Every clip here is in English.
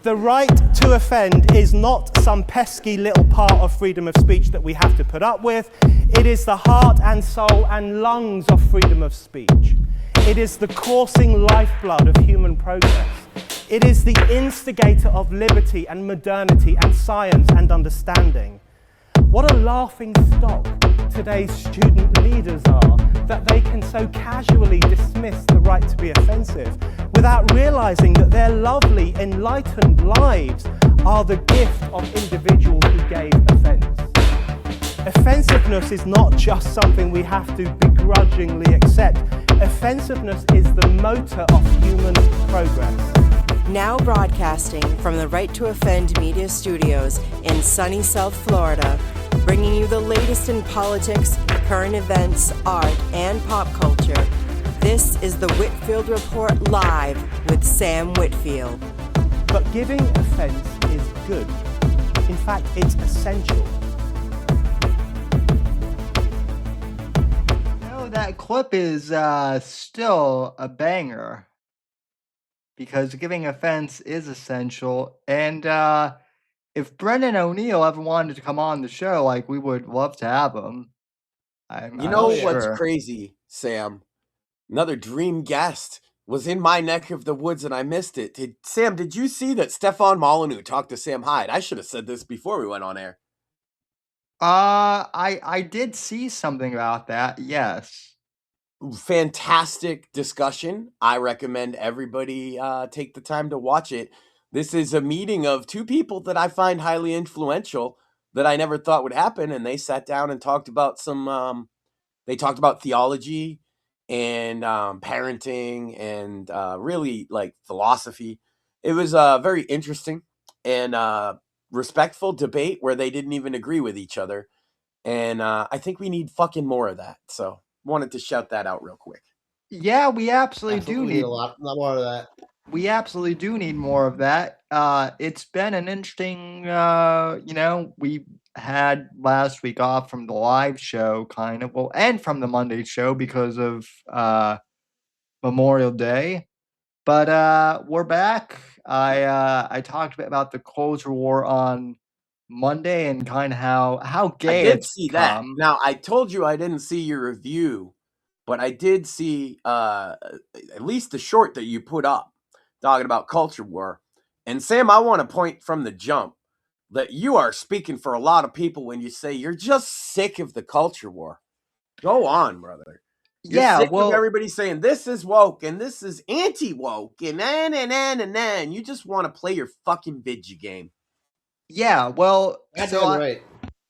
The right to offend is not some pesky little part of freedom of speech that we have to put up with. It is the heart and soul and lungs of freedom of speech. It is the coursing lifeblood of human progress. It is the instigator of liberty and modernity and science and understanding. What a laughing stock today's student leaders are, that they can so casually dismiss the right to be offensive without realizing that their lovely, enlightened lives are the gift of individuals who gave offense. Offensiveness is not just something we have to begrudgingly accept. Offensiveness is the motor of human progress. Now broadcasting from the Right to Offend Media Studios in sunny South Florida, bringing you the latest in politics, current events, art, and pop culture. This is the Whitfield Report Live with Sam Whitfield. But giving offense is good. In fact, it's essential. That clip is still a banger, because giving offense is essential. And if Brendan O'Neill ever wanted to come on the show, like, we would love to have him. I'm what's sure. crazy, Sam? Another dream guest was in my neck of the woods and I missed it. Sam, did you see that Stefan Molyneux talked to Sam Hyde? I should have said this before we went on air. I did see something about that, yes. Fantastic discussion. I recommend everybody take the time to watch it. This is a meeting of two people that I find highly influential that I never thought would happen, and they sat down and talked about they talked about theology and parenting and really like philosophy. It was very interesting and respectful debate where they didn't even agree with each other. And I think we need fucking more of that. So wanted to shout that out real quick. Yeah, we absolutely do need a lot more of that. We absolutely do need more of that. It's been an interesting, we had last week off from the live show, kind of, well, and from the Monday show because of Memorial Day. But we're back. I talked a bit about the culture war on Monday and kind of how gay I did it's see become. that. Now, I told you I didn't see your review, but I did see at least the short that you put up talking about culture war. And Sam, I want to point from the jump that you are speaking for a lot of people when you say you're just sick of the culture war. Go on, brother. You're sick of everybody saying this is woke and this is anti-woke and and you just want to play your fucking video game. Yeah, well, Right.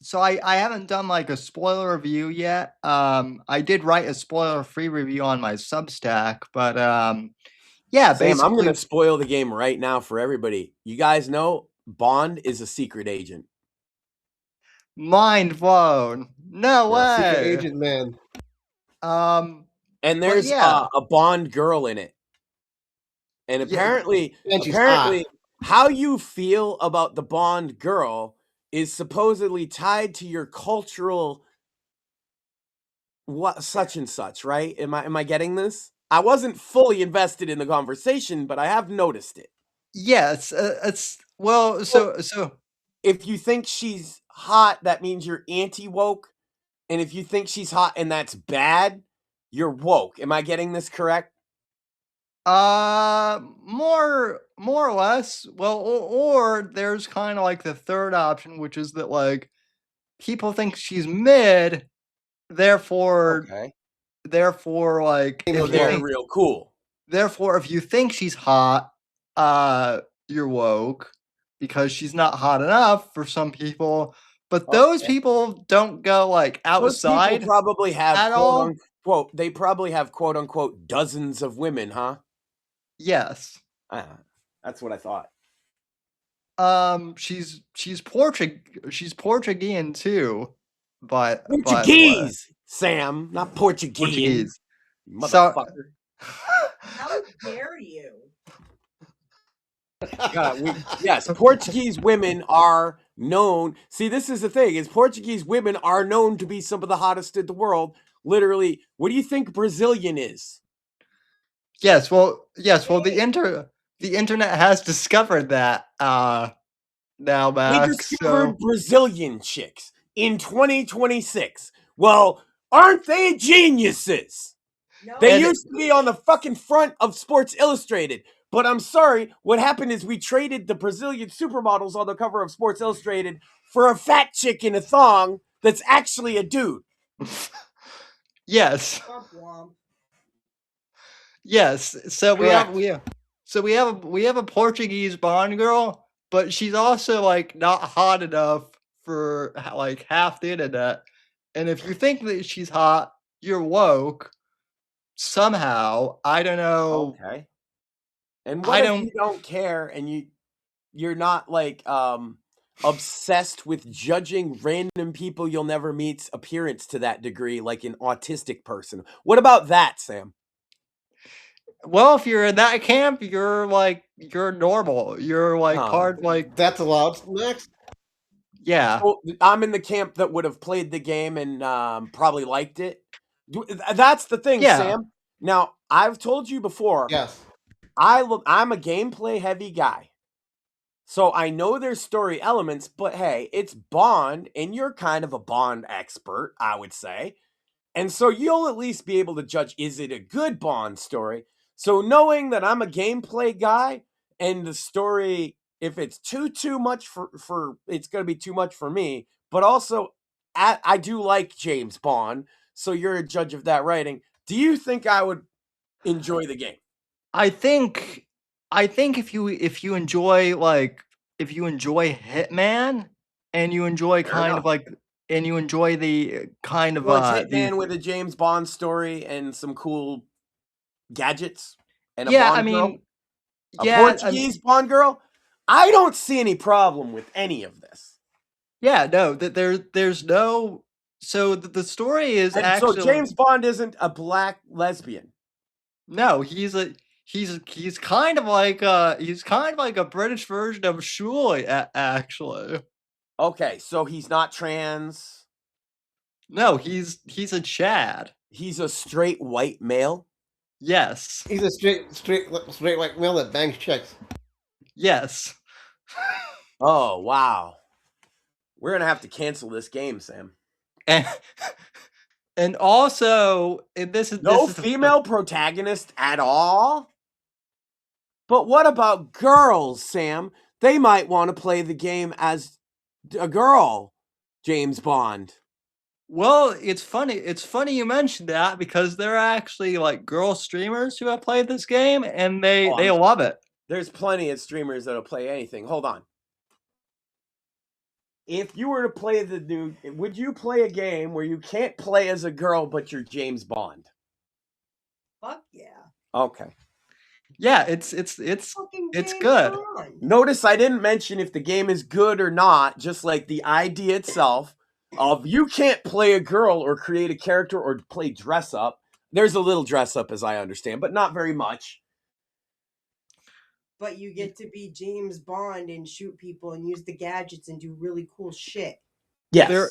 So I haven't done like a spoiler review yet. I did write a spoiler-free review on my Substack, but yeah, Sam, basically, I'm going to spoil the game right now for everybody. You guys know Bond is a secret agent. Mind blown. No way. Secret agent, man. And there's a Bond girl in it. And apparently, how you feel about the Bond girl is supposedly tied to your cultural such and such, right? Am I getting this? I wasn't fully invested in the conversation, but I have noticed it. Yes, so if you think she's hot, that means you're anti-woke, and if you think she's hot and that's bad, you're woke. Am I getting this correct? More or less. Well, or there's kind of like the third option, which is that like people think she's mid, therefore like they're real cool. Therefore, if you think she's hot, you're woke because she's not hot enough for some people. But those people don't go like outside. Those people probably have at quote all. Unquote. They probably have quote unquote dozens of women, huh? Yes. That's what I thought. She's Portuguese too, but Portuguese, Sam, not Portuguese. Motherfucker. How dare you? Yes, Portuguese women are known. See, this is the thing: is Portuguese women are known to be some of the hottest in the world. Literally, what do you think Brazilian is? Yes, well, the internet has discovered that. Now, They Max. discovered So Brazilian chicks in 2026. Well, aren't they geniuses? They and used to be on the fucking front of Sports Illustrated. But I'm sorry, what happened is we traded the Brazilian supermodels on the cover of Sports Illustrated for a fat chick in a thong that's actually a dude. yes, Womp womp. yes. So Correct. we have a Portuguese Bond girl, but she's also like not hot enough for like half the internet. And if you think that she's hot, you're woke somehow. I don't know. Okay. And I what if don't. you don't care and you're not like obsessed with judging random people you'll never meet's appearance to that degree like an autistic person? What about that, Sam? Well, if you're in that camp, you're normal. You're like Oh. part like That's allowed. Next. yeah. So I'm in the camp that would have played the game and probably liked it. That's the thing, Yeah. Sam. Now, I've told you before, Yes. I'm a gameplay heavy guy. So I know there's story elements, but hey, it's Bond, and you're kind of a Bond expert, I would say. And so you'll at least be able to judge, is it a good Bond story? So knowing that I'm a gameplay guy and the story, if it's too much for it's going to be too much for me, but also I do like James Bond, so you're a judge of that writing. Do you think I would enjoy the game? I think if you enjoy if you enjoy Hitman and you enjoy Fair enough. the kind of Well, it's the Hitman with a James Bond story and some cool gadgets and a yeah, I Bond girl, mean a yeah, Portuguese Bond girl. I don't see any problem with any of this. yeah, no, that there's no so the story is And so actually James Bond isn't a black lesbian. no, he's kind of like a British version of Shuley actually. Okay, so he's not trans. No, he's a Chad. He's a straight white male. Yes. He's a straight white male that bangs chicks. Yes. Oh, wow. We're going to have to cancel this game, Sam. And and also, No this is female protagonist at all? But what about girls, Sam? They might want to play the game as a girl, James Bond. well, it's funny. It's funny you mentioned that because there are actually like girl streamers who have played this game and they love it. There's plenty of streamers that'll play anything. Hold on. If you were to play would you play a game where you can't play as a girl but you're James Bond? Fuck yeah. Okay. Yeah, it's Fucking it's James good. Bond. Notice I didn't mention if the game is good or not, just like the idea itself of you can't play a girl or create a character or play dress up. There's a little dress up as I understand, but not very much. But you get to be James Bond and shoot people and use the gadgets and do really cool shit. Yes.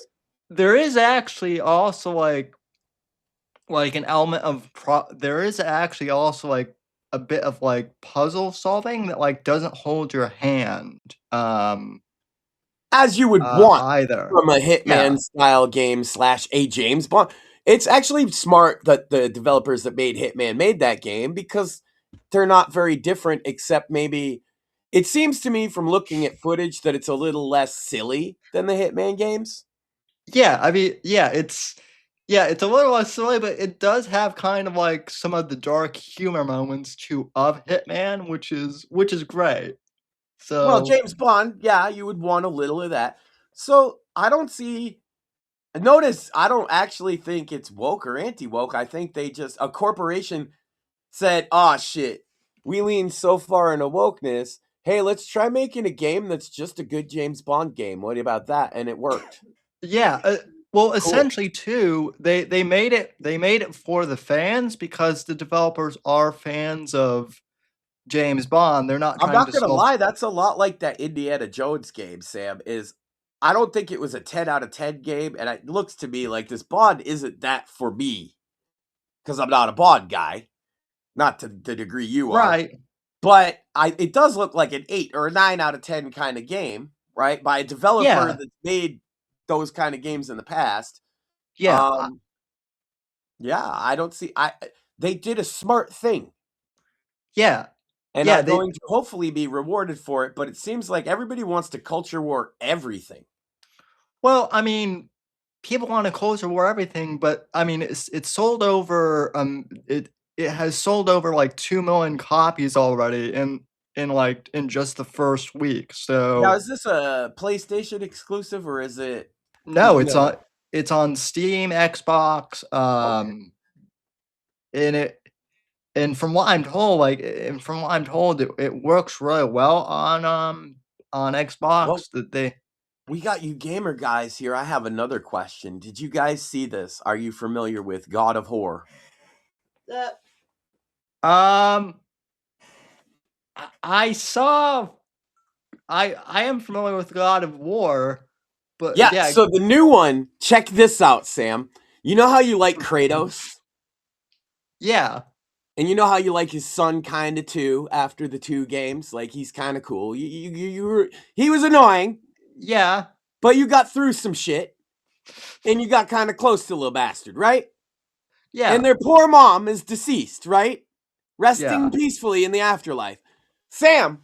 There is actually also like an element of there is actually also like a bit of like puzzle solving that like doesn't hold your hand As you would want either from a Hitman style game / a James Bond. It's actually smart that the developers that made Hitman made that game because they're not very different, except maybe it seems to me from looking at footage that it's a little less silly than the Hitman games. Yeah, I mean, it's a little less silly, but it does have kind of like some of the dark humor moments too of Hitman, which is great. So Well, James Bond, yeah, you would want a little of that. So I don't see. Notice I don't actually think it's woke or anti-woke. I think a corporation said, "Oh shit, we lean so far into wokeness. Hey, let's try making a game that's just a good James Bond game. What about that?" And it worked. yeah, well, Cool. essentially too, they made it for the fans because the developers are fans of James Bond. They're not I'm trying not to gonna solve. lie, that's a lot like that Indiana Jones game, Sam. I don't think it was a 10 out of 10 game, and it looks to me like this Bond isn't that for me. Because I'm not a Bond guy. Not to the degree you are. Right. But it does look like an 8 or a 9 out of 10 kind of game, right? By a developer Yeah. that's made those kind of games in the past. Yeah. Yeah, I don't see. They did a smart thing, Yeah. and Yeah. are going to hopefully be rewarded for it. But it seems like everybody wants to culture war everything. Well, I mean, people want to culture war everything, but I mean, it's sold over it has sold over like 2 million copies already in just the first week. Now, So is this a PlayStation exclusive or is it? no, No. it's on Steam, Xbox, Okay. and and from what I'm told, it works really well on Well, Xbox. That they we got you gamer guys here. I have another question. Did you guys see this? Are you familiar with God of War? um I saw I am familiar with God of War, but Yeah, yeah, so the new one, check this out, Sam. You know how you like Kratos? yeah, And you know how you like his son kind of too after the 2 games? Like, he's kind of cool. He was annoying, yeah, but you got through some shit. And you got kind of close to little bastard, right? And yeah, their poor mom is deceased, right? Resting yeah, peacefully in the afterlife. Sam,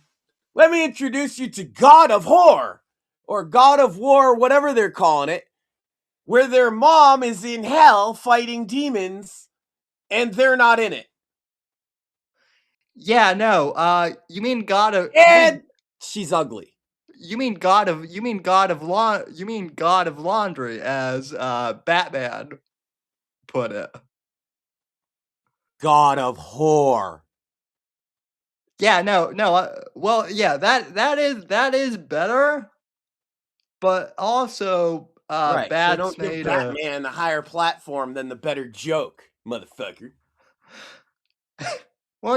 let me introduce you to God of Horror, or God of War, whatever they're calling it, where their mom is in hell fighting demons and they're not in it. yeah. No, And she's ugly. you mean God of Laundry, as Batman put it. God of Horror. Yeah, no. Well, yeah, that is better, but also Right. So Bats don't give made a Batman a higher platform than the better joke, motherfucker. well,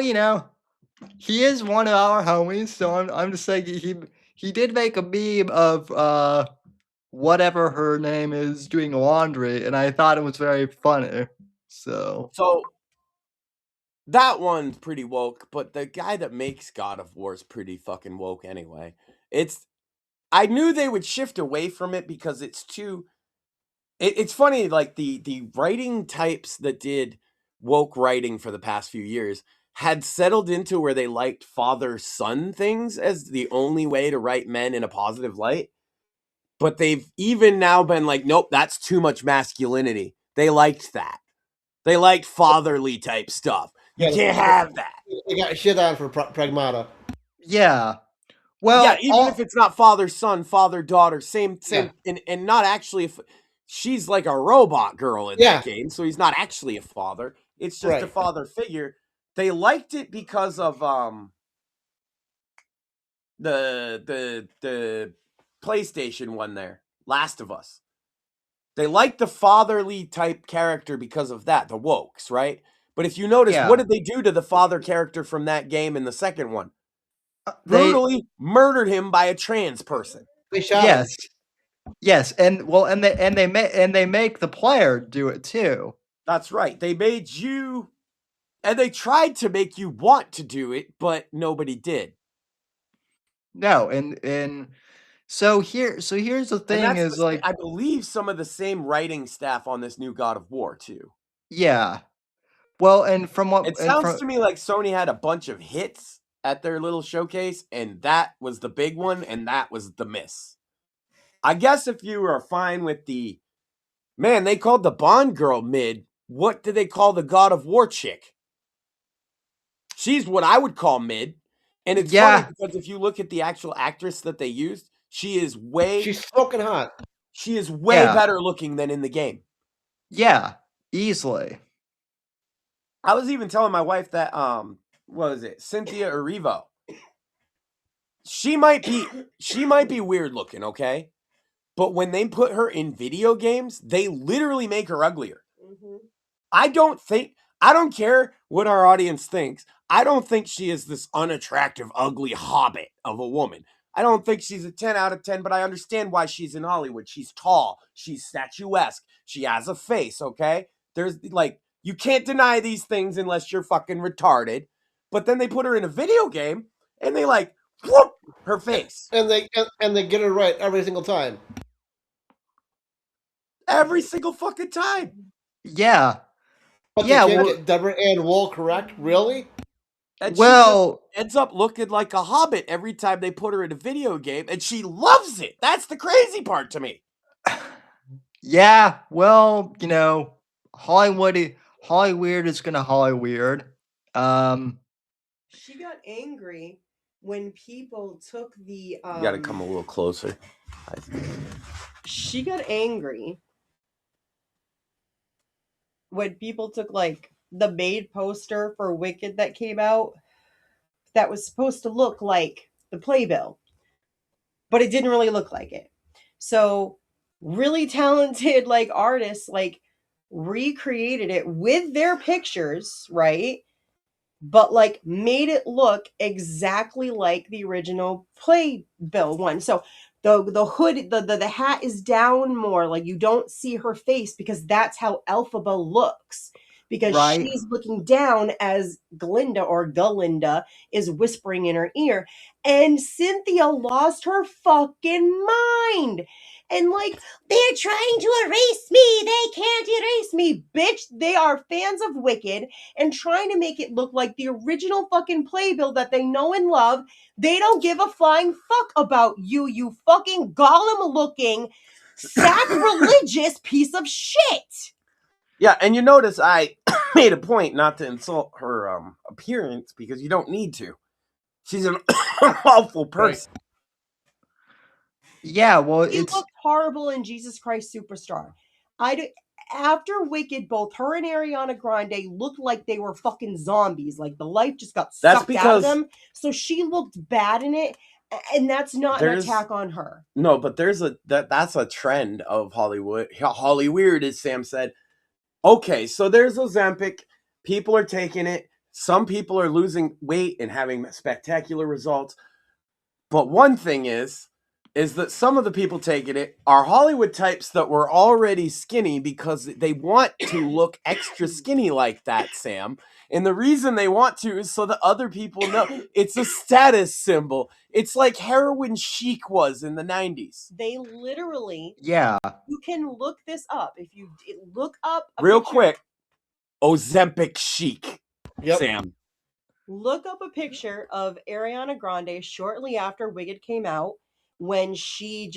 he is one of our homies, so I'm just saying he did make a meme of whatever her name is doing laundry, and I thought it was very funny. So So that one's pretty woke, but the guy that makes God of War is pretty fucking woke anyway. I knew they would shift away from it because it's too it's funny, like the writing types that did woke writing for the past few years had settled into where they liked father-son things as the only way to write men in a positive light. But they've even now been like, nope, that's too much masculinity. They liked that. They liked fatherly type stuff. You Yeah, can't have that. they got shit on for Pragmata. yeah, Yeah, well, even if it's not father son, father daughter, same, Yeah. and not actually. She's like a robot girl in Yeah. that game, so he's not actually a father. It's just a Right. father figure. They liked it because of the PlayStation one there, Last of Us. They liked the fatherly type character because of that, the wokes, right? But if you notice, what yeah, did they do to the father character from that game in the second one? they Brutally murdered him by a trans person. They shot him. yes, yes, and well, and they make the player do it too. That's right. They made you, and they tried to make you want to do it, but nobody did. No, and so here's the And thing that's is like I believe some of the same writing staff on this new God of War too. yeah. Well, and from what It and sounds from to me like Sony had a bunch of hits at their little showcase, and that was the big one, and that was the miss. I guess if you are fine with the man, they called the Bond girl mid. What do they call the God of War chick? She's what I would call mid. And it's funny yeah, because if you look at the actual actress that they used, She's smoking hot. she is way yeah, better looking than in the game. yeah, easily. I was even telling my wife that what is it? Cynthia Erivo. She might be weird looking, okay? But when they put her in video games, they literally make her uglier. I don't care what our audience thinks. I don't think she is this unattractive, ugly hobbit of a woman. I don't think she's a 10 out of 10, but I understand why she's in Hollywood. She's tall. She's statuesque. She has a face, okay? There's like, you can't deny these things unless you're fucking retarded. But then they put her in a video game and they like whoop her face. And they get it right every single time. Every single fucking time. Yeah. But Yeah, they can't well- get Deborah Ann Wool correct, really? And Well- she just ends up looking like a hobbit every time they put her in a video game, and she loves it. That's the crazy part to me. Yeah, well, you know, Hollywood is gonna Hollywood. She got angry when people took the. You got to come a little closer. She got angry when people took like the Made poster for Wicked that came out that was supposed to look like the playbill, but it didn't really look like it. So really talented like artists like recreated it with their pictures, right? But like made it look exactly like the original playbill one. So the hood, the hat is down more, like you don't see her face because that's how Elphaba looks. Because Right. she's looking down as Glinda or Galinda is whispering in her ear. And Cynthia lost her fucking mind. And like, they're trying to erase me. They can't erase me. Bitch, they are fans of Wicked and trying to make it look like the original fucking playbill that they know and love. They don't give a flying fuck about you, you fucking Gollum-looking, sacrilegious piece of shit. Yeah, and you notice I made a point not to insult her appearance because you don't need to. She's an awful person. Right. Yeah, well, You it's looked horrible in Jesus Christ Superstar. After Wicked, both her and Ariana Grande looked like they were fucking zombies. Like the life just got That's sucked out of because- them. So she looked bad in it, and that's not an attack on her. No, but there's that's a trend of Hollywood. Hollyweird, as Sam said. Okay, so there's Ozempic. People are taking it. Some people are losing weight and having spectacular results. But one thing is that some of the people taking it are Hollywood types that were already skinny because they want to look extra skinny like that, Sam. And the reason they want to is so that other people know it's a status symbol. It's like heroin chic was in the 90s. They literally, yeah. you can look this up. If you look up Real picture, quick, Ozempic chic, Yep. Sam. look up a picture of Ariana Grande shortly after Wicked came out, when she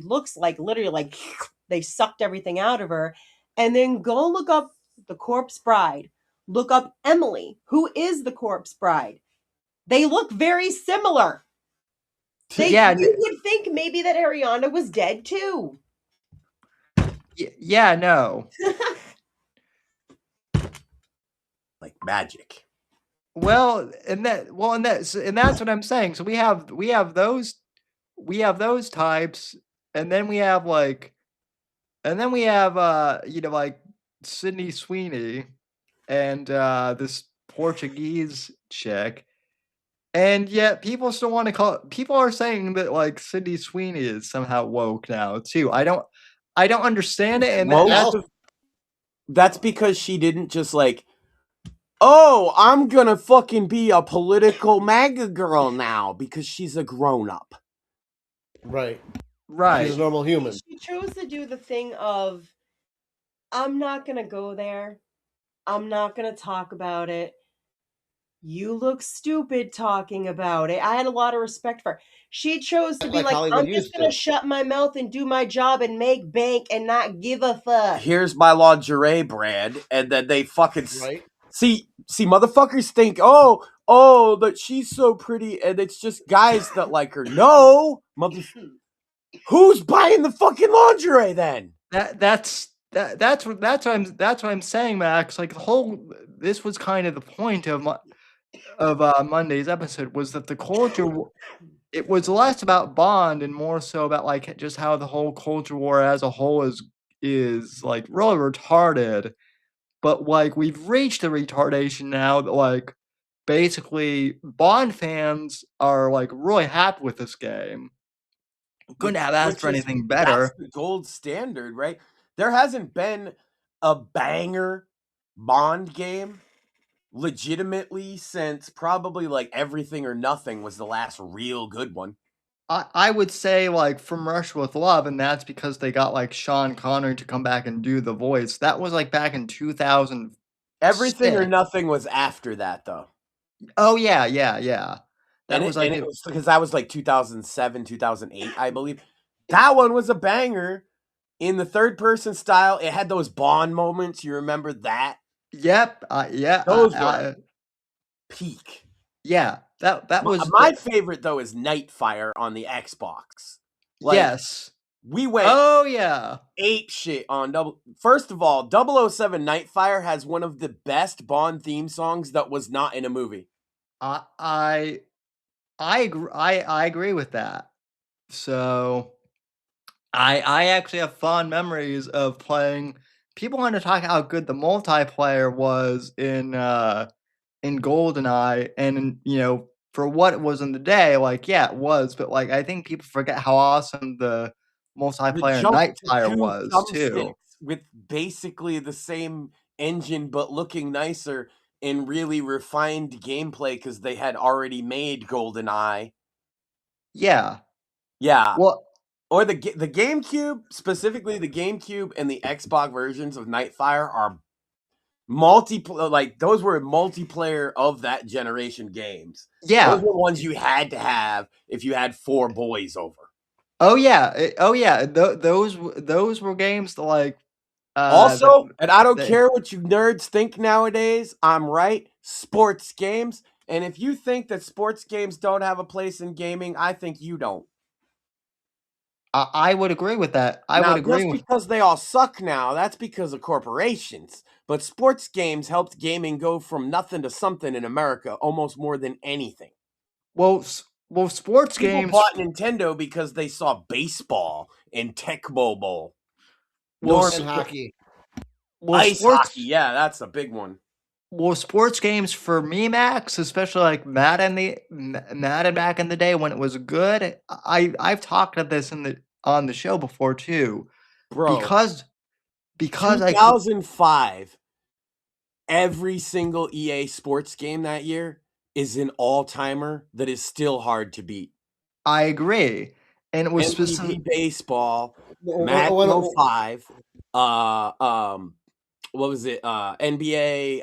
looks like literally like they sucked everything out of her. And then go look up the Corpse Bride. Look up Emily, who is the Corpse Bride. They look very similar. Yeah, You would think maybe that Ariana was dead too. yeah, no. Like magic. And that's what I'm saying. So we have those types, and then we have like like Sydney Sweeney and this Portuguese chick. And yet people still want to people are saying that like Sydney Sweeney is somehow woke now too. I don't understand it, and that's because she didn't just like, oh, I'm gonna fucking be a political MAGA girl now because she's a grown-up. Right. Right. She's a normal human. She chose to do the thing of, I'm not going to go there. I'm not going to talk about it. You look stupid talking about it. I had a lot of respect for her. She chose to be like, Hollywood I'm just used going to. to shut my mouth and do my job and make bank and not give a fuck. Here's my lingerie brand, and then they fucking Right. see motherfuckers think, oh, that she's so pretty, and it's just guys that like her. No, who's buying the fucking lingerie then? That's what I'm saying, Max. Like this was kind of the point of Monday's episode, was that the culture, it was less about Bond and more so about like just how the whole culture war as a whole is like really retarded. But like we've reached the retardation now that like basically Bond fans are like really happy with this game. Couldn't have asked for anything better. That's the gold standard, right? There hasn't been a banger Bond game legitimately since probably like Everything or Nothing was the last real good one. I would say like From Russia with Love, and that's because they got like Sean Connery to come back and do the voice. That was like back in 2006. Everything or Nothing was after that though. Oh yeah. And That was like it was because that was like 2007, 2008, I believe. That one was a banger in the third person style. It had those Bond moments. You remember that? Yep. Yeah. Those were peak. Yeah. That was My favorite though is Nightfire on the Xbox. Like, yes. we went Oh yeah. ape shit on double. First of all, 007 Nightfire has one of the best Bond theme songs that was not in a movie. I agree. I agree with that. So I actually have fond memories of playing. People want to talk how good the multiplayer was in GoldenEye, and for what it was in the day, like yeah, it was, but like I think people forget how awesome the The multiplayer in jump to Nightfire two was too. thumbsticks with basically the same engine but looking nicer and really refined gameplay because they had already made GoldenEye. Yeah. Yeah. Well, Or the GameCube, specifically the GameCube and the Xbox versions of Nightfire are like those were multiplayer of that generation games. Those yeah. were ones you had to have if you had 4 boys over. Oh yeah. Oh yeah. Those were games that like that Also, and I don't they care what you nerds think nowadays, I'm right. Sports games. And if you think that sports games don't have a place in gaming, I think you don't. I would agree with that. I would Now, agree just with. because they all suck now, that's because of corporations. But sports games helped gaming go from nothing to something in America almost more than anything. Well, sports People games. bought Nintendo because they saw baseball and Tech Mobile. Well, And Norman, hockey. well, ice hockey, sports. yeah, that's a big one. Well, sports games for me, Max, especially like Madden back in the day when it was good. I've talked about this on the show before too, Bro, because I 2005, every single EA sports game that year is an all-timer that is still hard to beat. I agree, and it was specific. MVP baseball, When, Madden when, 05, uh um what was it? NBA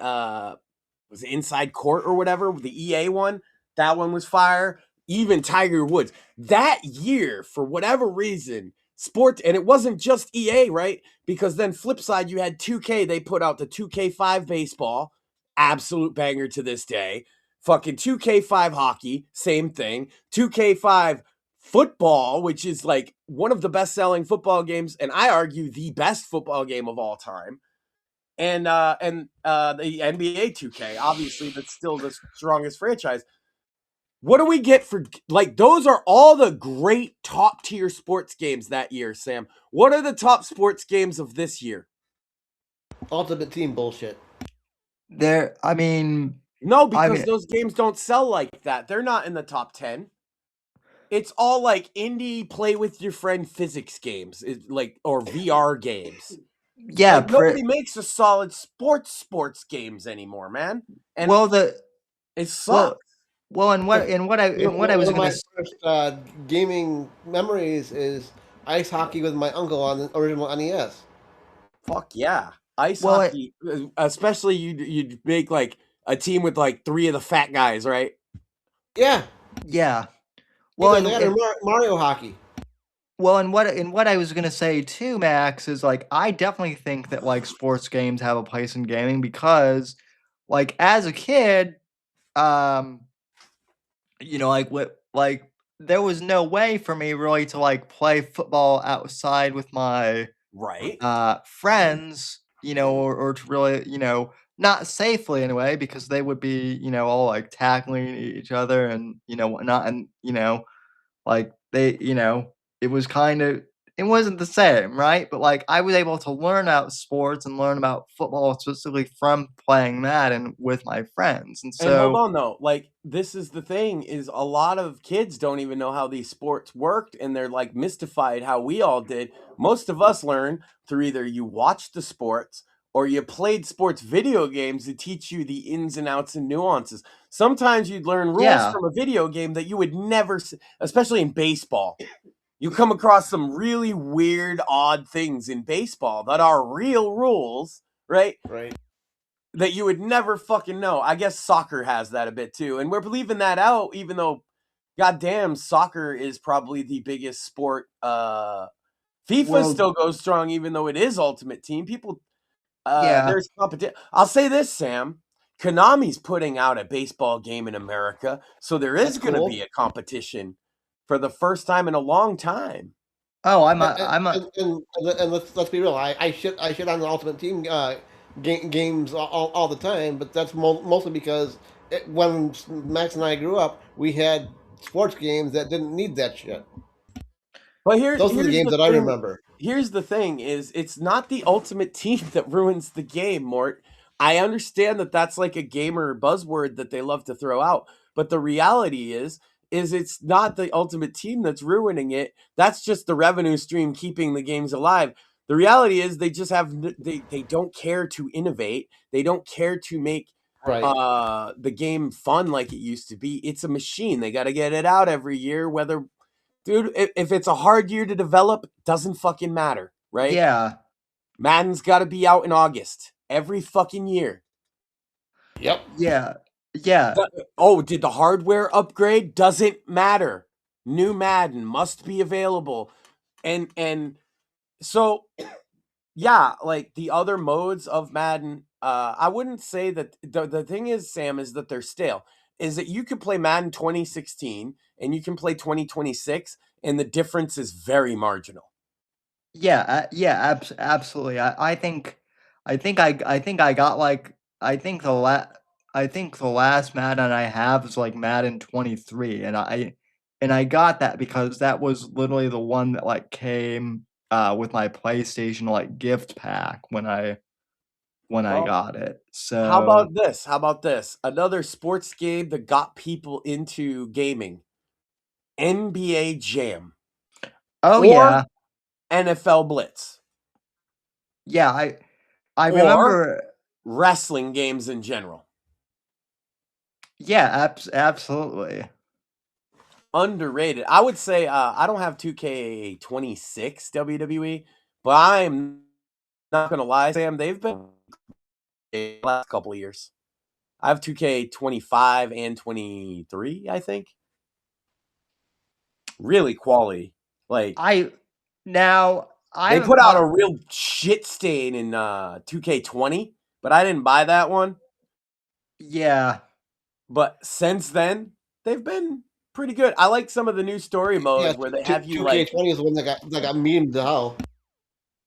was it Inside Court or whatever, the EA one. That one was fire. Even Tiger Woods. That year, for whatever reason, sports, and it wasn't just EA, right? Because then flip side, you had 2K. They put out the 2K5 baseball, absolute banger to this day. Fucking 2K5 hockey, same thing. 2K5 football, which is like one of the best selling football games, and I argue the best football game of all time. And the NBA 2K, obviously, that's still the strongest franchise. What do we get for like those are all the great top tier sports games that year, Sam? What are the top sports games of this year? Ultimate Team bullshit. There, I mean, No, I because mean, those games don't sell like that. They're not in the top 10. It's all like indie play with your friend physics games, like or VR games. yeah, Like nobody makes a solid sports games anymore, man. And well, it well, sucks. and what I One was of my gonna. first gaming memories is ice hockey with my uncle on the original NES. Fuck yeah. Ice Well, hockey, especially you'd make like a team with like 3 of the fat guys, right? Yeah, yeah. Well, either that or Mario hockey. and what I was gonna say too, Max, is like I definitely think that like sports games have a place in gaming because, like, as a kid, um, like what like there was no way for me really to like play football outside with my Right. friends, or to really, not safely anyway, because they would be, all like tackling each other and whatnot, and like they, it was kind of it wasn't the same, right? But like I was able to learn about sports and learn about football specifically from playing Madden with my friends, and And hold so on though, like this is the thing is a lot of kids don't even know how these sports worked and they're like mystified how we all did. Most of us learn through either you watch the sports or you played sports video games to teach you the ins and outs and nuances. Sometimes you'd learn rules Yeah. from a video game that you would never, especially in baseball. You come across some really weird, odd things in baseball that are real rules, right? Right. That you would never fucking know. I guess soccer has that a bit too. And we're leaving that out, even though, goddamn, soccer is probably the biggest sport. FIFA still goes strong, even though it is Ultimate Team. People, Yeah. there's competition. I'll say this, Sam. Konami's putting out a baseball game in America, so there is That's going to cool. be a competition for the first time in a long time. Oh, And let's be real. I shit on the Ultimate Team games all the time, but that's mostly because when Max and I grew up, we had sports games that didn't need that shit. But Those are the here's games the that I thing. remember. Here's the thing: is it's not the Ultimate Team that ruins the game, Mort. I understand that that's like a gamer buzzword that they love to throw out, but the reality is it's not the Ultimate Team that's ruining it. That's just the revenue stream keeping the games alive. The reality is they just have they don't care to innovate. They don't care to make Right. the game fun like it used to be. It's a machine. They got to get it out every year, whether. Dude, if it's a hard year to develop, doesn't fucking matter, right? yeah. Madden's got to be out in August every fucking year. Yep. Yeah. Yeah. Oh, did the hardware upgrade? Doesn't matter. New Madden must be available. And so yeah, like the other modes of Madden, I wouldn't say that the thing is, Sam, is that they're stale. Is that you could play Madden 2016 and you can play 2026, and the difference is very marginal. Yeah, absolutely. I think I got like I think the last Madden I have is like Madden 23, and I got that because that was literally the one that like came with my PlayStation like gift pack when I Well, got it. how So, about this? How about this? Another sports game that got people into gaming: NBA Jam oh or yeah, NFL Blitz yeah, I or remember. wrestling games in general. Yeah, absolutely. Underrated. I would say I don't have 2K26 WWE, but I'm not gonna lie, Sam. They've been the last couple of years. I have 2K25 and 23. I think really quality. Like I now they I put out a real shit stain in 2K20, but I didn't buy that one. yeah. But since then, they've been pretty good. I like some of the new story Yeah. modes where they have you Two K like, 20 is the one that got memed to hell.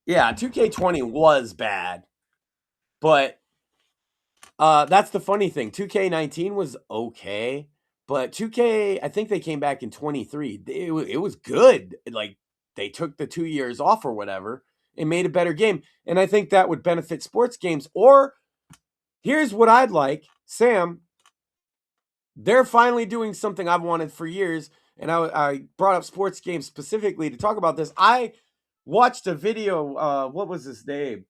yeah, 2K20 was bad, but that's the funny thing. 2K19 was okay, but 2K, I think they came back in 23. It was good. Like they took the 2 years off or whatever and made a better game. And I think that would benefit sports games. Or here's what I'd like, Sam. They're finally doing something I've wanted for years. And I brought up sports games specifically to talk about this. I watched a video. What was his name?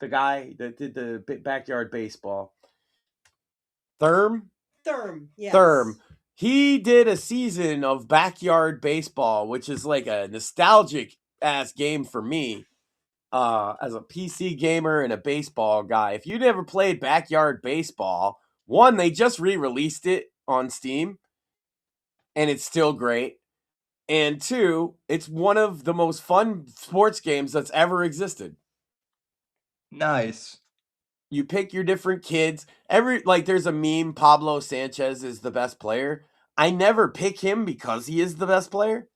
The guy that did the backyard baseball. Therm? Yes. Therm. He did a season of backyard baseball, which is like a nostalgic ass game for me. As a PC gamer and a baseball guy. If you never played backyard baseball, one, they just re-released it on Steam, and it's still great. And two, it's one of the most fun sports games that's ever existed. Nice. You pick your different kids. There's a meme, Pablo Sanchez is the best player. I never pick him because he is the best player.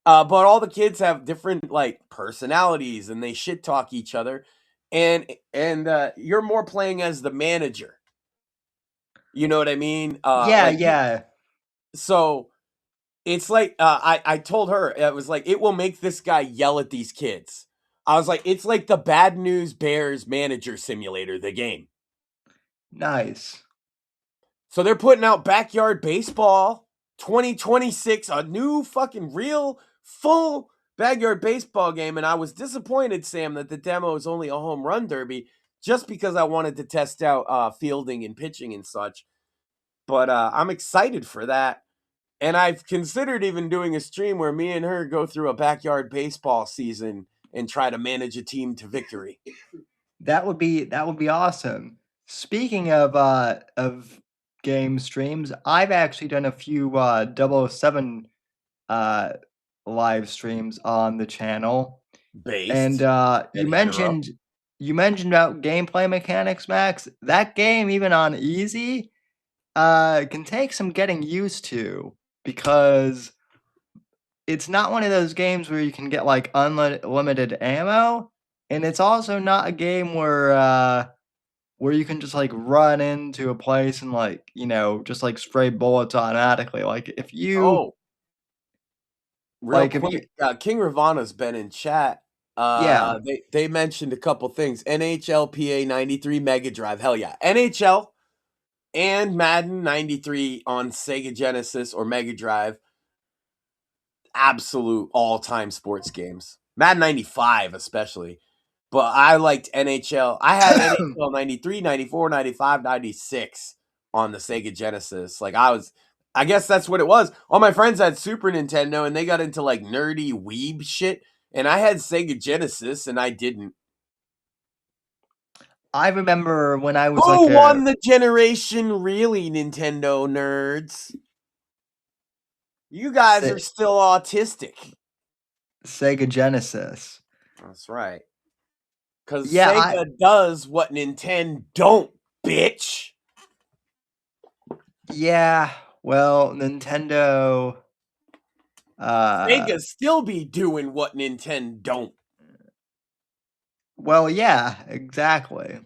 But all the kids have different like personalities and they shit talk each other. And you're more playing as the manager. You know what I mean? Yeah, yeah. So it's like I told her, it was like, it will make this guy yell at these kids. I was like, it's like the Bad News Bears manager simulator, the game. Nice. So they're putting out Backyard Baseball 2026, a new fucking real full backyard baseball game, and I was disappointed, Sam, that the demo is only a home run derby, just because I wanted to test out fielding and pitching and such. But I'm excited for that. And I've considered even doing a stream where me and her go through a backyard baseball season and try to manage a team to victory. That would be awesome. Speaking of game streams, I've actually done a few 007 live streams on the channel. And Based. you And interrupt. mentioned about gameplay mechanics, Max. That game, even on easy, can take some getting used to, because it's not one of those games where you can get like unlimited ammo, and it's also not a game where you can just like run into a place and like, just like spray bullets automatically. Like if you Oh, real if you quick, King Ravana's been in chat. yeah. They mentioned a couple things. NHLPA 93 Mega Drive. Hell yeah. NHL and Madden 93 on Sega Genesis or Mega Drive. Absolute all-time sports games. Madden 95 especially. But I liked NHL. I had NHL 93, 94, 95, 96 on the Sega Genesis. I guess that's what it was. All my friends had Super Nintendo and they got into like nerdy weeb shit. And I had Sega Genesis and I didn't. I remember when I was Who like won the generation, really, Nintendo nerds? You guys are still autistic. Sega Genesis. That's right. Because Yeah, Sega does what Nintendo don't, bitch. yeah. Well, Nintendo. Sega still be doing what Nintendo don't. Well, yeah, exactly.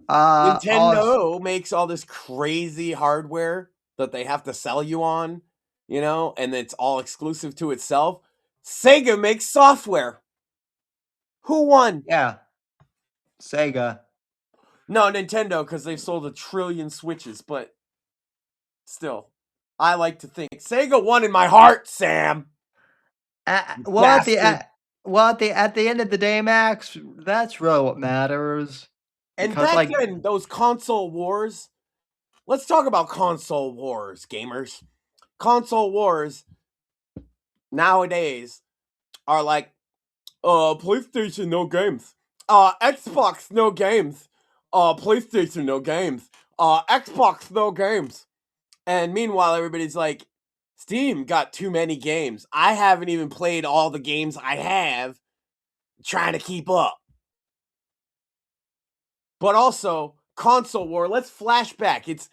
Nintendo makes all this crazy hardware that they have to sell you on, and it's all exclusive to itself. Sega makes software. Who won? Yeah, Sega. No, Nintendo, because they've sold 1 trillion Switches, but still, I like to think Sega won in my heart, Sam. Well, at the end of the day, Max, that's really what matters. And Because, back then, those console wars. Let's talk about console wars, gamers. Console wars nowadays are like, PlayStation, no games. Xbox, no games. PlayStation, no games. Xbox, no games. And meanwhile, everybody's like, Steam got too many games. I haven't even played all the games I have, trying to keep up. But also, console war, let's flash back. It's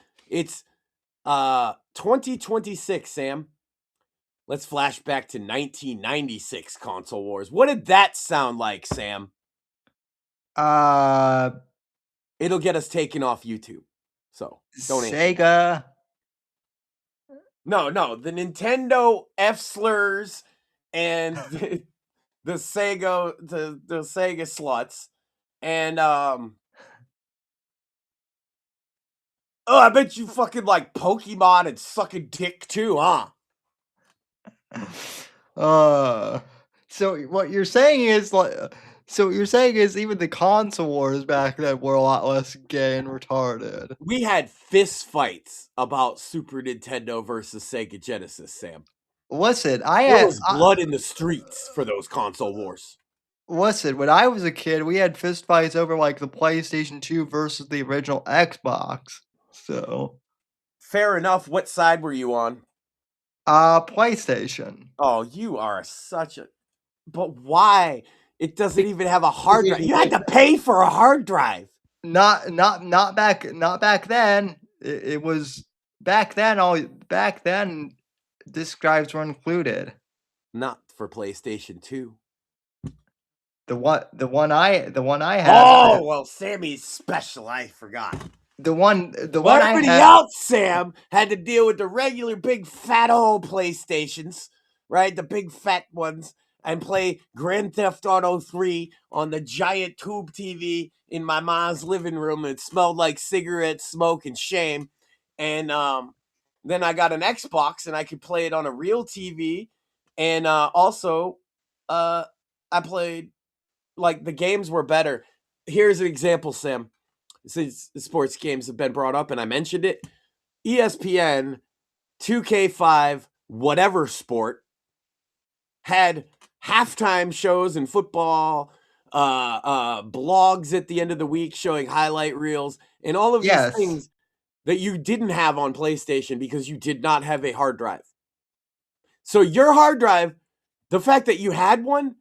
2026, Sam. Let's flash back to 1996 console wars. What did that sound like, Sam? It'll get us taken off YouTube. So, don't answer. Sega. No, the Nintendo F slurs and the Sega the Sega sluts. And I bet you fucking like Pokemon and sucking dick too, huh? So what you're saying is even the console wars back then were a lot less gay and retarded. We had fist fights about Super Nintendo versus Sega Genesis, Sam. Listen, There was blood in the streets for those console wars. Listen, when I was a kid, we had fist fights over like the PlayStation 2 versus the original Xbox. So fair enough. What side were you on? PlayStation. Oh, you are such a... But why? It doesn't even have a hard drive. You had to pay for a hard drive. Not back then. It was back then. Disk drives were included. Not for PlayStation 2. The one I had. Oh well, Sammy's special. I forgot. The one Everybody else, Sam, had to deal with the regular big fat old PlayStations, right? The big fat ones, and play Grand Theft Auto 3 on the giant tube TV in my mom's living room. It smelled like cigarette smoke and shame. And then I got an Xbox and I could play it on a real TV And also, I played, like, the games were better. Here's an example, Sam. Since the sports games have been brought up and I mentioned it, ESPN 2K5 whatever sport had halftime shows in football, blogs at the end of the week showing highlight reels, and all of these Yes. things that you didn't have on PlayStation because you did not have a hard drive. So your hard drive, the fact that you had one,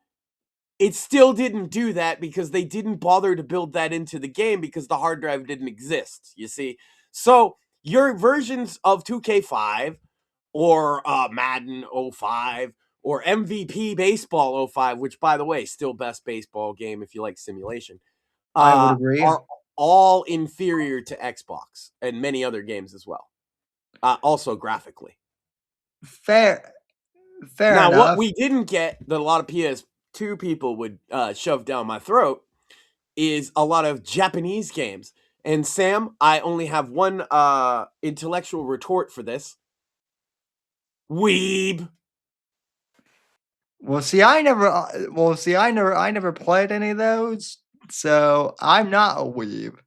it still didn't do that because they didn't bother to build that into the game because the hard drive didn't exist, you see? So your versions of 2K5 or Madden 05 or MVP Baseball 05, which, by the way, still best baseball game if you like simulation, I would agree. are all inferior to Xbox and many other games as well. Also graphically. Fair Now, enough. what we didn't get that a lot of PS2 people would shove down my throat is a lot of Japanese games. And Sam, I only have one intellectual retort for this. Weeb. Well, see, I never played any of those, so I'm not a weeb.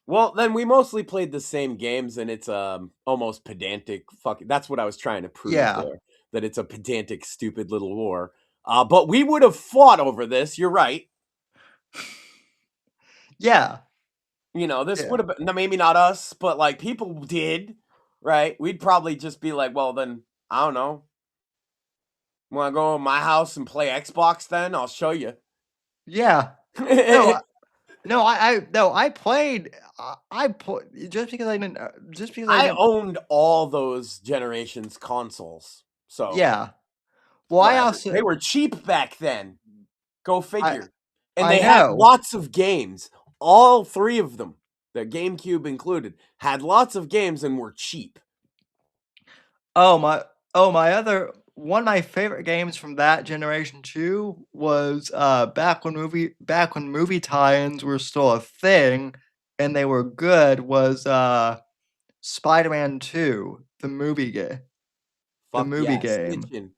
Well, then we mostly played the same games, and it's almost pedantic. That's what I was trying to prove Yeah. there. That it's a pedantic, stupid little war. But we would have fought over this. You're right. Yeah. You know, this Yeah. would have been, maybe not us, but like people did, right? We'd probably just be like, well, then, I don't know. Want to go to my house and play Xbox then? I'll show you. Yeah. No, I played. Just because I didn't. Just because I I didn't. owned all those generations consoles. So, Yeah. Well, I whatever. also. They were cheap back then. Go figure. And I they had know. lots of games. All three of them, the GameCube included, had lots of games and were cheap. My other one of my favorite games from that generation too was back when movie tie-ins were still a thing and they were good was Spider-Man 2, the movie game. The Fuck movie yeah, game. snitching.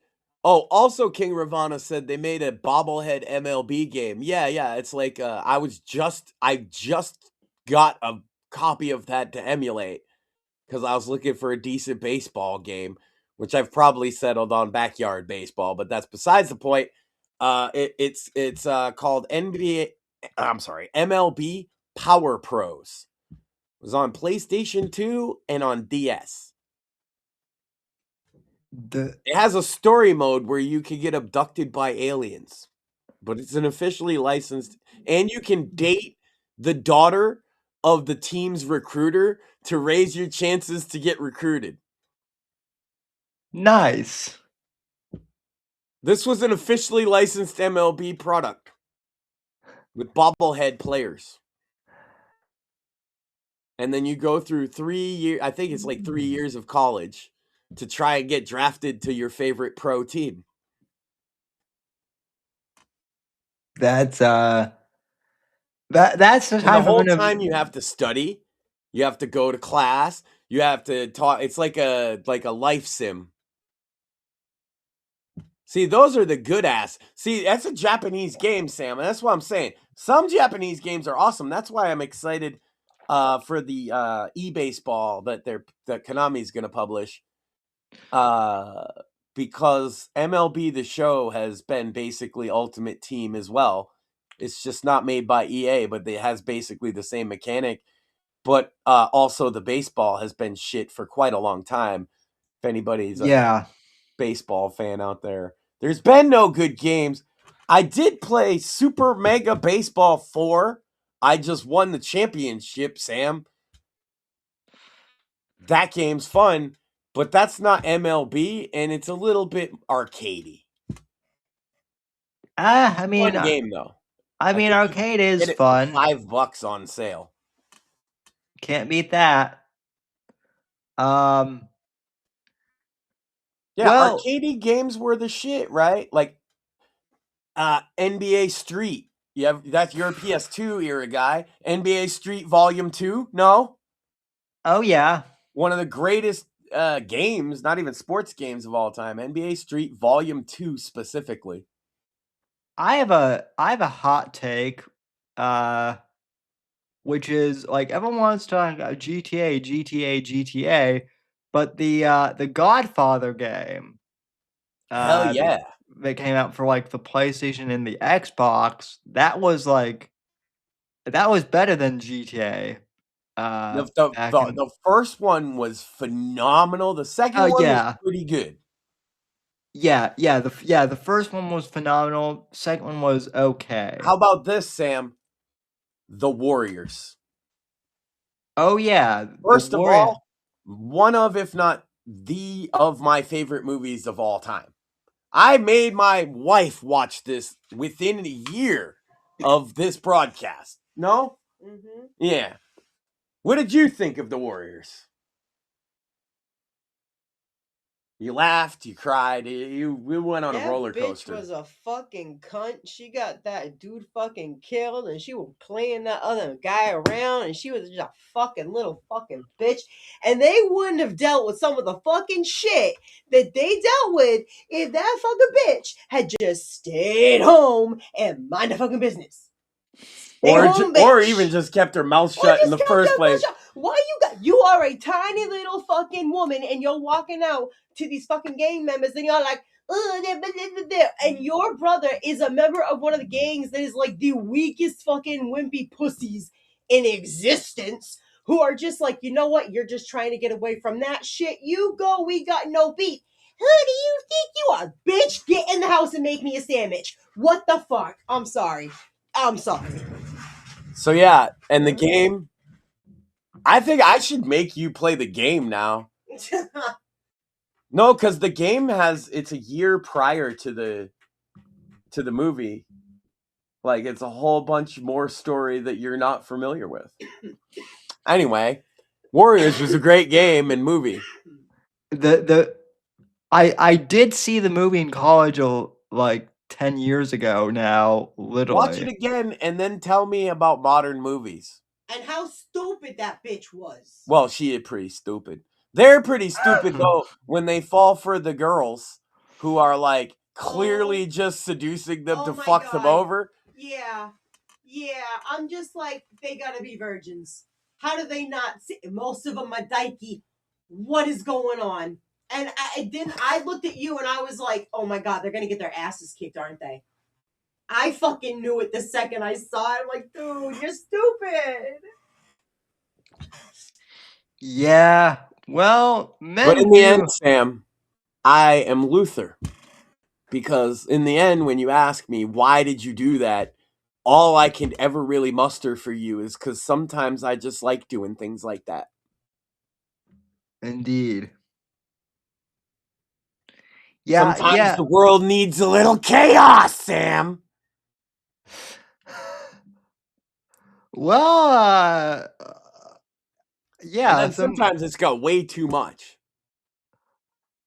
Oh, also King Ravana said they made a bobblehead MLB game. Yeah, it's like I just got a copy of that to emulate because I was looking for a decent baseball game, which I've probably settled on backyard baseball, but that's besides the point. It's called MLB Power Pros. It was on PlayStation 2 and on DS. It has a story mode where you can get abducted by aliens, but it's an officially licensed, and you can date the daughter of the team's recruiter to raise your chances to get recruited. Nice. This was an officially licensed MLB product with bobblehead players. And then you go through 3 years, I think it's like 3 years of college to try and get drafted to your favorite pro team. That's that's the And the type of whole time you have to study, you have to go to class, you have to talk. It's like a life sim. See, those are the good ass. See, that's a Japanese game, Sam, and that's what I'm saying. Some Japanese games are awesome. That's why I'm excited for the e-baseball that Konami's going to publish. Because MLB The Show has been basically Ultimate Team as well. It's just not made by EA, but it has basically the same mechanic. But also the baseball has been shit for quite a long time. If anybody's a baseball fan out there, there's been no good games. I did play Super Mega Baseball 4. I just won the championship, Sam. That game's fun, but that's not MLB, and it's a little bit arcadey. I mean, Fun game though. I mean, think you arcade can is get it for fun. $5 on sale. Can't beat that. Yeah, Well, arcadey games were the shit, right? Like NBA Street. That's your PS2 era guy. NBA Street Volume 2? No? oh yeah. One of the greatest games, not even sports games of all time. NBA Street Volume 2 specifically. I have a hot take, which is like everyone wants to talk about GTA, GTA, GTA, but the Godfather game Hell that yeah. that came out for like the PlayStation and the Xbox, that was better than GTA. Back in The first one was phenomenal. The second Oh one was yeah. pretty good. The first one was phenomenal. Second one was okay. How about this, Sam? The Warriors. Oh yeah, the First of Warrior. all, one of, if not the of my favorite movies of all time. I made my wife watch this within a year of this broadcast. No? Mm-hmm. Yeah. What did you think of the Warriors? You laughed, you cried, we went on a roller coaster. Bitch was a fucking cunt. She got that dude fucking killed, and she was playing that other guy around, and she was just a fucking little fucking bitch. And they wouldn't have dealt with some of the fucking shit that they dealt with if that fucking bitch had just stayed home and mind her fucking business. Stay home, bitch. Or even just kept her mouth shut in the first place. Why you are a tiny little fucking woman and you're walking out to these fucking gang members and you're like, and your brother is a member of one of the gangs that is like the weakest fucking wimpy pussies in existence, who are just like, you know what, you're just trying to get away from that shit. You go, we got no beat. Who do you think you are, bitch? Get in the house and make me a sandwich. What the fuck? I'm sorry. So yeah, and the game, I think I should make you play the game now. No, because the game it's a year prior to the movie. Like, it's a whole bunch more story that you're not familiar with. Anyway, Warriors was a great game and movie. I did see the movie in college like 10 years ago now, literally. Watch it again and then tell me about modern movies. And how stupid that bitch was. Well, she is pretty stupid. They're pretty stupid, though, when they fall for the girls who are, like, clearly just seducing them to fuck them over. Yeah, I'm just like, they gotta be virgins. How do they not see? Most of them are dykey. What is going on? And I looked at you and I was like, oh my god, they're gonna get their asses kicked, aren't they? I fucking knew it the second I saw it. I'm like, dude, you're stupid. Yeah, well, men But in the end, Sam, I am Luther. Because in the end, when you ask me, why did you do that? All I can ever really muster for you is because sometimes I just like doing things like that. Indeed. Yeah, sometimes the world needs a little chaos, Sam. Well, yeah. And then sometimes it's got way too much.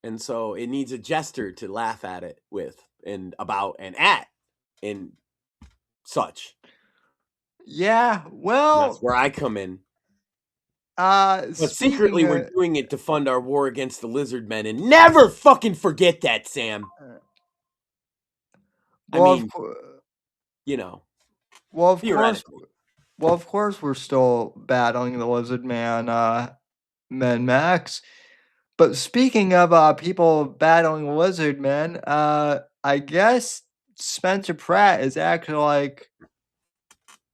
And so it needs a jester to laugh at it with and about and at and such. Yeah, well. That's where I come in. But secretly, we're doing it to fund our war against the lizard men, and never fucking forget that, Sam. Well, I mean, you know. Well, of course, we're still battling the lizard man, Max. But speaking of people battling lizard men, I guess Spencer Pratt is actually like.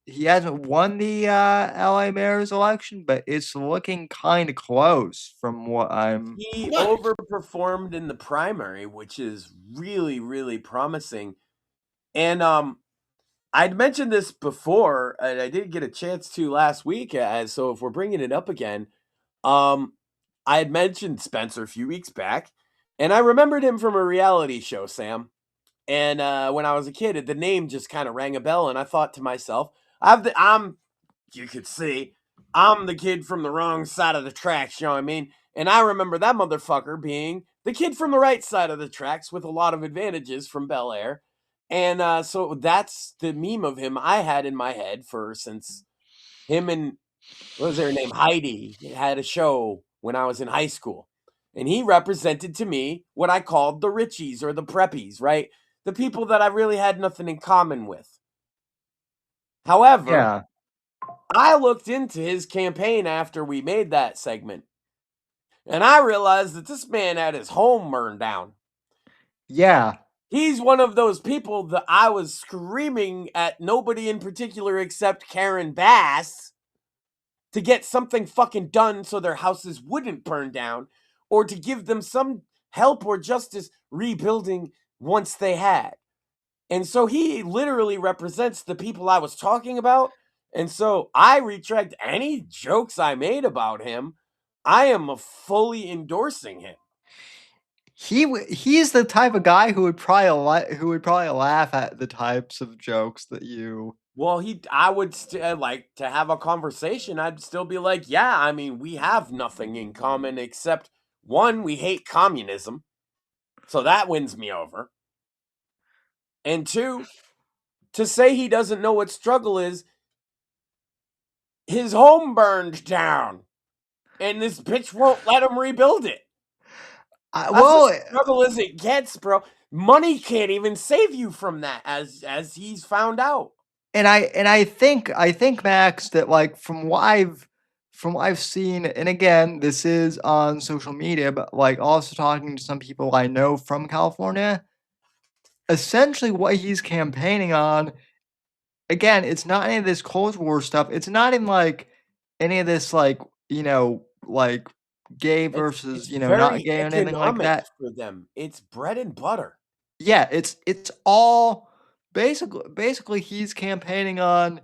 He hasn't won the LA mayor's election, but it's looking kind of close from what I'm. He overperformed in the primary, which is really, really promising. And I'd mentioned this before, and I didn't get a chance to last week. So if we're bringing it up again, I had mentioned Spencer a few weeks back, and I remembered him from a reality show, Sam. And when I was a kid, the name just kind of rang a bell, and I thought to myself, you could see, I'm the kid from the wrong side of the tracks, you know what I mean? And I remember that motherfucker being the kid from the right side of the tracks with a lot of advantages from Bel Air. And so that's the meme of him I had in my head since him and, what was their name? Heidi had a show when I was in high school. And he represented to me what I called the richies or the preppies, right? The people that I really had nothing in common with. However, Yeah. I looked into his campaign after we made that segment, and I realized that this man had his home burned down. Yeah. He's one of those people that I was screaming at nobody in particular except Karen Bass to get something fucking done so their houses wouldn't burn down, or to give them some help or justice rebuilding once they had. And so he literally represents the people I was talking about. And so I retract any jokes I made about him. I am fully endorsing him. He's the type of guy who would probably laugh at the types of jokes that you. Well, I would like to have a conversation. I'd still be like, yeah, I mean, we have nothing in common except one, we hate communism. So that wins me over. And two, to say he doesn't know what struggle is, his home burned down. And this bitch won't let him rebuild it. That's Well, as struggle as it gets, bro. Money can't even save you from that, as he's found out. and I think Max, that like from what I've seen, and again, this is on social media, but like also talking to some people I know from California, essentially what he's campaigning on, again, it's not any of this Cold War stuff. It's not even like any of this, like, like gay versus, It's not very gay or anything like economic that. for them. It's bread and butter. Yeah, it's all basically he's campaigning on,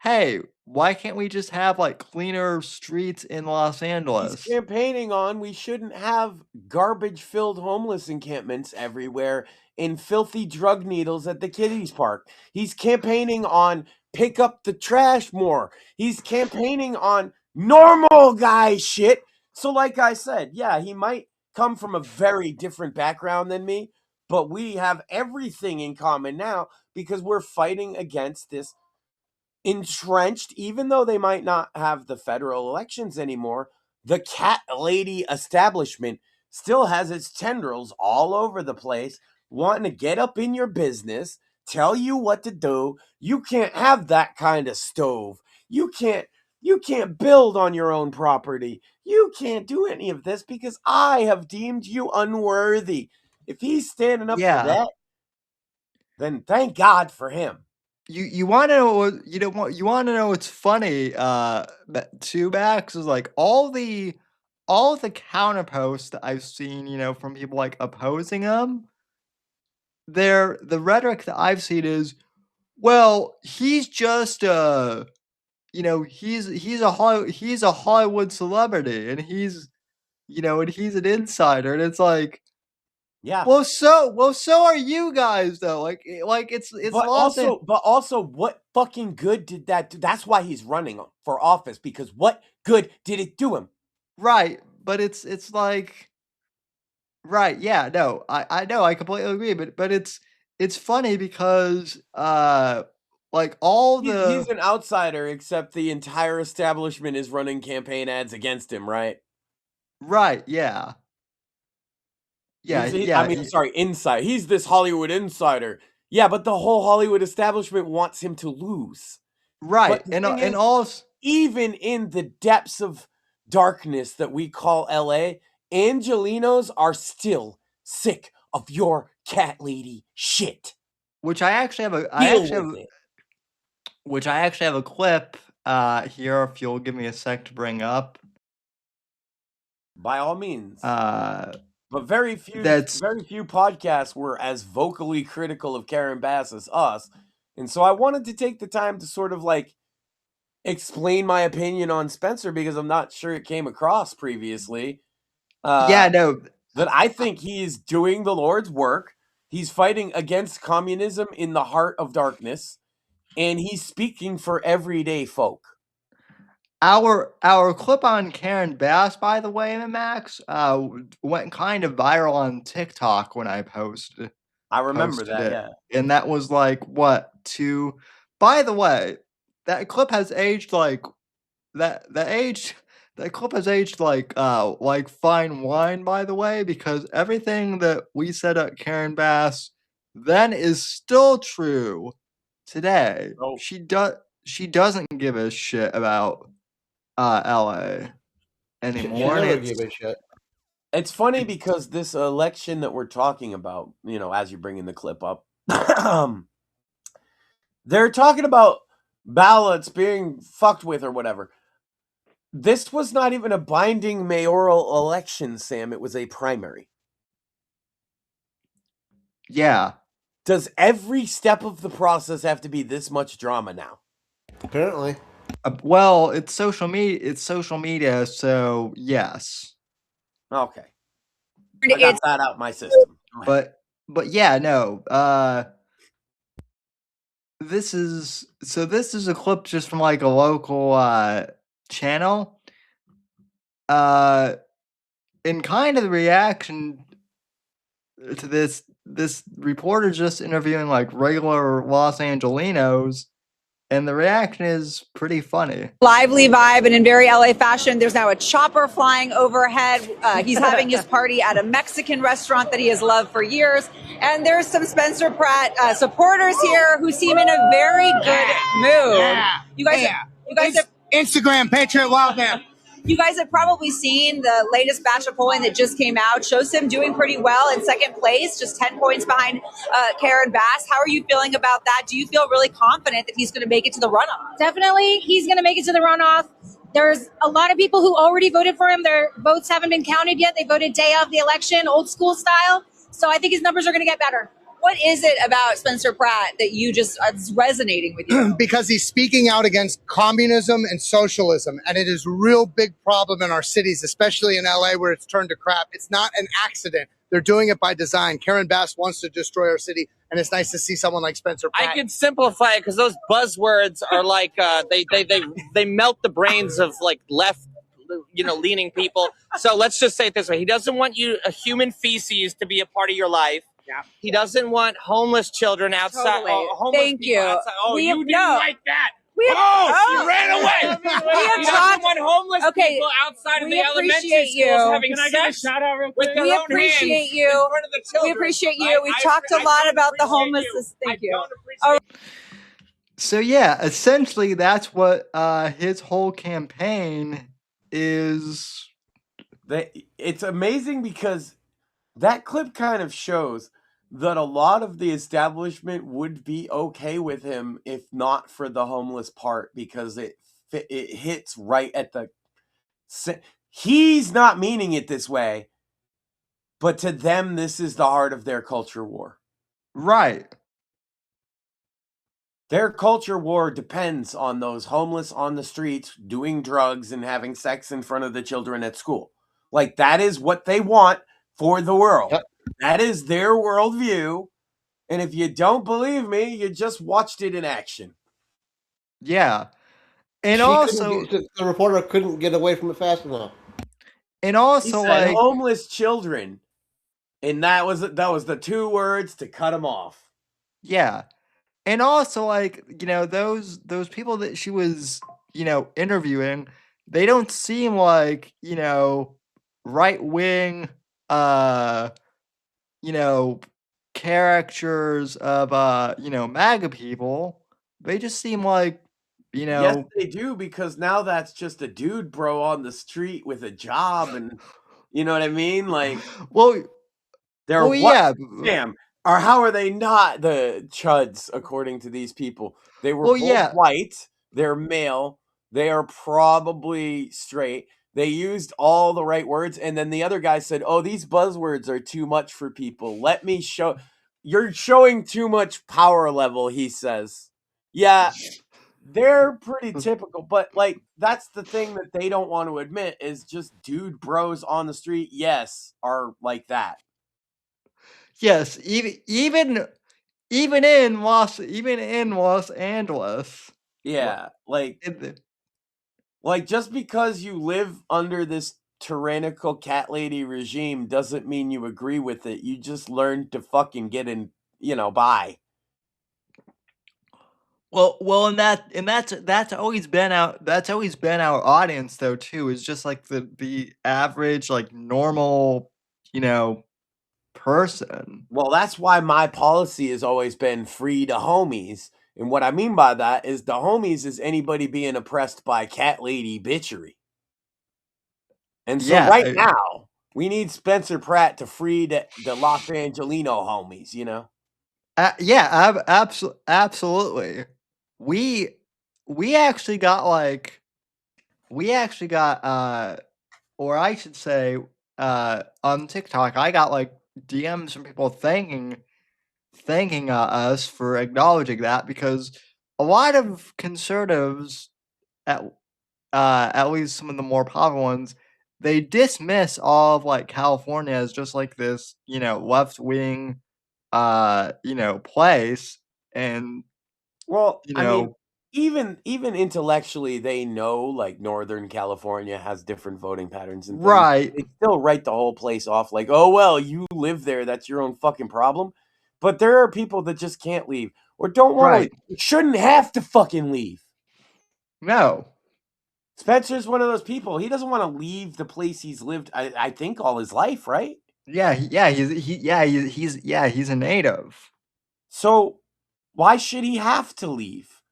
hey, why can't we just have like cleaner streets in Los He's Angeles? campaigning on we shouldn't have garbage-filled homeless encampments everywhere and filthy drug needles at the kiddies park. He's campaigning on pick up the trash more. He's campaigning on normal guy shit. So like I said, yeah, he might come from a very different background than me, but we have everything in common now because we're fighting against this entrenched, even though they might not have the federal elections anymore, the cat lady establishment still has its tendrils all over the place, wanting to get up in your business, tell you what to do. You can't have that kind of stove. You can't build on your own property. You can't do any of this because I have deemed you unworthy. If he's standing up for Yeah. that, then thank God for him. You want to know you want to know what's funny, too, Max, is like all the counter posts that I've seen, from people like opposing him. The rhetoric that I've seen is, well, he's just he's a Hollywood celebrity, and he's an insider, and it's like, Yeah. well, so are you guys, though. Like it's But Los Angeles. also, what fucking good did that do? That's why he's running for office, because what good did it do him? Right, but it's like, right, yeah, no, I know, I completely agree, but it's funny because like all He's the an outsider, except the entire establishment is running campaign ads against him, right? right, yeah. Yeah, I yeah, mean, sorry, insider. He's this Hollywood insider. Yeah, but the whole Hollywood establishment wants him to lose. right, But the thing and is, all even in the depths of darkness that we call LA, Angelinos are still sick of your cat lady shit. which Deal with it. I actually have a clip here, if you'll give me a sec to bring up. By all means. Uh But very that's few podcasts were as vocally critical of Karen Bass as us. And so I wanted to take the time to sort of like explain my opinion on Spencer, because I'm not sure it came across previously. yeah, no, That I think he is doing the Lord's work. He's fighting against communism in the heart of darkness, and he's speaking for everyday folk. our clip on Karen Bass, by the way, Max, went kind of viral on TikTok when I I remember posted that, it, yeah. and that was like what, two. By the way, that clip has aged like that aged that clip has aged like fine wine, by the way, because everything that we said at Karen Bass then is still true today. Oh. She doesn't give a shit about LA She anymore. never And gave a shit. It's funny because this election that we're talking about, as you're bringing the clip up, they're talking about ballots being fucked with or whatever. This was not even a binding mayoral election, Sam. It was a primary. yeah. Does every step of the process have to be this much drama now? Apparently. Well, it's social media. It's social media, so yes. Okay. I got that out my system. Go ahead. But yeah, no. This is a clip just from like a local channel. And kind of the reaction to this reporter just interviewing like regular Los Angelinos, and the reaction is pretty funny. Lively vibe and in very LA fashion. There's now a chopper flying overhead. He's having his party at a Mexican restaurant that he has loved for years. And there's some Spencer Pratt supporters here who seem in a very good mood. You guys have Instagram Patriot Wildman. You guys have probably seen the latest batch of polling that just came out. Shows him doing pretty well in second place, just 10 points behind Karen Bass. How are you feeling about that? Do you feel really confident that he's going to make it to the runoff? Definitely, he's going to make it to the runoff. There's a lot of people who already voted for him. Their votes haven't been counted yet. They voted day of the election, old school style. So I think his numbers are going to get better. What is it about Spencer Pratt that you just is resonating with you? Because he's speaking out against communism and socialism, and it is a real big problem in our cities, especially in LA where it's turned to crap. It's not an accident. They're doing it by design. Karen Bass wants to destroy our city, and it's nice to see someone like Spencer Pratt. I can simplify it because those buzzwords are like they melt the brains of like left leaning people. So let's just say it this way: he doesn't want human feces to be a part of your life. Yeah. He doesn't want homeless children outside. Totally. Homeless Thank people you. outside. Oh, We you have- didn't no. like that. She ran away. He doesn't want homeless people outside of the elementary schools having sex with their We own appreciate hands you. in front of the children. We appreciate you. We've talked a lot about the homelessness. Thank you. So yeah, essentially that's what his whole campaign is. It's amazing because that clip kind of shows that a lot of the establishment would be okay with him if not for the homeless part, because it hits right at the... He's not meaning it this way, but to them, this is the heart of their culture war. Right. Their culture war depends on those homeless on the streets doing drugs and having sex in front of the children at school. Like, that is what they want for the world. Yep. That is their worldview. And if you don't believe me, you just watched it in action. Yeah. And She also the reporter couldn't get away from it fast enough. and He also said like homeless children. And that was the two words to cut them off. yeah. And also like, those people that she was, interviewing, they don't seem like, right wing caricatures of MAGA people. They just seem like, Yes, they do, because now that's just a dude bro on the street with a job, and you know what I mean? Like, well, they're what? yeah. Damn. Or how are they not the chuds, according to these people? They were Well, both yeah. white. They're male. They are probably straight. They used all the right words. And then the other guy said, oh, these buzzwords are too much for people. Let me show. You're showing too much power level, he says. Yeah, they're pretty typical. But, like, that's the thing that they don't want to admit is just dude bros on the street, yes, are like that. Yes, even in Los Angeles. Yeah, like just because you live under this tyrannical cat lady regime doesn't mean you agree with it. You just learn to fucking get in, by. Well, and that's always been our audience though too. Is just like the average like normal, person. Well, that's why my policy has always been free to homies. And what I mean by that is the homies is anybody being oppressed by cat lady bitchery. And so Yeah, right now, we need Spencer Pratt to free the Los Angelino homies, yeah, absolutely. We we actually got like or I should say, on TikTok, I got like DMs from people thanking us for acknowledging that because a lot of conservatives, at at least some of the more popular ones, they dismiss all of like California as just like this, left wing, place, and Well, you I mean, know, even intellectually, they know like Northern California has different voting patterns and things. right, They still write the whole place off like, oh well, you live there, that's your own fucking problem. But there are people that just can't leave or don't want to right, leave, shouldn't have to fucking leave. no, Spencer's one of those people. He doesn't want to leave the place he's lived, I think, all his life, right? he's a native. So why should he have to leave?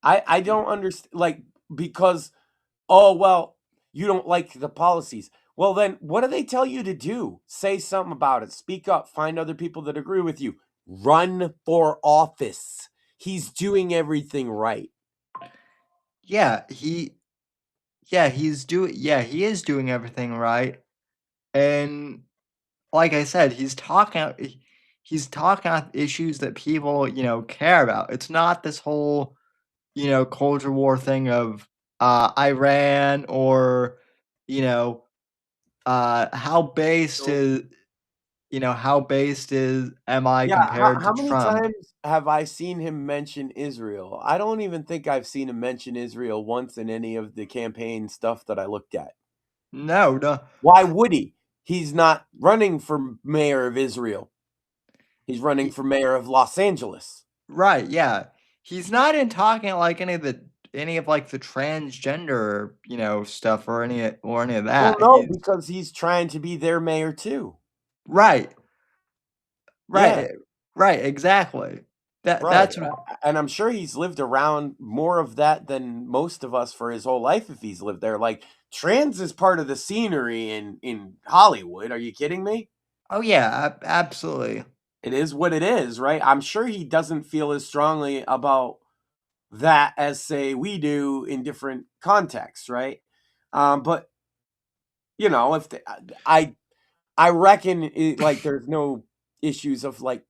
I don't understand, like, because, oh, well, you don't like the policies. Well, then what do they tell you to do? Say something about it. Speak up. Find other people that agree with you. Run for office. He's doing everything right. Yeah, he is doing everything right. And like I said, he's talking about issues that people, care about. It's not this whole, culture war thing of Iran or, you know, how based So, is am I yeah, compared to how many Trump? times have I seen him mention Israel? I don't even think I've seen him mention Israel once in any of the campaign stuff that I looked at. No, no. Why would he? He's not running for mayor of Israel. He's running He, for mayor of Los Angeles. right, yeah. He's not in talking like any of like the transgender, stuff or any of Well, that. no, He's because he's trying to be their mayor too. right. Yeah, Right, right, exactly. right. That's what And I'm sure he's lived around more of that than most of us for his whole life if he's lived there. Like trans is part of the scenery in Hollywood. Are you kidding me? oh yeah, absolutely. It is what it is, right? I'm sure he doesn't feel as strongly about that as say we do in different contexts, right? But if I reckon like there's no issues of like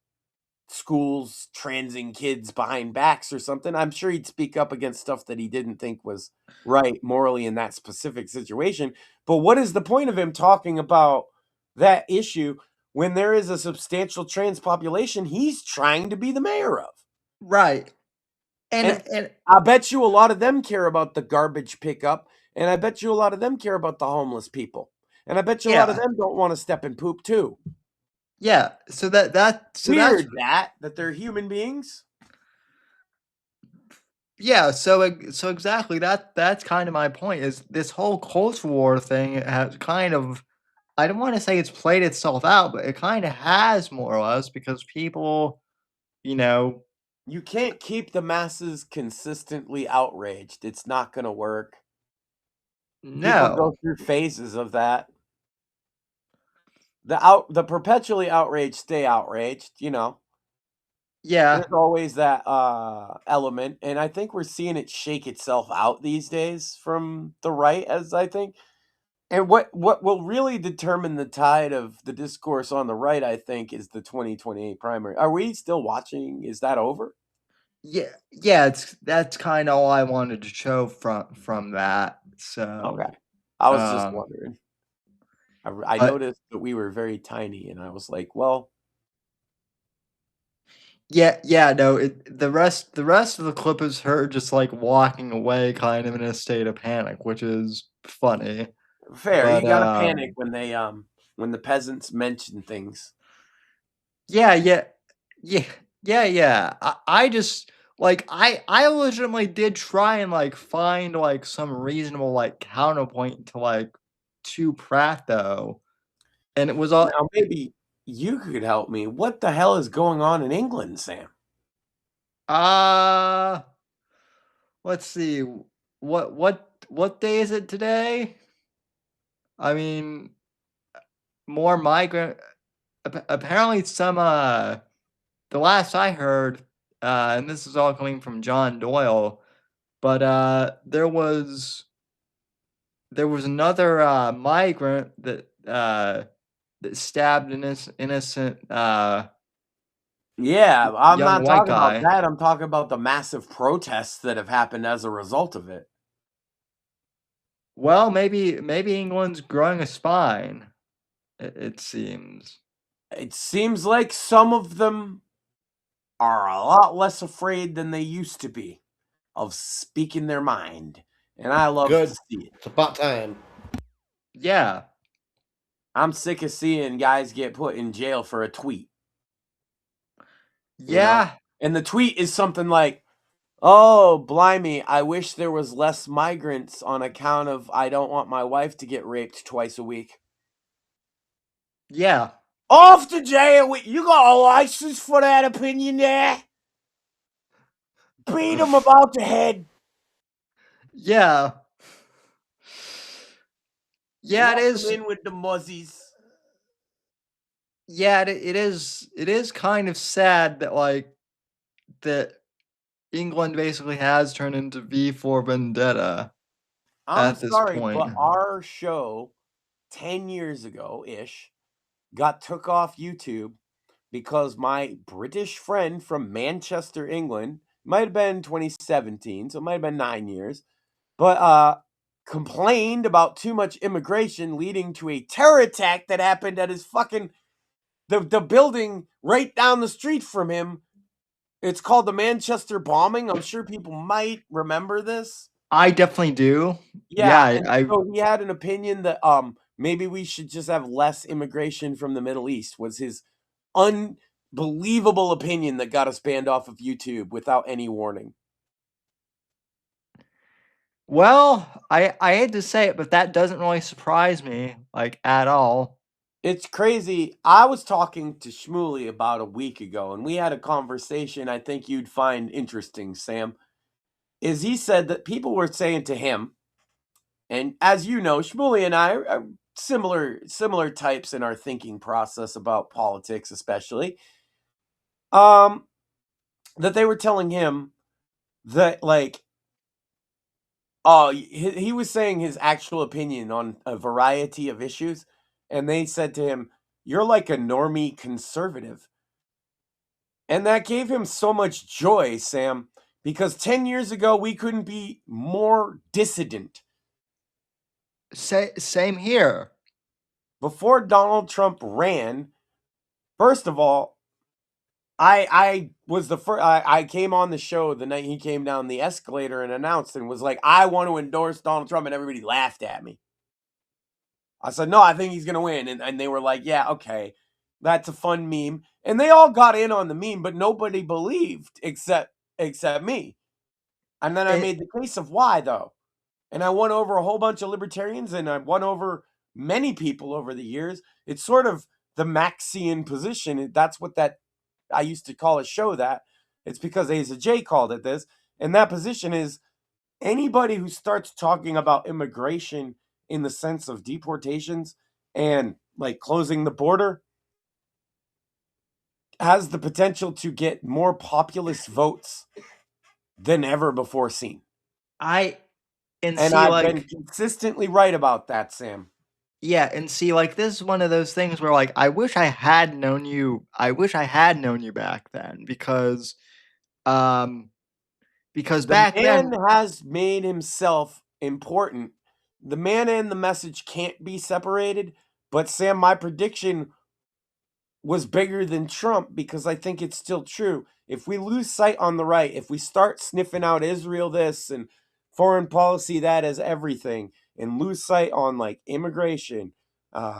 schools transing kids behind backs or something. I'm sure he'd speak up against stuff that he didn't think was right morally in that specific situation. But what is the point of him talking about that issue when there is a substantial trans population he's trying to be the mayor of? Right. And And I bet you a lot of them care about the garbage pickup, and I bet you a lot of them care about the homeless people. And I bet you a lot of yeah. them don't want to step in poop too. Yeah. That's Weird that they're human beings. yeah, so exactly that's kind of my point is this whole culture war thing has kind of I don't want to say it's played itself out, but it kind of has more or less because people, you know, You can't keep the masses consistently outraged. It's not going to work. People no. go through phases of that. The perpetually outraged stay outraged. Yeah. There's always that element, and I think we're seeing it shake itself out these days from the right, as I think. And what will really determine the tide of the discourse on the right, I think, is the 2028 primary. Are we still watching? Is that over? Yeah, that's kind of all I wanted to show from that. So, Okay. I was just um wondering. I but noticed that we were very tiny, and I was like, well, yeah, no, the rest of the clip is her just like walking away kind of in a state of panic, which is funny. fair. But You got to panic when the peasants mention things. yeah, yeah. Yeah. Yeah. I just like I legitimately did try and like find like some reasonable like counterpoint to like to Pratt though, and it was all Now, maybe you could help me. What the hell is going on in England, Sam? uh let's see, what day is it today? I mean, more migrant. Apparently, some the last I heard, and this is all coming from John Doyle, but there was another migrant that stabbed an innocent Yeah, I'm young not white talking about guy. that. I'm talking about the massive protests that have happened as a result of it. Well, maybe England's growing a spine. It seems. It seems like some of them are a lot less afraid than they used to be of speaking their mind. And I love to Good. see it. It's about time. Yeah, I'm sick of seeing guys get put in jail for a tweet, you know? yeah, And the tweet is something like, "Oh, blimey, I wish there was less migrants on account of I don't want my wife to get raped twice a week." yeah, Off to jail. You got a license for that opinion there? Beat him about the head. yeah, yeah. It Lock him is. in with the muzzies. Yeah, it is. It is kind of sad that like that England basically has turned into V for Vendetta I'm at this sorry, point. but our show 10 years ago ish got took off YouTube because my British friend from Manchester, England, might have been 2017, so it might have been 9 years, but complained about too much immigration leading to a terror attack that happened at his fucking the building right down the street from him. It's called the Manchester bombing. I'm sure people might remember this. I definitely do. Yeah, Yeah, and I so he had an opinion that maybe we should just have less immigration from the Middle East was his unbelievable opinion that got us banned off of YouTube without any warning. well, I hate to say it, but that doesn't really surprise me like at all. It's crazy. I was talking to Shmuley about a week ago, and we had a conversation I think you'd find interesting, Sam. Is he said that people were saying to him, and as you know, Shmuley and I are similar types in our thinking process about politics, especially. Um, that they were telling him that like he was saying his actual opinion on a variety of issues, and they said to him, "You're like a normie conservative." And that gave him so much joy, Sam, because 10 years ago we couldn't be more dissident. Same here. Before Donald Trump ran, first of all, I was the first. I came on the show the night he came down the escalator and announced and was like, "I want to endorse Donald Trump," and everybody laughed at me. I said, "No, I think he's gonna win," and they were like, "Yeah, okay, that's a fun meme," and they all got in on the meme, but nobody believed except me. And then I It made the case of why though, and I won over a whole bunch of libertarians, and I won over many people over the years. It's sort of the Maxian position. That's what that I used to call a show that. It's because Asa J called it this. And that position is anybody who starts talking about immigration in the sense of deportations and like closing the border has the potential to get more populist votes than ever before seen. I and And see I've been like consistently right about that, Sam. yeah, and see like this is one of those things where like I wish I had known you. I wish I had known you back then um because The back man then has made himself important. The man and the message can't be separated. But Sam, my prediction was bigger than Trump because I think it's still true. If we lose sight on the right, if we start sniffing out Israel this and foreign policy that as everything, and lose sight on like immigration,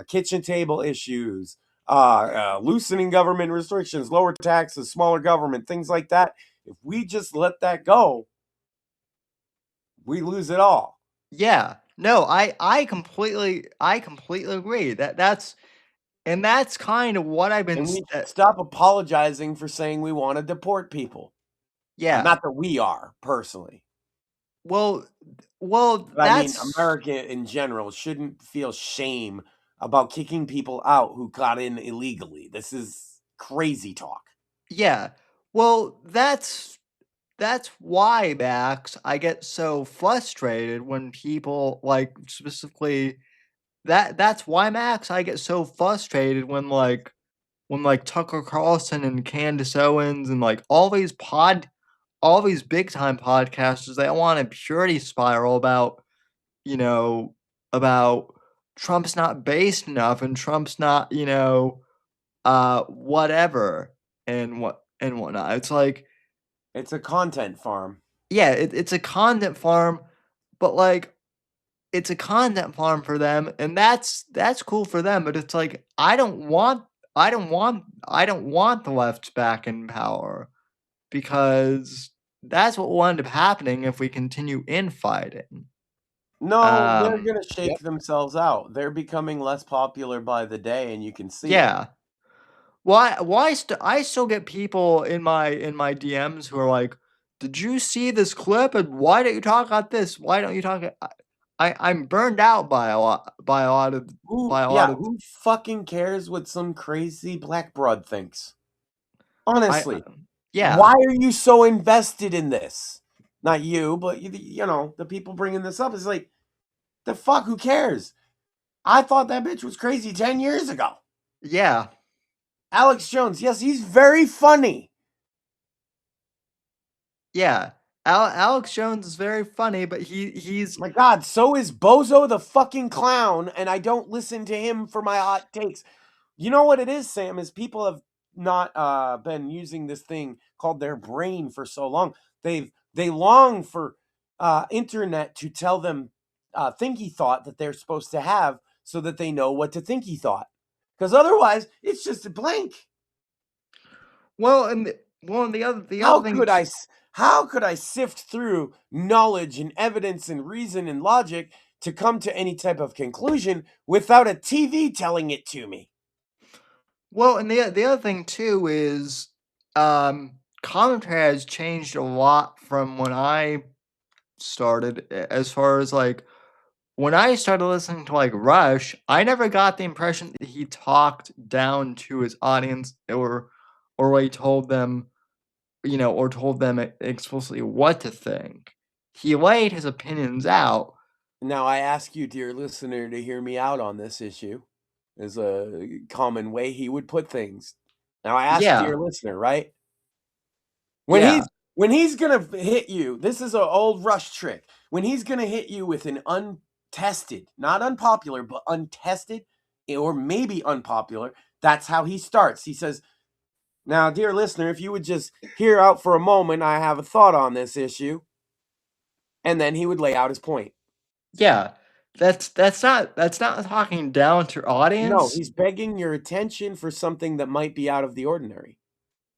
kitchen table issues, loosening government restrictions, lower taxes, smaller government, things like that. If we just let that go, we lose it all. Yeah. No, I completely agree. That's kind of what I've been And we stop apologizing for saying we want to deport people. yeah. Not that we are personally. Well, But I mean, America in general shouldn't feel shame about kicking people out who got in illegally. This is crazy talk. Yeah. Well, that's why, Max, I get so frustrated when people like specifically that's why, Max, I get so frustrated when Tucker Carlson and Candace Owens and like all these big time podcasters, they want a purity spiral about, you know, about Trump's not based enough and Trump's not, whatever and whatnot. It's like it's a content farm. Yeah, it's a content farm, but like it's a content farm for them, and that's cool for them. But it's like I don't want the left back in power because that's what will end up happening if we continue infighting. No, they're gonna shake themselves out. They're becoming less popular by the day, and you can see it. Yeah. I still get people in my DMs who are like, "Did you see this clip? And why don't you talk about this? Why don't you talk?" I'm burned out by a lot of who fucking cares what some crazy black broad thinks? Honestly. Yeah. Why are you so invested in this? Not you, but the people bringing this up is like, the fuck, who cares? I thought that bitch was crazy 10 years ago. Yeah. Alex Jones, yes, he's very funny. Yeah. Alex Jones is very funny, but he's my God, so is Bozo the fucking clown, and I don't listen to him for my hot takes. You know what it is, Sam, is people have not been using this thing called their brain for so long. They long for internet to tell them thinky thought that they're supposed to have so that they know what to thinky thought. Because otherwise, it's just a blank. Well, and the other thing. How could I sift through knowledge and evidence and reason and logic to come to any type of conclusion without a TV telling it to me? Well, and the other thing too is commentary has changed a lot from when I started, as far as like when I started listening to like Rush, I never got the impression that he talked down to his audience or he told them, or told them explicitly what to think. He laid his opinions out. Now I ask you, dear listener, to hear me out on this issue. Is a common way he would put things. Now I ask dear listener, right? When he's gonna hit you, this is an old Rush trick. When he's gonna hit you with an untested, not unpopular, but untested, or maybe unpopular, that's how he starts. He says, now, dear listener, if you would just hear out for a moment, I have a thought on this issue. And then he would lay out his point. Yeah. That's not talking down to audience. No, he's begging your attention for something that might be out of the ordinary.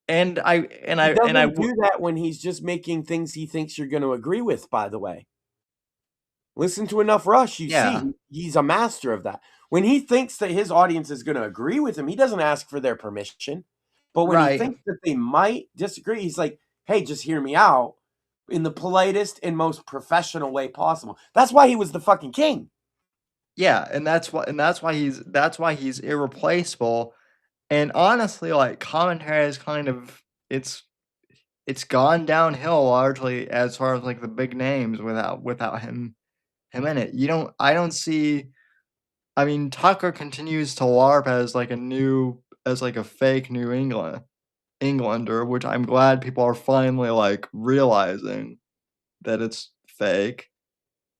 And I do that when he's just making things he thinks you're going to agree with, by the way. Listen to enough Rush, you see he's a master of that. When he thinks that his audience is going to agree with him, he doesn't ask for their permission. But when he thinks that they might disagree, he's like, hey, just hear me out in the politest and most professional way possible. That's why he was the fucking king. Yeah, and that's why he's irreplaceable. And honestly, like commentary is kind of it's gone downhill largely as far as like the big names without him in it. I don't see. I mean, Tucker continues to LARP as like a fake New Englander, which I'm glad people are finally like realizing that it's fake.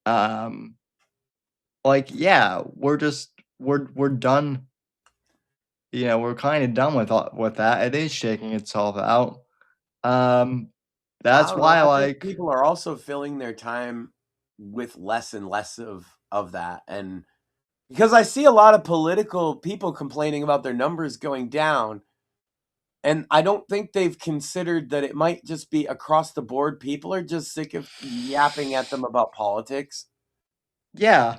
Like yeah, we're done. We're kind of done with that. It is shaking itself out. That's why I think people are also filling their time with less and less of that, and Because I see a lot of political people complaining about their numbers going down. And I don't think they've considered that it might just be across the board. People are just sick of yapping at them about politics. Yeah.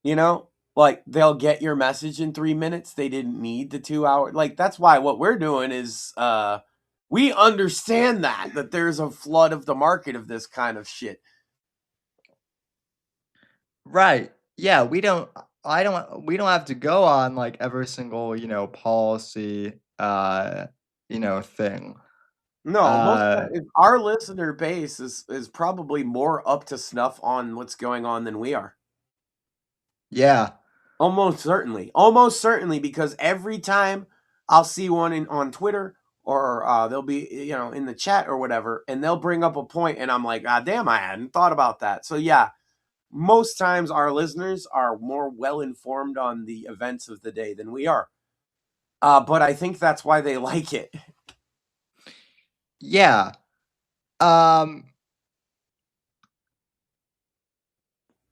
You know, like they'll get your message in 3 minutes. They didn't need the 2 hour. Like that's why what we're doing is we understand that there's a flood of the market of this kind of shit. Right. Yeah, we don't have to go on like every single, policy thing. No, most of Uh that our listener base is probably more up to snuff on what's going on than we are. yeah. Almost certainly, because every time I'll see one on Twitter or they'll be in the chat or whatever, and they'll bring up a point, and I'm like, ah, damn, I hadn't thought about that. So yeah, most times our listeners are more well informed on the events of the day than we are. But I think that's why they like it. Yeah.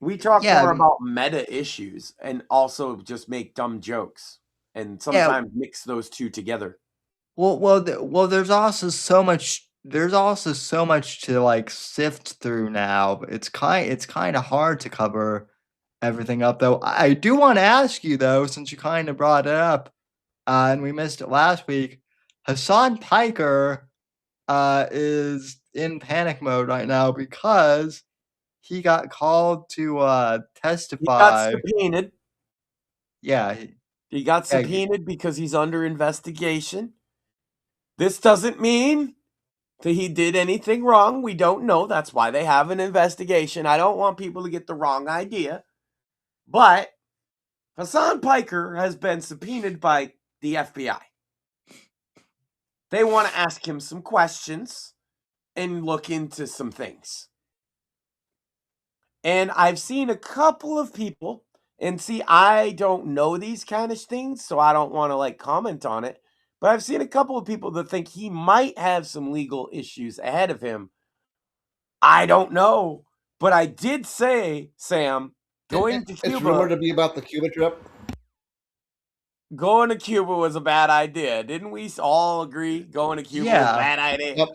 We talk Yeah. more about meta issues and also just make dumb jokes and sometimes mix those two together. Well, there's also so much to like sift through now. It's kind of hard to cover everything up though. I do want to ask you though, since you kind of brought it up, and we missed it last week. Hassan Piker is in panic mode right now because he got called to testify. He got subpoenaed. Yeah, he got subpoenaed because he's under investigation. This doesn't mean that he did anything wrong. We don't know. That's why they have an investigation. I don't want people to get the wrong idea. But Hassan Piker has been subpoenaed by the FBI. They want to ask him some questions and look into some things. And I've seen a couple of people, and see, I don't know these kind of things, so I don't want to like comment on it. But I've seen a couple of people that think he might have some legal issues ahead of him. I don't know. But I did say, Sam, going to Cuba. It's rumored to be about the Cuba trip. Going to Cuba was a bad idea. Didn't we all agree going to Cuba was a bad idea?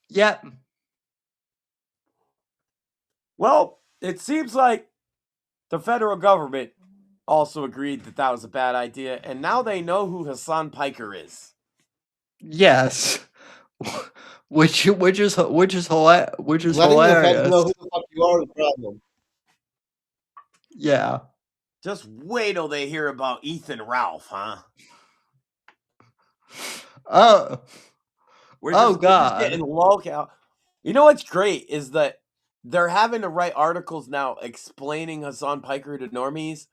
Yep. Well, it seems like the federal government also agreed that was a bad idea, and now they know who Hassan Piker is. Yes. Which is hilarious. Letting the feds know who the fuck you are is the problem. Yeah. Just wait till they hear about Ethan Ralph, huh? Oh. We're just getting local. You know what's great is that they're having to write articles now explaining Hassan Piker to normies.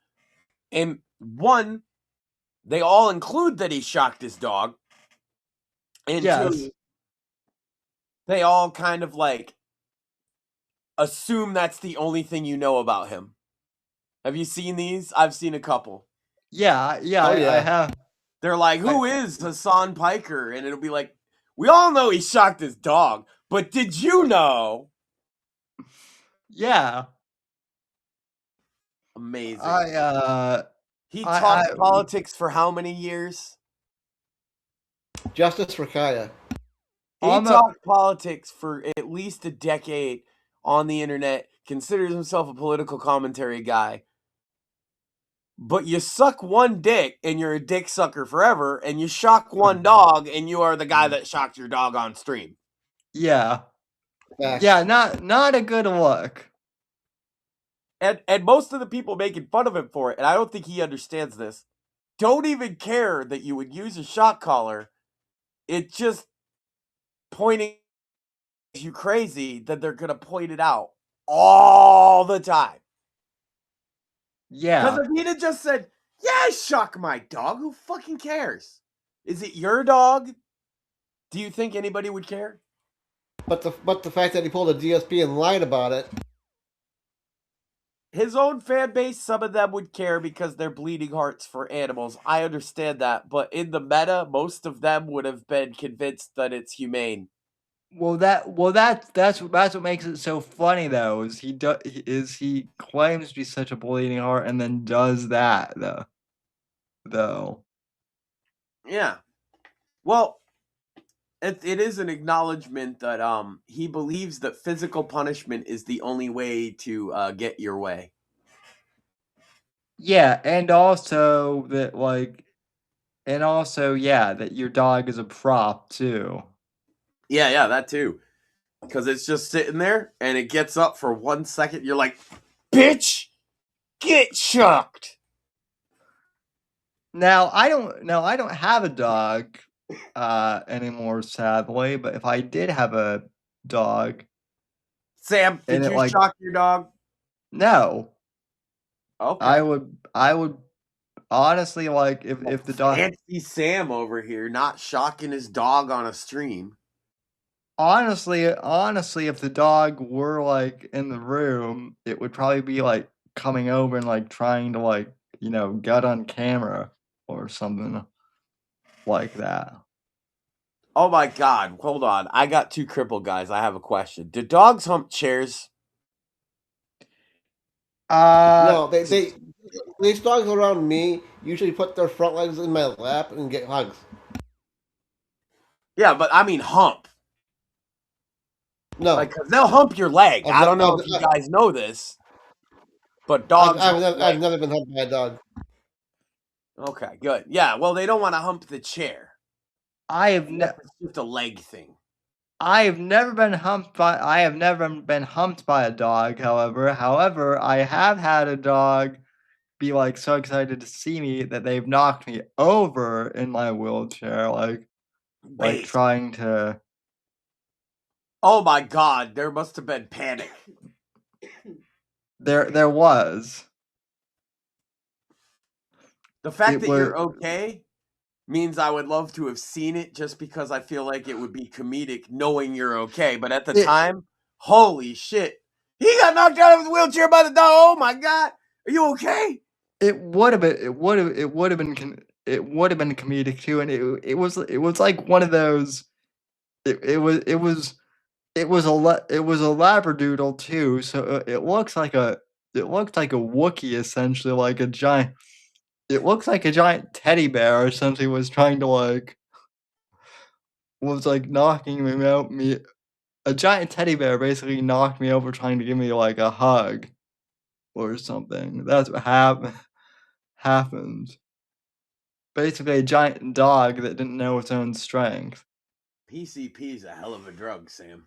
And one, they all include that he shocked his dog. And two, they all kind of like assume that's the only thing you know about him. Have you seen these? I've seen a couple. Yeah, I have. They're like, who is Hassan Piker? And it'll be like, we all know he shocked his dog, but did you know? Yeah. Amazing. He taught politics for how many years? Justice for Kaya. He talked politics for at least a decade on the internet, considers himself a political commentary guy. But you suck one dick and you're a dick sucker forever, and you shock one dog and you are the guy that shocked your dog on stream. Yeah. Yeah, not a good look. And most of the people making fun of him for it, and I don't think he understands this, don't even care that you would use a shock collar. It's just pointing you crazy that they're going to point it out all the time. Yeah. Because if he'd have just said, yeah, I shock my dog, who fucking cares? Is it your dog? Do you think anybody would care? But the fact that he pulled a DSP and lied about it. His own fan base, some of them would care because they're bleeding hearts for animals. I understand that. But in the meta, most of them would have been convinced that it's humane. that's what makes it so funny though. He claims to be such a bleeding heart and then does that though. Yeah. Well, it is an acknowledgement that he believes that physical punishment is the only way to get your way. Yeah, and also that that your dog is a prop too. Yeah, that too. Because it's just sitting there and it gets up for 1 second. You're like, bitch, get shocked. Now I don't have a dog anymore, sadly, but if I did have a dog Sam, and did you shock your dog? no, Okay. I would honestly if the dog Fancy Sam over here not shocking his dog on a stream. honestly if the dog were in the room, it would probably be coming over and trying to get on camera or something like that. Oh my god, hold on. I got two crippled guys. I have a question. Do dogs hump chairs? No, these dogs around me usually put their front legs in my lap and get hugs. Yeah, but I mean hump. No, Cause they'll hump your leg. I don't know I've- if you guys know this, but dogs. I've never been humped by a dog. Okay, good. Yeah, well, they don't want to hump the chair. It's just a leg thing. I have never been humped by a dog, however, I have had a dog be so excited to see me that they've knocked me over in my wheelchair, trying to. Oh my god, there must have been panic. There was. The fact that you're okay means I would love to have seen it, just because I feel like it would be comedic knowing you're okay. But at the time, holy shit. He got knocked out of his wheelchair by the dog. Oh my god. Are you okay? It would have been comedic too, and it was like one of those. It was a labradoodle too, so it looks like a Wookiee, essentially, like a giant. It looks like a giant teddy bear or something was trying to knocking me. A giant teddy bear basically knocked me over, trying to give me a hug or something. That's what happened. Basically, a giant dog that didn't know its own strength. PCP's a hell of a drug, Sam.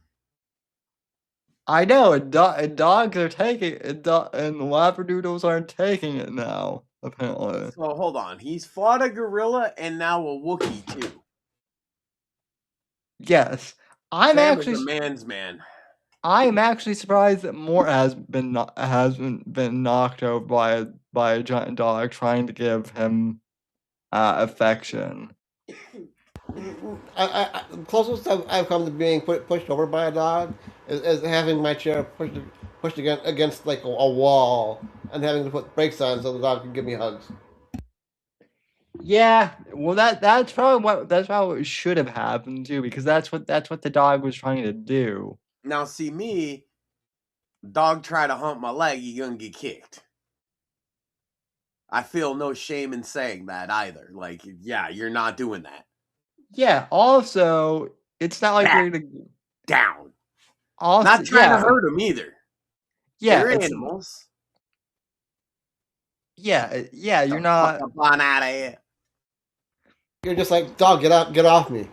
I know, and dogs are taking it, and labradoodles aren't taking it now, apparently. So hold on, he's fought a gorilla and now a Wookiee too. Yes, Sam is a man's man. I am actually surprised that Mort has been knocked over by a giant dog trying to give him affection. I closest I've come to being pushed over by a dog is having my chair pushed against a wall and having to put brakes on so the dog can give me hugs. Yeah, well, that's probably what should have happened too, because that's what the dog was trying to do. Now, see me, dog try to hump my leg, you're gonna get kicked. I feel no shame in saying that either. Yeah, you're not doing that. Yeah. Also, it's not like you're gonna down. Also, not trying to hurt them either. Yeah, they're animals. Yeah, you're not. Fuck on out of here. You're just like, dog, get off me.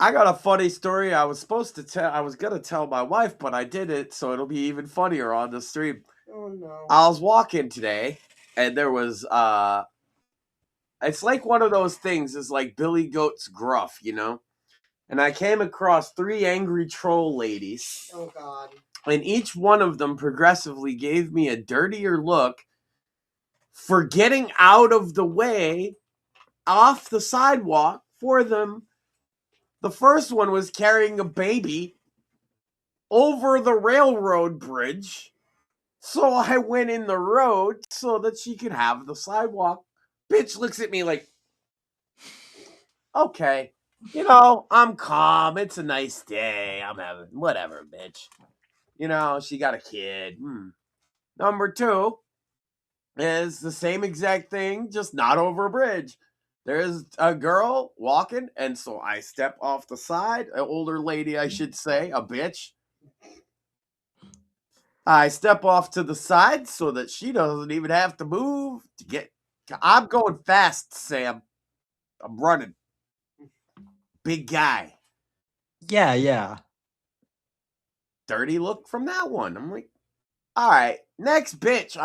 I got a funny story I was gonna tell my wife, but I didn't, so it'll be even funnier on the stream. Oh no. I was walking today, and there was it's like one of those things, is like Billy Goat's Gruff, And I came across 3 angry troll ladies. Oh god. And each one of them progressively gave me a dirtier look for getting out of the way off the sidewalk for them. The first one was carrying a baby over the railroad bridge. So I went in the road so that she could have the sidewalk. Bitch looks at me like, okay. You know, I'm calm. It's a nice day. I'm having whatever, bitch. You know, she got a kid. Number two is the same exact thing, just not over a bridge. There's a girl walking, and so I step off the side, an older lady, I should say, a bitch. I step off to the side so that she doesn't even have to move to get. I'm going fast, Sam. I'm running. Big guy. Yeah. Dirty look from that one. I'm like, all right, next bitch.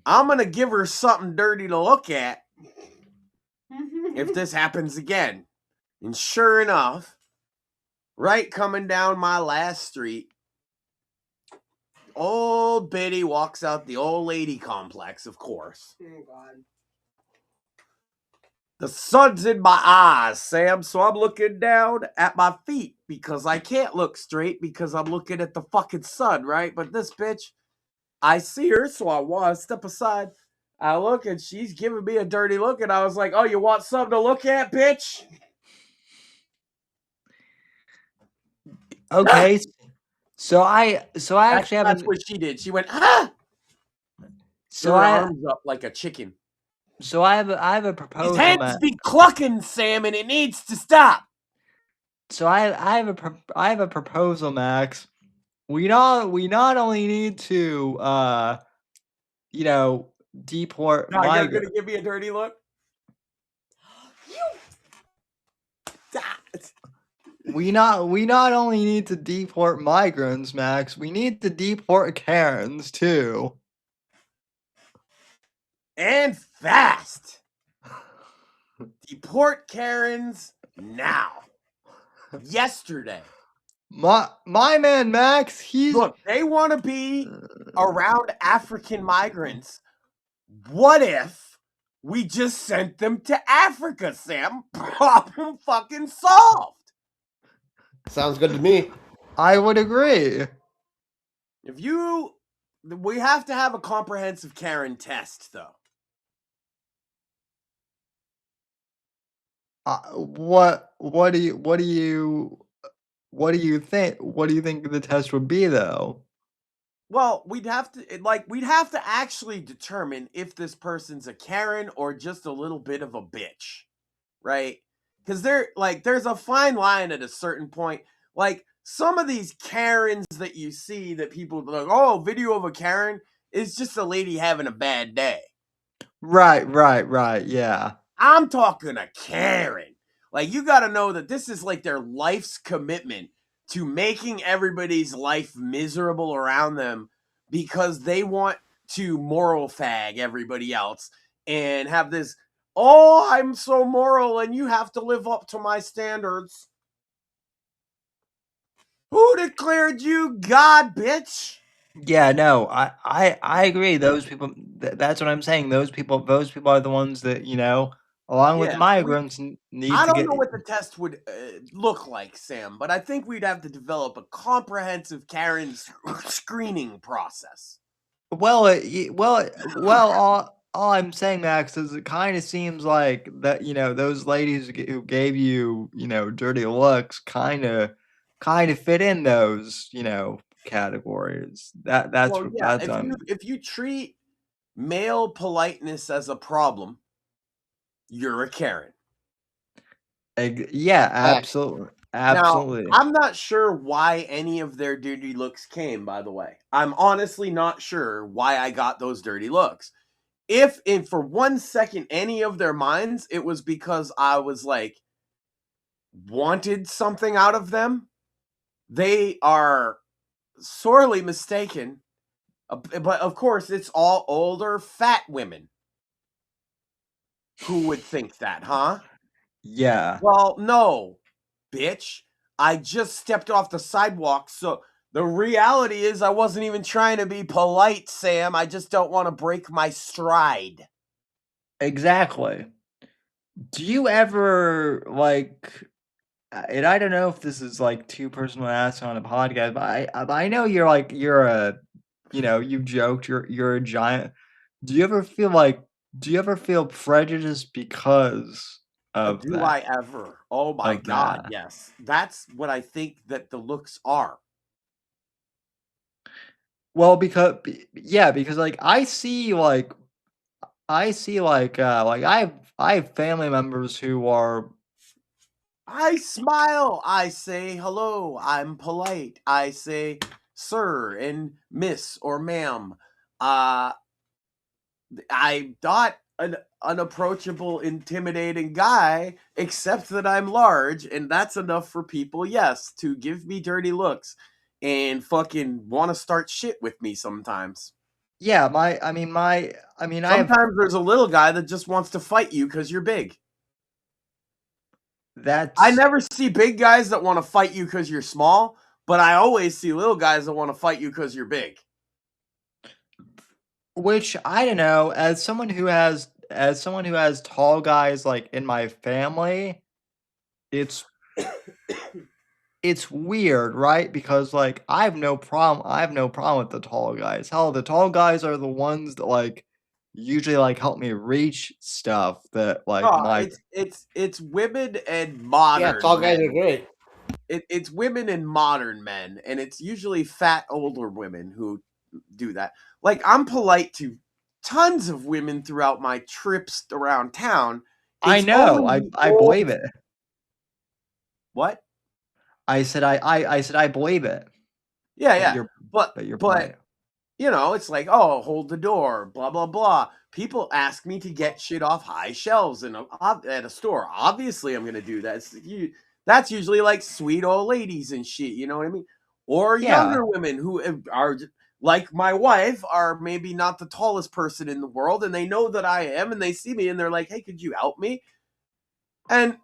I'm gonna give her something dirty to look at if this happens again. And sure enough, right coming down my last street, old Biddy walks out the old lady complex, of course. Oh, God. The sun's in my eyes, Sam, so I'm looking down at my feet because I can't look straight because I'm looking at the fucking sun, right? But this bitch, I see her, so I want to step aside. I look and she's giving me a dirty look, and I was like, oh, you want something to look at, bitch? Okay. So I actually That's haven't. what she did. She went, ah! So Threw her I arms up like a chicken. so I have a His proposal, heads Max. be clucking, Sam, and it needs to stop. So I have a proposal, Max. We not only need to deport Now you're migrants. gonna give me a dirty look. We not only need to deport migrants, Max. We need to deport Karens too. And fast. Deport Karens now. Yesterday. My man Max, he's Look, they want to be around African migrants. What if we just sent them to Africa, Sam? Problem fucking solved. Sounds good to me. I would agree. We have to have a comprehensive Karen test, though. What do you think? What do you think the test would be, though? Well, we'd have to actually determine if this person's a Karen or just a little bit of a bitch, right? Because there's a fine line at a certain point. Like some of these Karens that you see that people are like, oh, video of a Karen is just a lady having a bad day. Right. Yeah. I'm talking a Karen. Like you got to know that this is like their life's commitment to making everybody's life miserable around them because they want to moral fag everybody else and have this, oh, I'm so moral and you have to live up to my standards. Who declared you God, bitch? Yeah, no, I agree. Those people, that's what I'm saying. Those people are the ones that, along with Yeah, migrants, need I to don't get. know what the test would look like, Sam, but I think we'd have to develop a comprehensive Karen screening process. Well, all I'm saying, Max, is it kind of seems like that, those ladies who gave you, dirty looks kind of fit in those, categories. That's Well, yeah, that's if you treat male politeness as a problem, you're a Karen. yeah, absolutely. Now, I'm not sure why any of their dirty looks came, by the way. I'm honestly not sure why I got those dirty looks. If for 1 second any of their minds, it was because I was like, wanted something out of them, they are sorely mistaken. But of course, it's all older, fat women who would think that, huh? Yeah. Well, no, bitch. I just stepped off the sidewalk, so the reality is I wasn't even trying to be polite, Sam. I just don't want to break my stride. Exactly. Do you ever and I don't know if this is like too personal to ask on a podcast, but I know you're a, you joked you're a giant. Do you ever feel prejudiced because of Do that. I ever? Oh my Of God, that. yes. That's what I think that the looks are. Well, because because like I have family members who are I smile. I say hello. I'm polite. I say sir and miss or ma'am. Uh, I'm not an unapproachable, intimidating guy, except that I'm large, and that's enough for people, yes, to give me dirty looks and fucking want to start shit with me sometimes. yeah, I have Sometimes there's a little guy that just wants to fight you because you're big. I that's never see big guys that want to fight you because you're small, but I always see little guys that want to fight you because you're big. which I don't know, as someone who has tall guys like in my family, it's it's weird, right? Because like I have no problem with the tall guys. Hell, the tall guys are the ones that like usually like help me reach stuff that like Oh, my it's women and Yeah, modern tall guys are men. great. It's women and modern men, and it's usually fat older women who do that. Like I'm polite to tons of women throughout my trips around town. I It's know, only the I old believe it. what? I said I believe it Yeah, that yeah. you're But that you're but polite. you know, it's like, oh, hold the door, blah blah blah. People ask me to get shit off high shelves at a store. Obviously, I'm gonna do that. That's usually like sweet old ladies and shit. You know what I mean? Or Yeah. younger women who are like my wife, are maybe not the tallest person in the world, and they know that I am, and they see me, and they're like, "Hey, could you help me?" And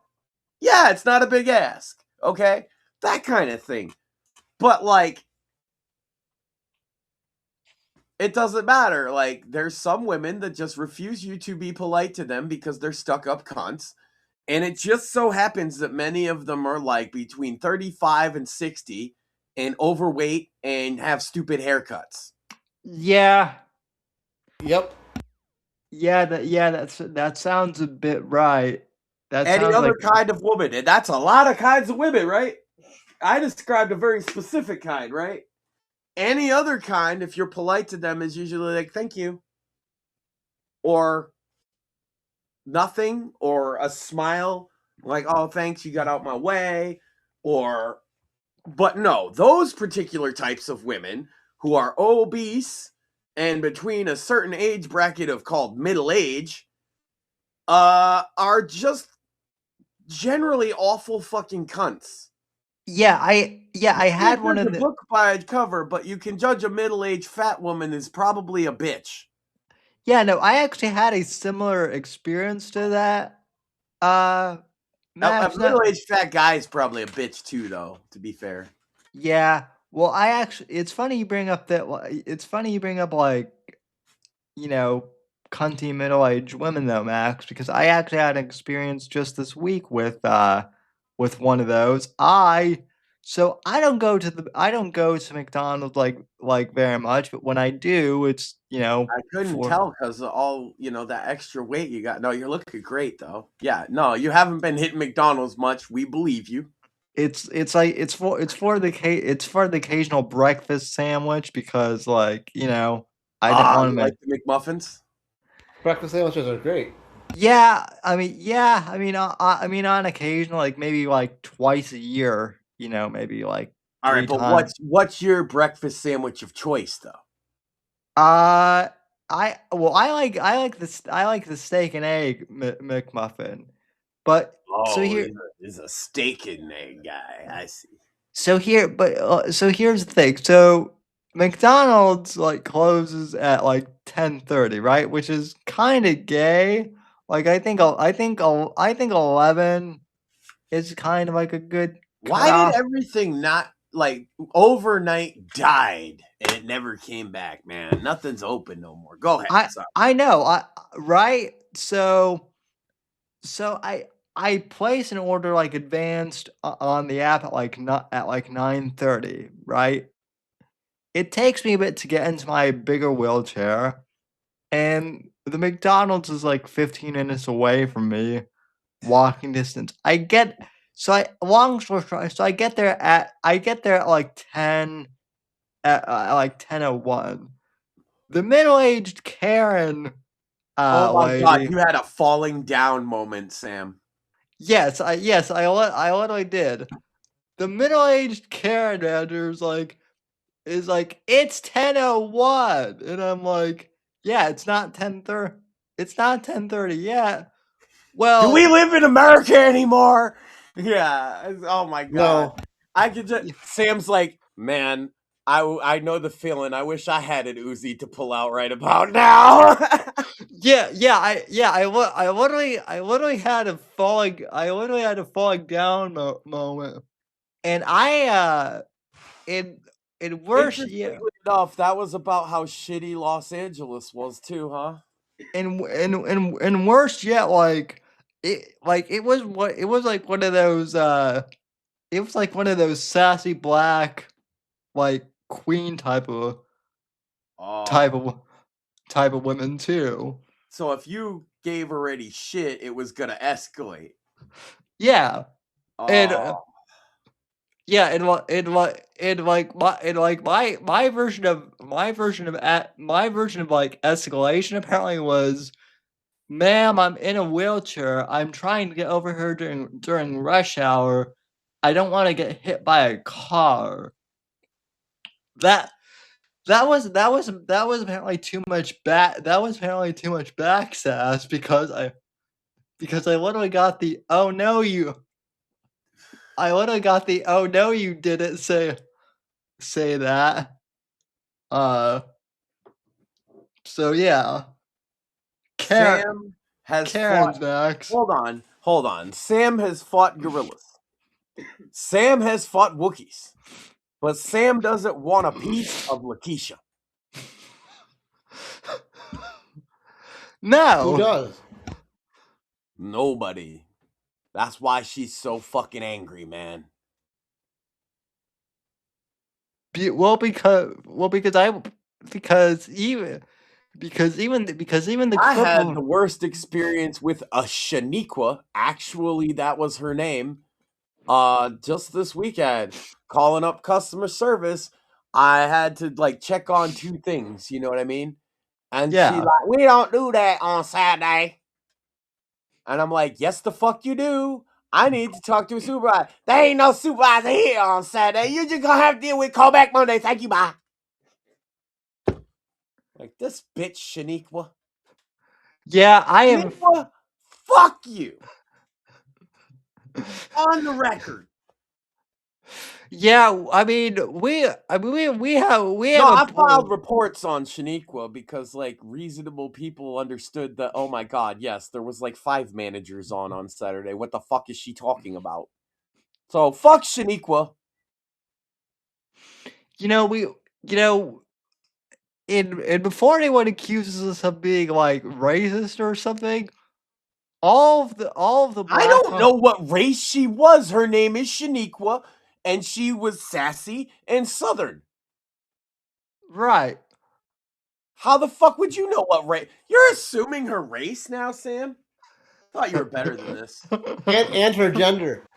yeah, it's not a big ask. Okay, that kind of thing. But like, it doesn't matter. Like, there's some women that just refuse you to be polite to them because they're stuck up cunts. And it just so happens that many of them are like between 35 and 60 and overweight and have stupid haircuts. Yeah. Yep. That sounds a bit right. That Any sounds other like kind of woman, and that's a lot of kinds of women, right? I described a very specific kind, right? Any other kind, if you're polite to them, is usually like, thank you. Or nothing, or a smile, like, oh, thanks, you got out my way. Or, but no, those particular types of women who are obese and between a certain age bracket of called middle age, are just generally awful fucking cunts. I You had can't one judge of a the book by its cover, but you can judge a middle-aged fat woman is probably a bitch. Yeah, no, I actually had a similar experience to that. Uh A Max, no, middle-aged fat guy is probably a bitch too, though, to be fair. yeah. Well, I actually it's funny you bring up it's funny you bring up like, you know, cunty middle-aged women though, Max, because I actually had an experience just this week with one of those. I don't go to McDonald's like very much, but when I do, it's, you know, I couldn't for tell because of all, that extra weight you got. No, you're looking great, though. Yeah, no, you haven't been hitting McDonald's much. We believe you. it's like it's for the occasional breakfast sandwich because like, you know, I didn't Ah, want you to. like the McMuffins? Breakfast sandwiches are great. I mean, on occasion, like maybe like twice a year, you know, maybe like All right, three but times. what's your breakfast sandwich of choice, though? Uh, I like the steak and egg McMuffin, but so Oh, here he's a steak and egg guy. I see. so here's the thing. So McDonald's like closes at like 10:30, right? Which is kind of gay. Like I think 11 is kind of like a good Why did cutoff. everything not like overnight died and it never came back, man? Nothing's open no more. Go ahead. Sorry. I know. Right? So I place an order like advanced on the app at like not at like 9:30, right? It takes me a bit to get into my bigger wheelchair, and the McDonald's is like 15 minutes away from me. walking distance. Long story short, so I get there at like 10 at like 10:01. The middle-aged Karen Oh my God, lady. you had a falling down moment, Sam. Yes, I literally did. The middle-aged Karen manager is like, it's 10:01, and I'm like, yeah, it's not 10:30. It's not 10:30 yet. Well, Do we live in America anymore? Yeah. Oh my God. No. I could just. Sam's like, man, I know the feeling. I wish I had an Uzi to pull out right about now. I literally had a falling down moment, and in worse, Interestingly enough, that was about how shitty Los Angeles was too, huh? and worse yet, it was like one of those it was like one of those sassy black, like, queen type of Oh. women too. So if you gave her any shit, it was gonna escalate. Yeah, and Oh. yeah, my version of like escalation apparently was, ma'am, I'm in a wheelchair. I'm trying to get over here during rush hour. I don't want to get hit by a car. That was apparently too much back sass, because I literally got the oh no you didn't say that. So yeah. Sam has Karen's fought. Max. Hold on. Sam has fought gorillas. Sam has fought Wookiees. But Sam doesn't want a piece of Lakeisha. No. Who does? Nobody. That's why she's so fucking angry, man. Because even the I had cripple. the worst experience with a Shaniqua. Actually, that was her name. Just this weekend, calling up customer service, I had to like check on two things. You know what I mean? And she Yeah. like, we don't do that on Saturday. And I'm like, yes, the fuck you do. I need to talk to a supervisor. There ain't no supervisor here on Saturday. You're just gonna have to deal with call back Monday. Thank you, bye. Like this bitch, Shaniqua. Yeah, I am. Shaniqua, fuck you. On the record. Yeah, I mean, we have I filed reports on Shaniqua because like reasonable people understood that. Oh my God, yes, there was like 5 managers on Saturday. What the fuck is she talking about? So fuck Shaniqua. And before anyone accuses us of being like racist or something, all of the I don't know what race she was. Her name is Shaniqua, and she was sassy and Southern. Right. How the fuck would you know what race? You're assuming her race now, Sam? Thought you were better than this. And her gender.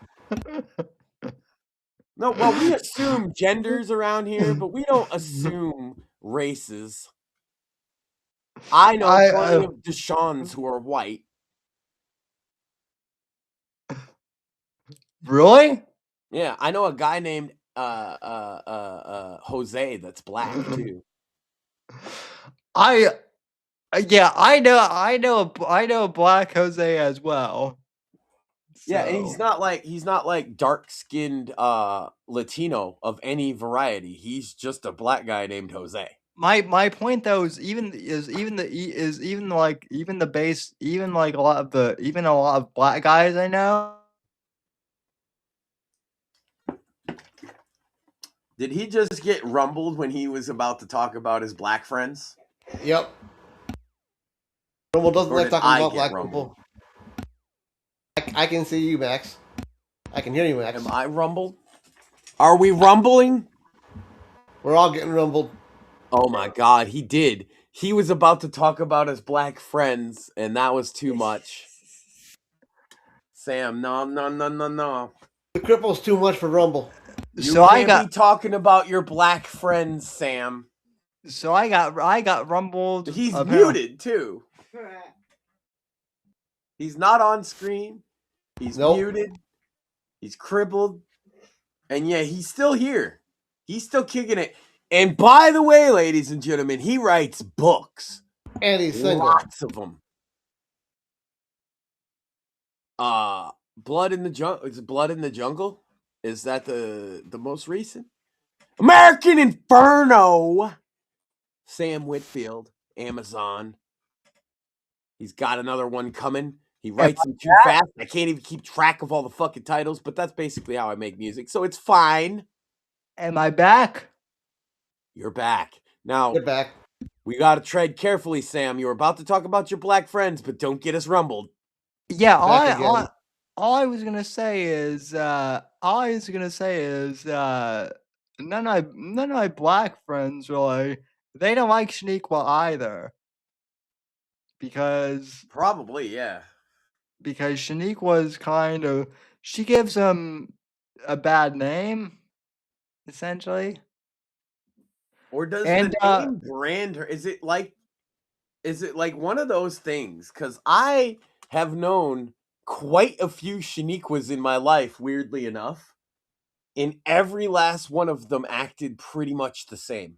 No, well, we assume genders around here, but we don't assume races. I know plenty of Deshawns who are white. Really? Yeah, I know a guy named Jose that's black too. I know Black Jose as well. Yeah, and So. he's not like dark-skinned Latino of any variety. He's just a black guy named Jose. My point though is even a lot of black guys I know. Did he just get rumbled when he was about to talk about his black friends? Yep. Rumble doesn't Or like did talking I about get black rumbled? people. I can see you, Max. I can hear you, Max. Am I rumbled? Are we rumbling? We're all getting rumbled. Oh my God, he did. He was about to talk about his black friends, and that was too much. Sam, no. The cripple's too much for Rumble. You So I can't be got talking about your black friends, Sam. so I got rumbled. He's apparently. muted too. He's not on screen. He's Nope. muted. He's crippled. And yeah, he's still here. He's still kicking it. And by the way, ladies and gentlemen, he writes books. And he's single. Lots of them. Blood in the Jungle. Is it Blood in the Jungle? Is that the most recent? American Inferno. Sam Whitfield, Amazon. He's got another one coming. He writes them too fast. I can't even keep track of all the fucking titles, but that's basically how I make music. So it's fine. Am I back? You're back. Now, You're back. we got to tread carefully, Sam. You were about to talk about your black friends, but don't get us rumbled. Yeah, Back again. all I was gonna say is none of my black friends really, they don't like Shaniqua either. Because Probably, yeah. Shaniqua's she gives him a bad name, essentially. Or does And the name brand her? Is it like one of those things? Because I have known quite a few Shaniquas in my life, weirdly enough. And every last one of them acted pretty much the same.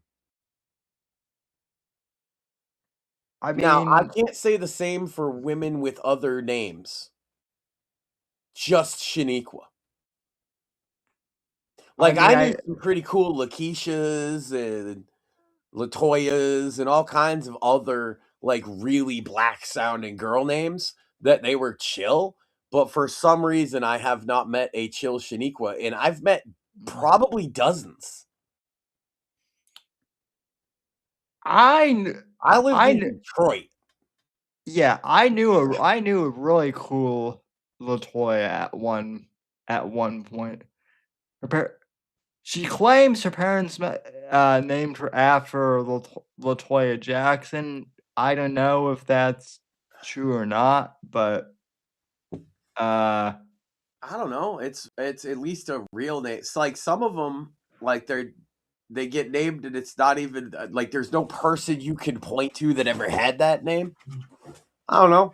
Now, I can't say the same for women with other names. Just Shaniqua. Like, I knew some pretty cool Lakeishas and Latoyas and all kinds of other, like, really black-sounding girl names that they were chill. But for some reason, I have not met a chill Shaniqua, and I've met probably dozens. I lived in Detroit. Yeah, I knew a really cool Latoya at one point. She claims her parents named her after Latoya Jackson. I don't know if that's true or not, but I don't know. It's at least a real name. It's like some of them, like they get named and it's not even like there's no person you can point to that ever had that name. I don't know.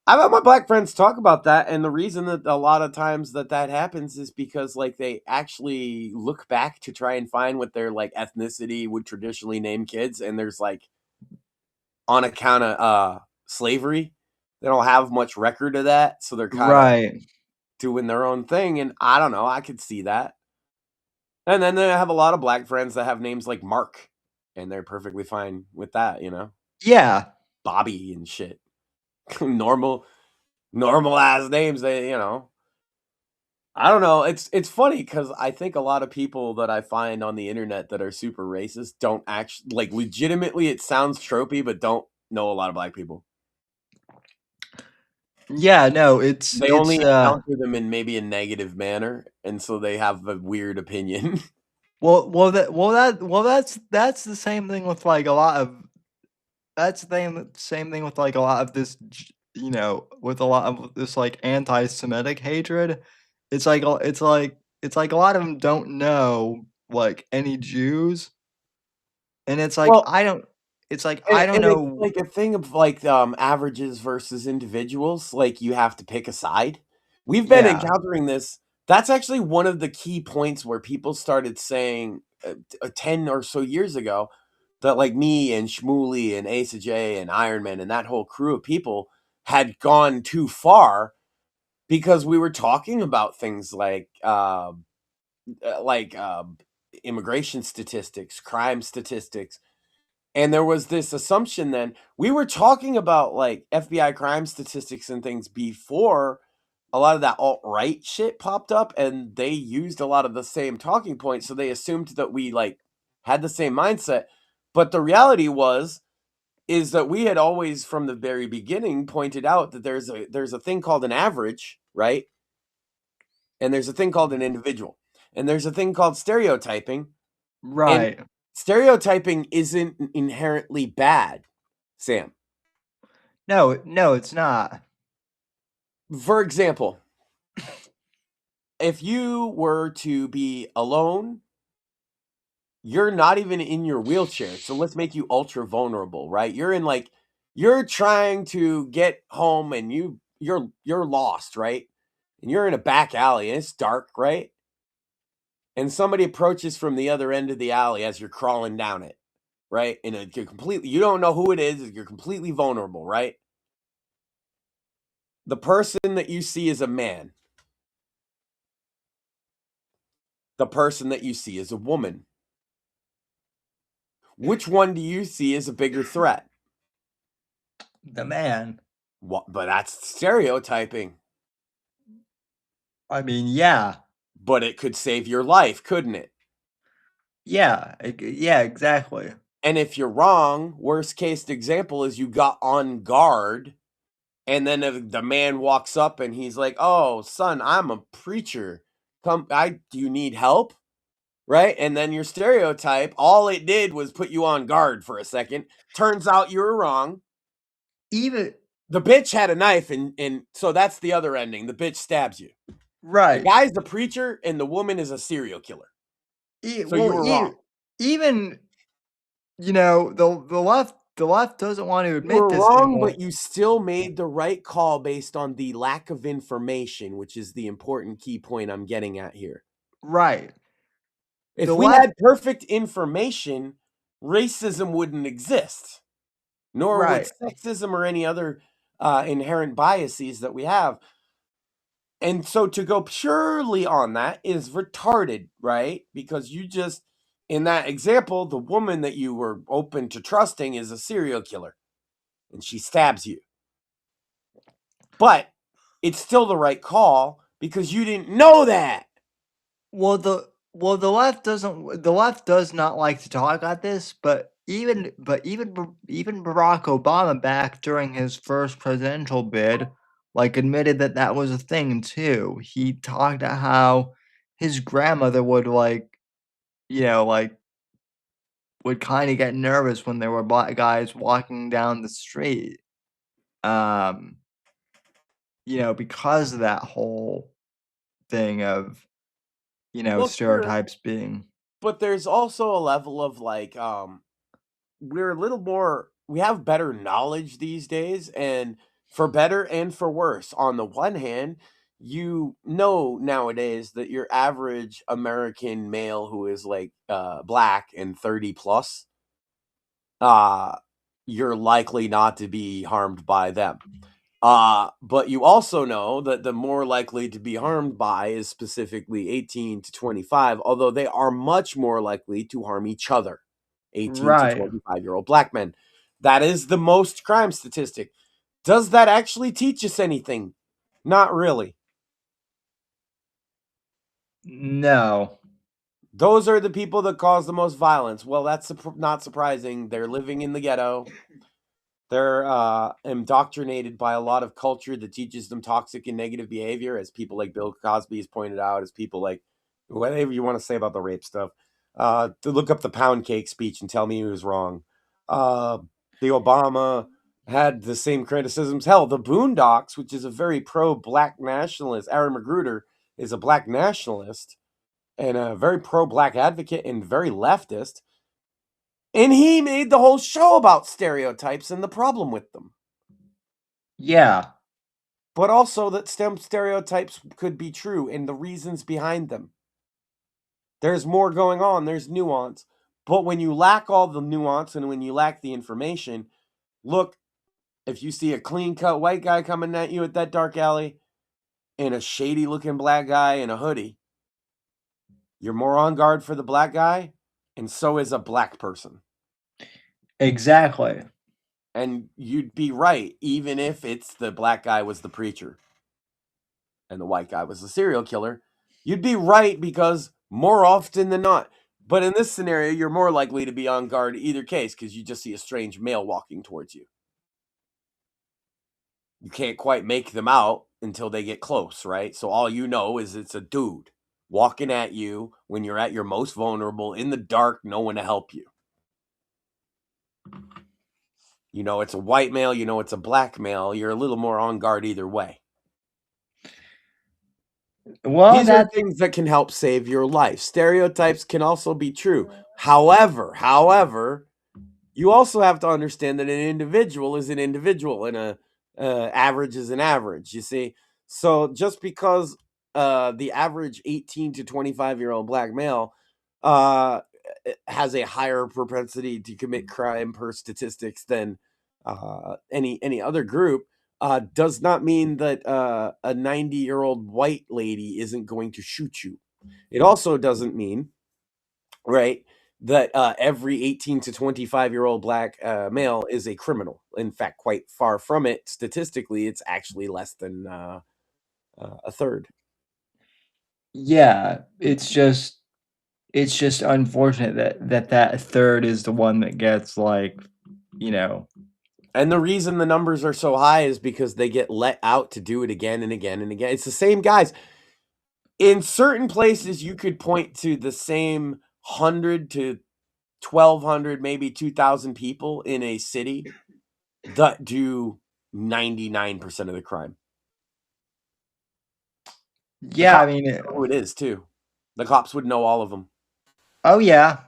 I've had my black friends talk about that, and the reason that a lot of times that happens is because like they actually look back to try and find what their like ethnicity would traditionally name kids, and there's like on account of slavery, they don't have much record of that, so they're kind of doing their own thing, and I don't know, I could see that. And then they have a lot of black friends that have names like Mark, and they're perfectly fine with that, you know? Yeah. Bobby and shit. normal ass names, they, you know. I don't know. It's funny because I think a lot of people that I find on the internet that are super racist don't actually, like, legitimately, it sounds tropey, but don't know a lot of black people. Yeah, no, they only encounter them in maybe a negative manner, and so they have a weird opinion. That's the same thing with like a lot of same thing with like a lot of this, you know, with a lot of this like anti-Semitic hatred. It's like a lot of them don't know like any Jews, and it's like I don't know. It's like a thing of like averages versus individuals. Like you have to pick a side. We've been encountering this. That's actually one of the key points where people started saying 10 or so years ago that like me and Shmuley and Asa J and Iron Man and that whole crew of people had gone too far because we were talking about things like immigration statistics, crime statistics. And there was this assumption then we were talking about like FBI crime statistics and things before a lot of that alt-right shit popped up, and they used a lot of the same talking points. So they assumed that we like had the same mindset. But the reality is that we had always from the very beginning pointed out that there's a thing called an average, right? And there's a thing called an individual. And there's a thing called stereotyping. Right. And stereotyping isn't inherently bad, Sam. No, it's not. For example, if you were to be alone, you're not even in your wheelchair. So let's make you ultra vulnerable, right? You're trying to get home and you're lost, right? And you're in a back alley and it's dark, right? And somebody approaches from the other end of the alley as you're crawling down it, right? And you don't know who it is, you're completely vulnerable, right? The person that you see is a man. The person that you see is a woman. Which one do you see as a bigger threat? The man. What, but that's stereotyping. I mean, yeah. But it could save your life, couldn't it? Yeah. Yeah, exactly. And if you're wrong, worst case example is you got on guard, and then the man walks up and he's like, "Oh, son, I'm a preacher. Do you need help?" Right? And then your stereotype, all it did was put you on guard for a second. Turns out you were wrong. Even The bitch had a knife, and so that's the other ending. The bitch stabs you. The right. guy's the preacher, and the woman is a serial killer. So you were wrong. Even the left doesn't want to You admit were this wrong, anymore. but you still made the right call based on the lack of information, which is the important key point I'm getting at here. Right. If The we left- had perfect information, racism wouldn't exist, nor would Right. sexism or any other inherent biases that we have. And so to go purely on that is retarded, right? Because in that example, the woman that you were open to trusting is a serial killer, and she stabs you. But it's still the right call because you didn't know that. The left does not like to talk about this, but even Barack Obama back during his first presidential bid, like admitted that that was a thing too. He talked about how his grandmother would would kind of get nervous when there were black guys walking down the street. Um, because of that whole thing of Well, sure. stereotypes being But there's also a level of we have better knowledge these days, and for better and for worse. On the one hand, you know nowadays that your average American male who is black and 30 plus, you're likely not to be harmed by them. But you also know that the more likely to be harmed by is specifically 18 to 25, although they are much more likely to harm each other. 18 to right. 25-year-old black men. That is the most crime statistic. Does that actually teach us anything? Not really. No. Those are the people that cause the most violence. Well, that's not surprising. They're living in the ghetto. They're indoctrinated by a lot of culture that teaches them toxic and negative behavior, as people like Bill Cosby has pointed out, as people like whatever you want to say about the rape stuff. To look up the pound cake speech and tell me he was wrong. The Obama had the same criticisms. Hell, the Boondocks, which is a very pro-black nationalist, Aaron Magruder is a black nationalist and a very pro-black advocate and very leftist. And he made the whole show about stereotypes and the problem with them. Yeah. But also that stereotypes could be true and the reasons behind them. There's more going on. There's nuance. But when you lack all the nuance and when you lack the information, look, if you see a clean-cut white guy coming at you at that dark alley and a shady-looking black guy in a hoodie, you're more on guard for the black guy, and so is a black person. Exactly. And you'd be right, even if it's the black guy was the preacher and the white guy was the serial killer. You'd be right because more often than not. But in this scenario, you're more likely to be on guard either case because you just see a strange male walking towards you. You can't quite make them out until they get close, right? So all you know is it's a dude walking at you when you're at your most vulnerable in the dark, no one to help you. You know it's a white male, you know it's a black male. You're a little more on guard either way. Well, These are things that can help save your life. Stereotypes can also be true. However, you also have to understand that an individual is an individual and a average is an average, you see. So just because the average 18 to 25-year-old black male has a higher propensity to commit crime per statistics than any other group, does not mean that a 90-year-old white lady isn't going to shoot you. It also doesn't mean, right, that every 18 to 25-year-old black male is a criminal. In fact, quite far from it. Statistically, it's actually less than a third. Yeah, it's just unfortunate that third is the one that gets, like, you know. And the reason the numbers are so high is because they get let out to do it again and again and again. It's the same guys. In certain places, you could point to the same 100 to 1,200, maybe 2,000 people in a city that do 99% of the crime. Yeah, I mean, know who it is too. The cops would know all of them. Oh yeah.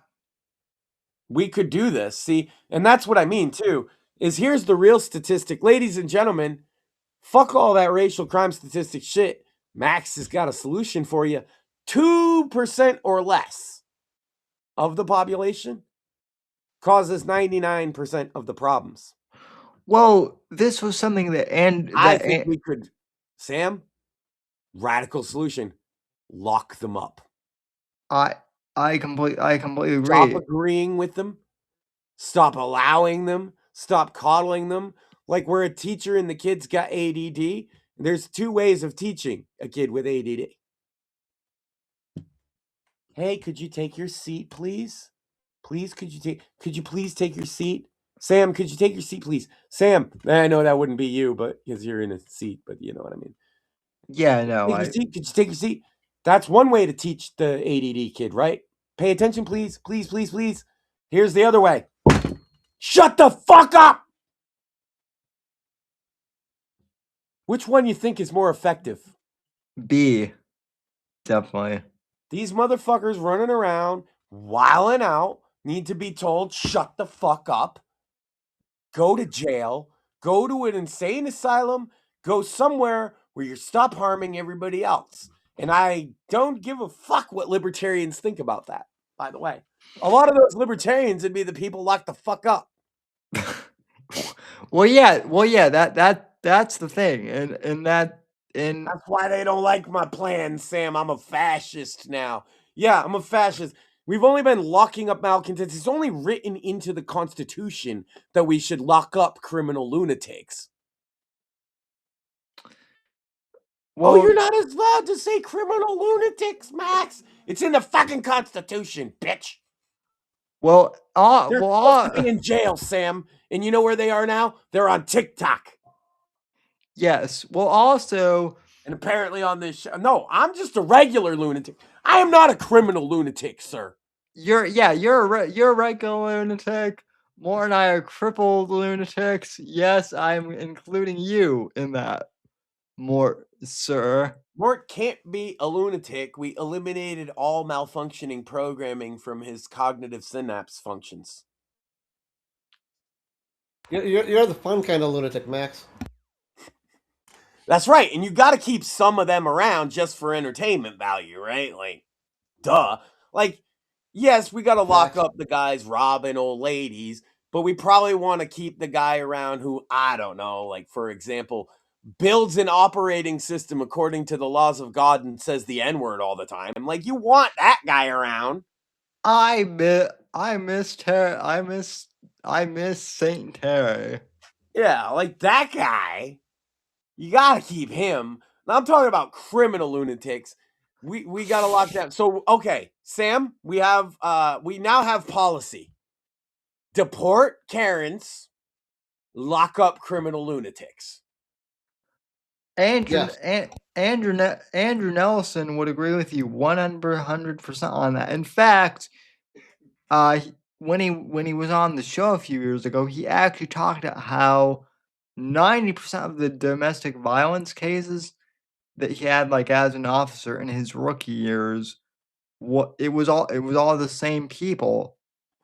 We could do this, see? And that's what I mean too, is here's the real statistic. Ladies and gentlemen, fuck all that racial crime statistic shit. Max has got a solution for you. 2% or less of the population causes 99% of the problems. Well, this was something that I think we could, Sam, radical solution, lock them up. I completely Stop agree. agreeing with them. Stop allowing them. Stop coddling them. Like we're a teacher and the kid's got ADD. There's two ways of teaching a kid with ADD. Hey, could you take your seat, please? Please, could you please take your seat? Sam, could you take your seat, please? Sam, I know that wouldn't be you, but because you're in a seat, but you know what I mean. Yeah, no, Take your seat. Could you take your seat? That's one way to teach the ADD kid, right? Pay attention, please. Please, please, please. Here's the other way. Shut the fuck up! Which one you think is more effective? B. Definitely. These motherfuckers running around, wilding out, need to be told, shut the fuck up, go to jail, go to an insane asylum, go somewhere where you stop harming everybody else. And I don't give a fuck what libertarians think about that, by the way. A lot of those libertarians would be the people locked the fuck up. Well, yeah, that's the thing. And that's why they don't like my plan, Sam. I'm a fascist now. Yeah, I'm a fascist. We've only been locking up malcontents. It's only written into the Constitution that we should lock up criminal lunatics. Well, you're not allowed to say criminal lunatics, Max. It's in the fucking Constitution, bitch. Well, they're supposed to be in jail, Sam. And you know where they are now? They're on TikTok. Yes. Well, also, and apparently on this show. No, I'm just a regular lunatic. I am not a criminal lunatic, sir. You're a regular lunatic. More and I are crippled lunatics. Yes, I'm including you in that. Mort, sir. Mort can't be a lunatic. We eliminated all malfunctioning programming from his cognitive synapse functions. You're the fun kind of lunatic, Max. That's right, and you got to keep some of them around just for entertainment value, right? Like, duh. Like, yes, we got to lock up the guys robbing old ladies, but we probably want to keep the guy around who, I don't know, like, for example, builds an operating system according to the laws of God and says the N-word all the time. Like, you want that guy around. I miss Saint Terry. Yeah, like that guy. You gotta keep him. Now I'm talking about criminal lunatics. We gotta lock down. So okay, Sam, we now have policy. Deport Karens, lock up criminal lunatics. Andrew Nelson would agree with you 100% on that. In fact, when he was on the show a few years ago, he actually talked about how 90% of the domestic violence cases that he had like as an officer in his rookie years, it was all the same people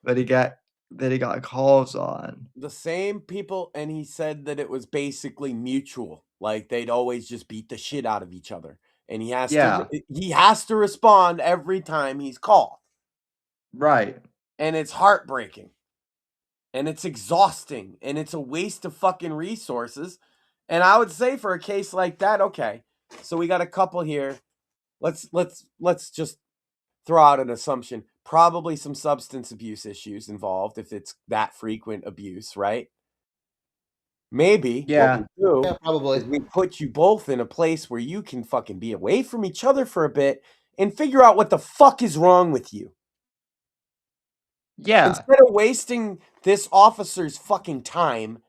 that he got calls on. The same people, and he said that it was basically mutual. Like they'd always just beat the shit out of each other, and Yeah, he has to respond every time he's called, right. and it's heartbreaking, and it's exhausting, and it's a waste of fucking resources. And I would say for a case like that, okay, so we got a couple here. Let's just throw out an assumption. Probably some substance abuse issues involved if it's that frequent abuse, right? Maybe what Yeah. we do Yeah, probably. is we put you both in a place where you can fucking be away from each other for a bit and figure out what the fuck is wrong with you. Yeah. Instead of wasting this officer's fucking time,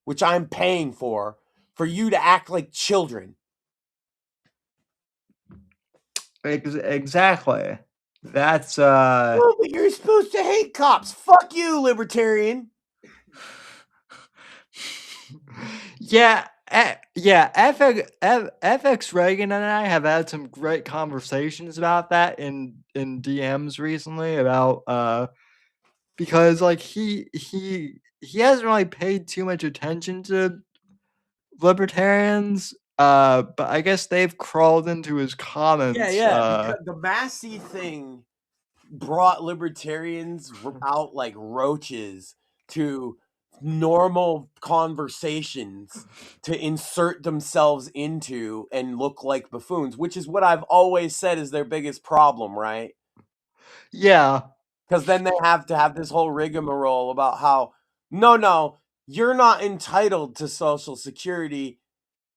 which I'm paying for you to act like children. Exactly. That's Oh, but you're supposed to hate cops. Fuck you, libertarian. yeah, FX Reagan and I have had some great conversations about that in DMs recently about because like he hasn't really paid too much attention to libertarians, but I guess they've crawled into his comments. Because the Massey thing brought libertarians out like roaches to normal conversations to insert themselves into and look like buffoons, which is what I've always said is their biggest problem, right? Yeah. Because then they have to have this whole rigmarole about how, no, you're not entitled to Social Security.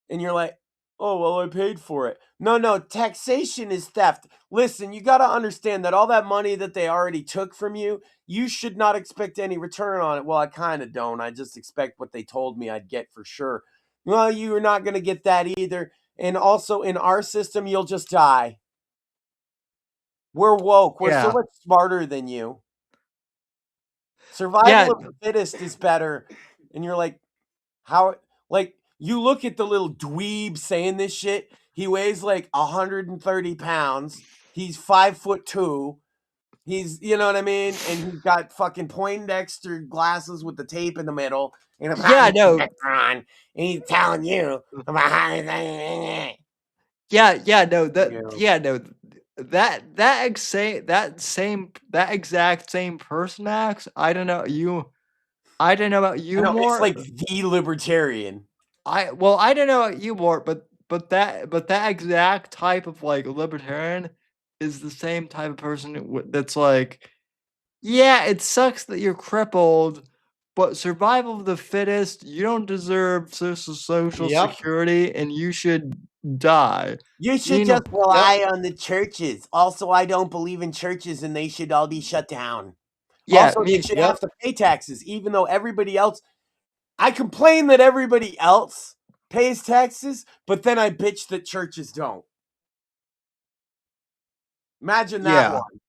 And you're like, oh, well, I paid for it. No, taxation is theft. Listen, you got to understand that all that money that they already took from you, you should not expect any return on it. Well, I kind of don't. I just expect what they told me I'd get for sure. Well, you're not going to get that either. And also in our system, you'll just die. We're woke. We're so Yeah. much smarter than you. Survival of the fittest is better. And you're like, how? Like, you look at the little dweeb saying this shit. He weighs like 130 pounds. He's 5'2". He's, you know what I mean? And he's got fucking Poindexter glasses with the tape in the middle. And Yeah, no. on. And he's telling you about how that exact same person, Max. I don't know about you know, more. it's like the libertarian. I don't know about you more, but that exact type of like libertarian is the same type of person that's like, yeah, it sucks that you're crippled, but survival of the fittest, you don't deserve social Yep. security, and you should die. You should just rely on the churches. Also, I don't believe in churches and they should all be shut down. Yeah, also, you should have to pay taxes, even though everybody else. I complain that everybody else pays taxes, but then I bitch that churches don't. Imagine that one.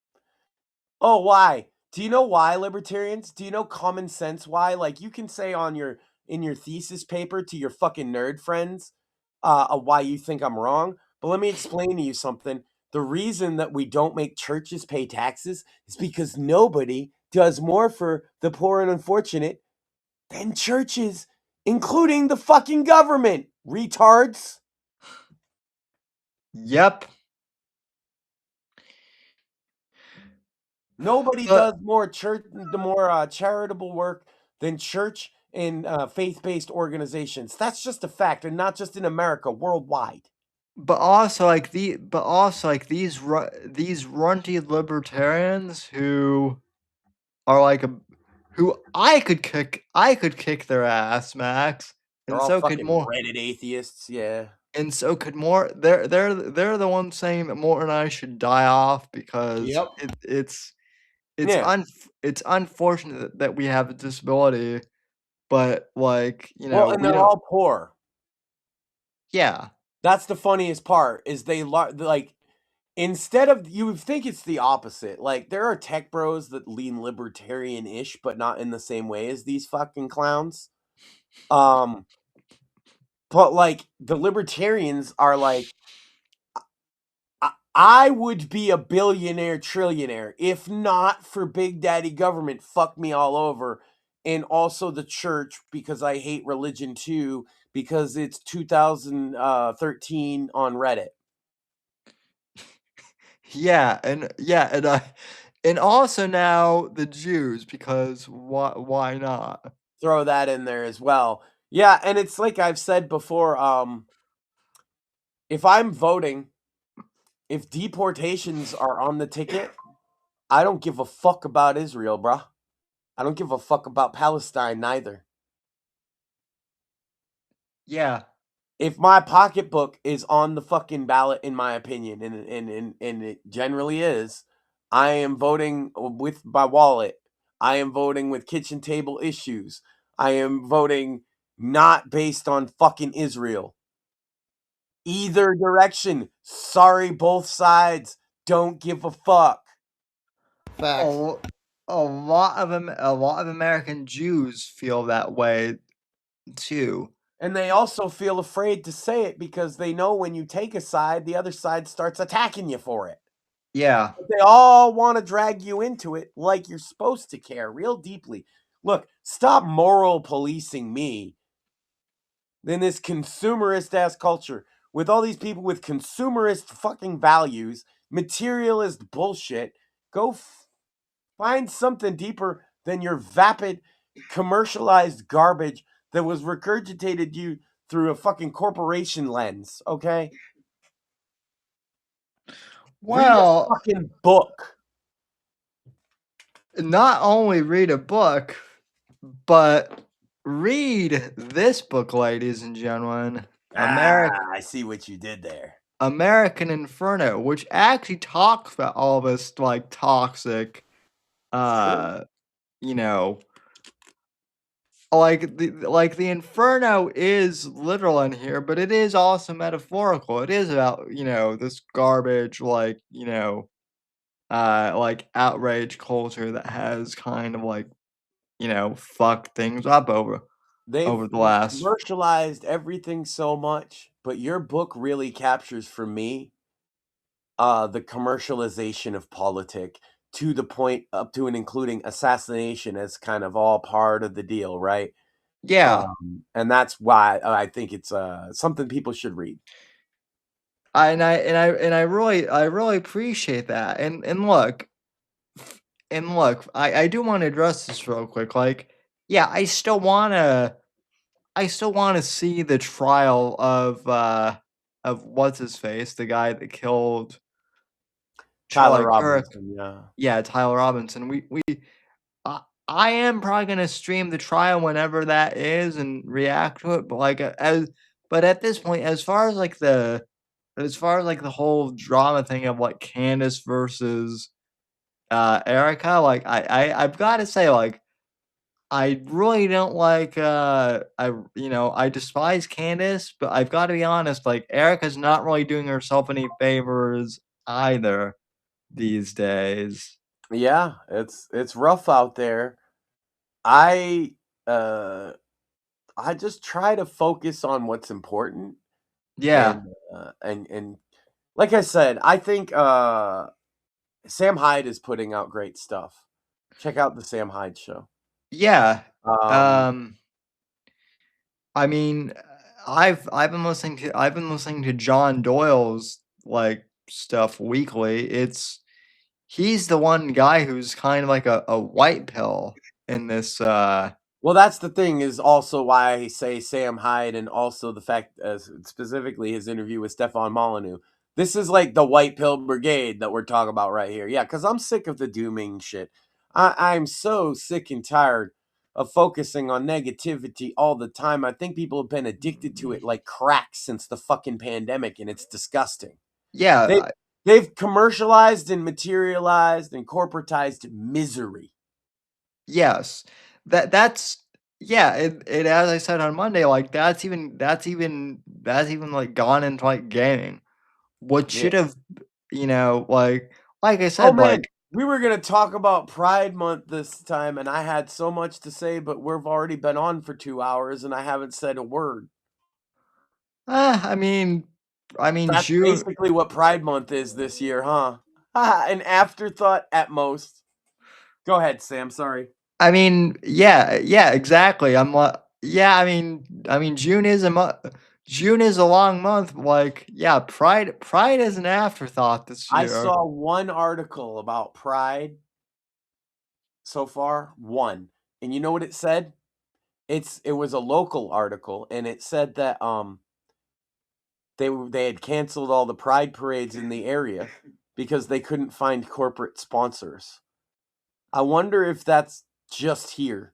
Oh, why? Do you know why, libertarians? Do you know common sense why? Like, you can say in your thesis paper to your fucking nerd friends why you think I'm wrong, but let me explain to you something. The reason that we don't make churches pay taxes is because nobody does more for the poor and unfortunate than churches, including the fucking government, retards. Yep. Nobody does more charitable work than church and faith-based organizations. That's just a fact, and not just in America, worldwide. But also like these runty libertarians who are like who I could kick their ass, Max. They're And all so fucking could more. Reddit atheists, yeah. And so could more. They're the ones saying that more and I should die off because it's unfortunate that we have a disability, but like, you know, Well, and they're all poor. Yeah. That's the funniest part is they like instead of you would think it's the opposite. Like there are tech bros that lean libertarian-ish, but not in the same way as these fucking clowns. But like the libertarians are like, I would be a billionaire, trillionaire if not for Big Daddy government fuck me all over, and also the church because I hate religion too because it's 2013 on Reddit. And also now the Jews, because why not? Throw that in there as well. Yeah, and it's like I've said before, if I'm voting, if deportations are on the ticket, I don't give a fuck about Israel, bruh. I don't give a fuck about Palestine neither. Yeah. If my pocketbook is on the fucking ballot, in my opinion, and it generally is, I am voting with my wallet. I am voting with kitchen table issues. I am voting not based on fucking Israel. Either direction. Sorry, both sides. Don't give a fuck. Facts. A lot of American Jews feel that way too. And they also feel afraid to say it because they know when you take a side, the other side starts attacking you for it. Yeah. But they all want to drag you into it like you're supposed to care real deeply. Look, stop moral policing me in this consumerist ass culture with all these people with consumerist fucking values, materialist bullshit. Go find something deeper than your vapid, commercialized garbage that was regurgitated you through a fucking corporation lens, okay? Read a Well, fucking book. not only read a book, but read this book, ladies and gentlemen. I see what you did there. American Inferno, which actually talks about all this like toxic, uh, you know, the Inferno is literal in here, but it is also metaphorical. It is about this garbage, like outrage culture that has kind of like fucked things up They've over the last. commercialized everything so much, but your book really captures for me the commercialization of politic to the point up to and including assassination as kind of all part of the deal, right? Yeah, And that's why I think it's something people should read. I really appreciate that. And look, I do want to address this real quick. Like, yeah, I still want to see the trial of what's his face, the guy that killed Tyler Charlie Kirk. Robinson, yeah. Yeah, Tyler Robinson. I am probably gonna stream the trial whenever that is and react to it. But at this point, as far as the whole drama thing of like Candace versus Erica, like I've got to say, like, I really don't like I despise Candace, but I've got to be honest, like Erica's not really doing herself any favors either these days. Yeah, it's rough out there. I uh I just try to focus on what's important Yeah. and like I said, I think Sam Hyde is putting out great stuff. Check out the Sam Hyde show. Yeah. Um Um I mean, I've been listening to John Doyle's like stuff weekly. He's the one guy who's kind of like a white pill in this Well, that's the thing is also why I say Sam Hyde and also the fact specifically his interview with Stefan Molyneux. This is like the white pill brigade that we're talking about right here. Yeah, because I'm sick of the dooming shit. I'm so sick and tired of focusing on negativity all the time. I think people have been addicted to it like crack since the fucking pandemic, and it's disgusting. yeah, They, they've commercialized and materialized and corporatized misery. yes. That's yeah, it as I said on Monday, like that's even like gone into like gaming. What Yeah. should have like I Oh said, man, like we were gonna talk about Pride Month this time, and I had so much to say, but we've already been on for 2 hours, and I haven't said a word. I mean, That's June. basically what Pride Month is this year, huh? An afterthought at most. Go ahead, Sam. Sorry. Yeah, exactly. Yeah, June is a month. June is a long month. Like, yeah, Pride is an afterthought this I year. saw one article about Pride so far, one. And you know what it said? It was a local article, and it said that they had canceled all the Pride parades in the area because they couldn't find corporate sponsors. I wonder if that's just here.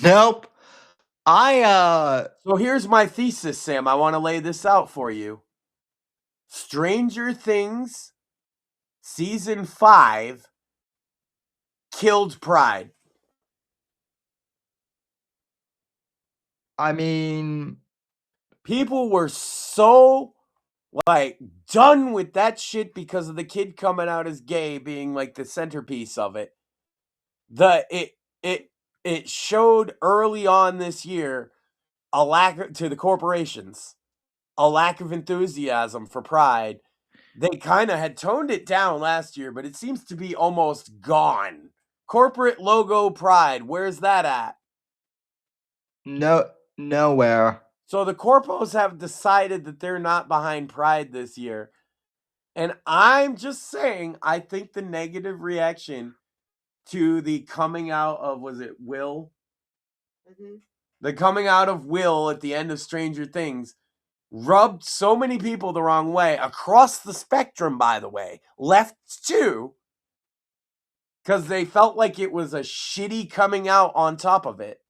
Nope. So here's my thesis, Sam. I want to lay this out for you. Stranger Things season 5 killed Pride. I mean, People were so like done with that shit because of the kid coming out as gay being like the centerpiece of it. It showed early on this year a lack to the corporations, a lack of enthusiasm for Pride. They kind of had toned it down last year, but it seems to be almost gone. Corporate logo Pride, where's that at? nowhere. So the corpos have decided that they're not behind Pride this year. And I'm just saying, I think the negative reaction to the coming out of, was it Will? Mm-hmm. The coming out of Will at the end of Stranger Things rubbed so many people the wrong way across the spectrum, by the way. Lefts too. Because they felt like it was a shitty coming out on top of it.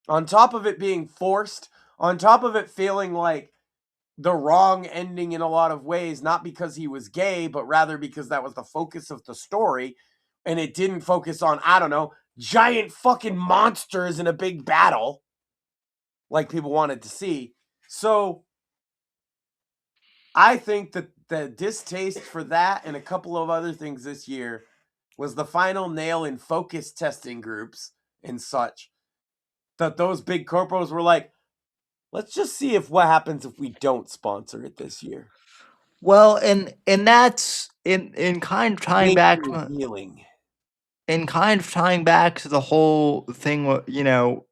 On top of it being forced, on top of it feeling like the wrong ending in a lot of ways, not because he was gay, but rather because that was the focus of the story. And it didn't focus on, I don't know, giant fucking monsters in a big battle like people wanted to see. So I think that the distaste for that and a couple of other things this year was the final nail in focus testing groups and such. That those big corporations were like, let's just see if what happens if we don't sponsor it this year. Well, and that's in kind of tying back Nature is to healing. and kind of tying back to the whole thing with,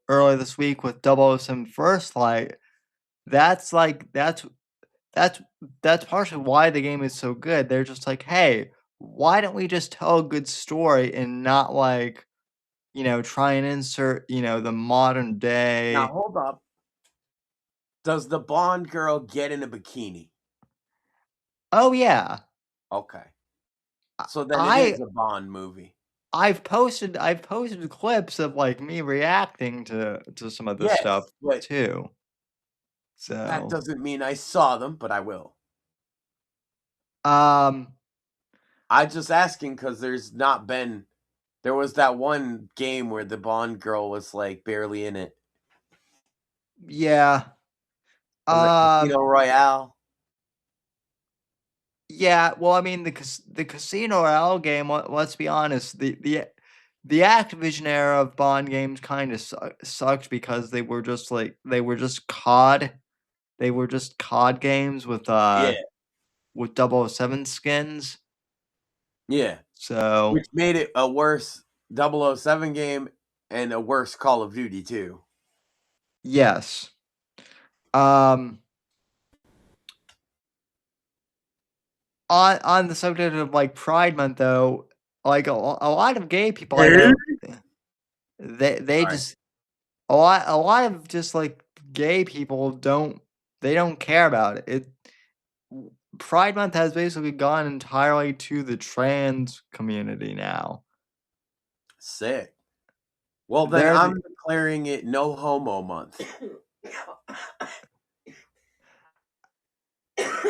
earlier this week with 007 First Light. That's like that's partially why the game is so good. They're just like, hey, why don't we just tell a good story and not like, try and insert, the modern Now day. hold up. Does the Bond girl get in a bikini? Oh yeah. Okay. So then it I is a Bond movie. I've posted clips of like me reacting to some of this Yes, stuff but too. that So, doesn't mean I saw them, but I will. um I'm just asking because there was that one game where the Bond girl was like barely in it. yeah. Was it Casino Royale? Yeah, well, I mean, the Casino Royale game, let's be honest, the Activision era of Bond games kind of sucked because they were just COD. They were just COD games with Yeah. with 007 skins. Yeah. So, Which made it a worse 007 game and a worse Call of Duty too. yes. On the subject of like Pride Month though, like a lot of gay people I know, they Sorry. just a lot of just like gay people don't care about it. Pride Month has basically gone entirely to the trans community now. Sick. Well, then They're I'm the, declaring it No Homo Month.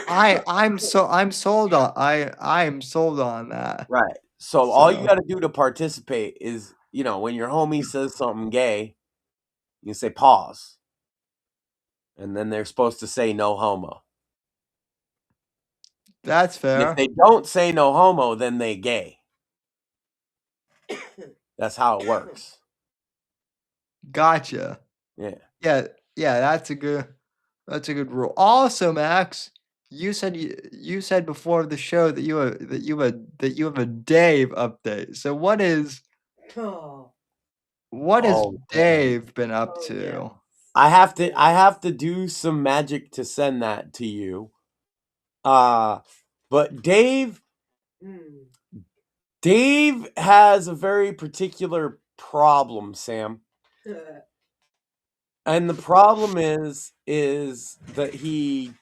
I'm sold on I am sold on that. Right. So all you So got to do to participate is, when your homie says something gay, you say pause. And then they're supposed to say no homo. that's And if fair. they don't say no homo, then they gay. That's how it works. Gotcha. Yeah. Yeah, that's a good rule. Also, Max, you said before the show that you have a Dave update. So what is Oh, Dave been up to? I have to do some magic to send that to you. But Dave has a very particular problem, Sam. And the problem is that he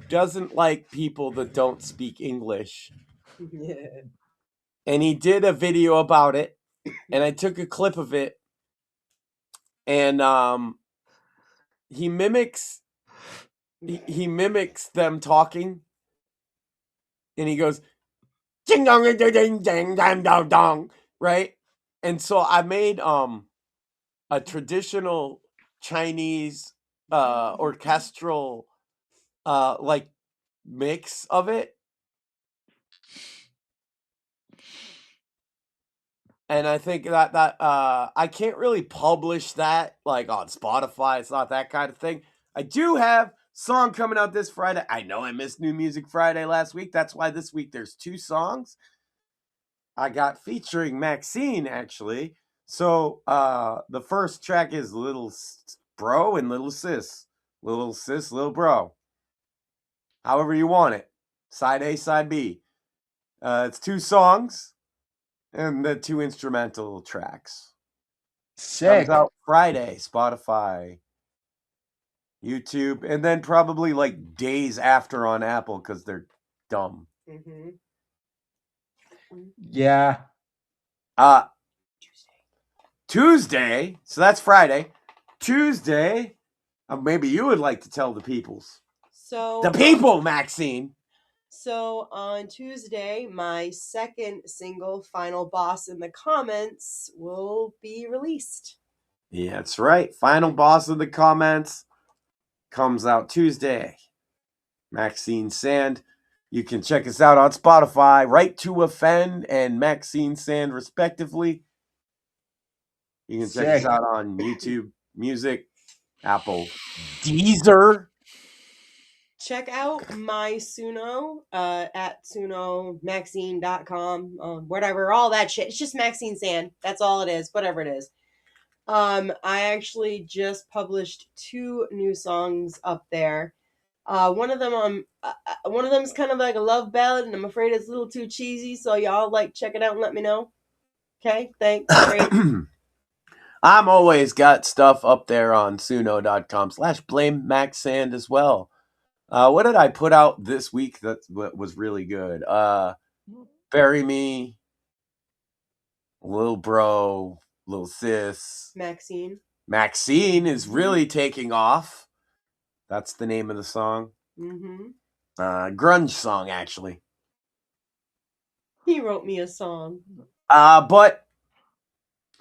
doesn't like people that don't speak English. And he did a video about it, and I took a clip of it, and he mimics them talking, and he goes ding dong ding ding ding ding dong dong, right? And so I made a traditional Chinese orchestral like mix of it. And I think that I can't really publish that like on Spotify. It's not that kind of thing. I do have song coming out this Friday. I know I missed New Music Friday last week. That's why this week there's 2 songs I got featuring Maxine, actually. So the first track is Little Bro and Little Sis. Little Sis, Little Bro. However you want it. Side A, side B. It's 2 songs and the 2 instrumental tracks. Sick. Comes out Friday, Spotify, YouTube, and then probably like days after on Apple because they're dumb. Yeah. Tuesday, so that's Friday. Tuesday, maybe you would like to tell the peoples. The people, Maxine. So on Tuesday, my second single, Final Boss in the Comments, will be released. Yeah, that's right. Final Boss in the Comments comes out Tuesday. Maxine Sand. You can check us out on Spotify, Right to Offend and Maxine Sand, respectively. You can check us out on YouTube Music, Apple, Deezer. Check out my Suno at sunomaxine.com, whatever, all that shit. It's just Maxine Sand. That's all it is, whatever it is. I actually just published 2 new songs up there. One of them is kind of like a love ballad, and I'm afraid it's a little too cheesy, so y'all like check it out and let me know. Okay, thanks. Great. I'm always got stuff up there on suno.com/blame Max Sand as well. What did I put out this week that was really good? Bury Me, Lil Bro, Lil Sis. Maxine is really taking off. That's the name of the song. Grunge song, actually. He wrote me a song. But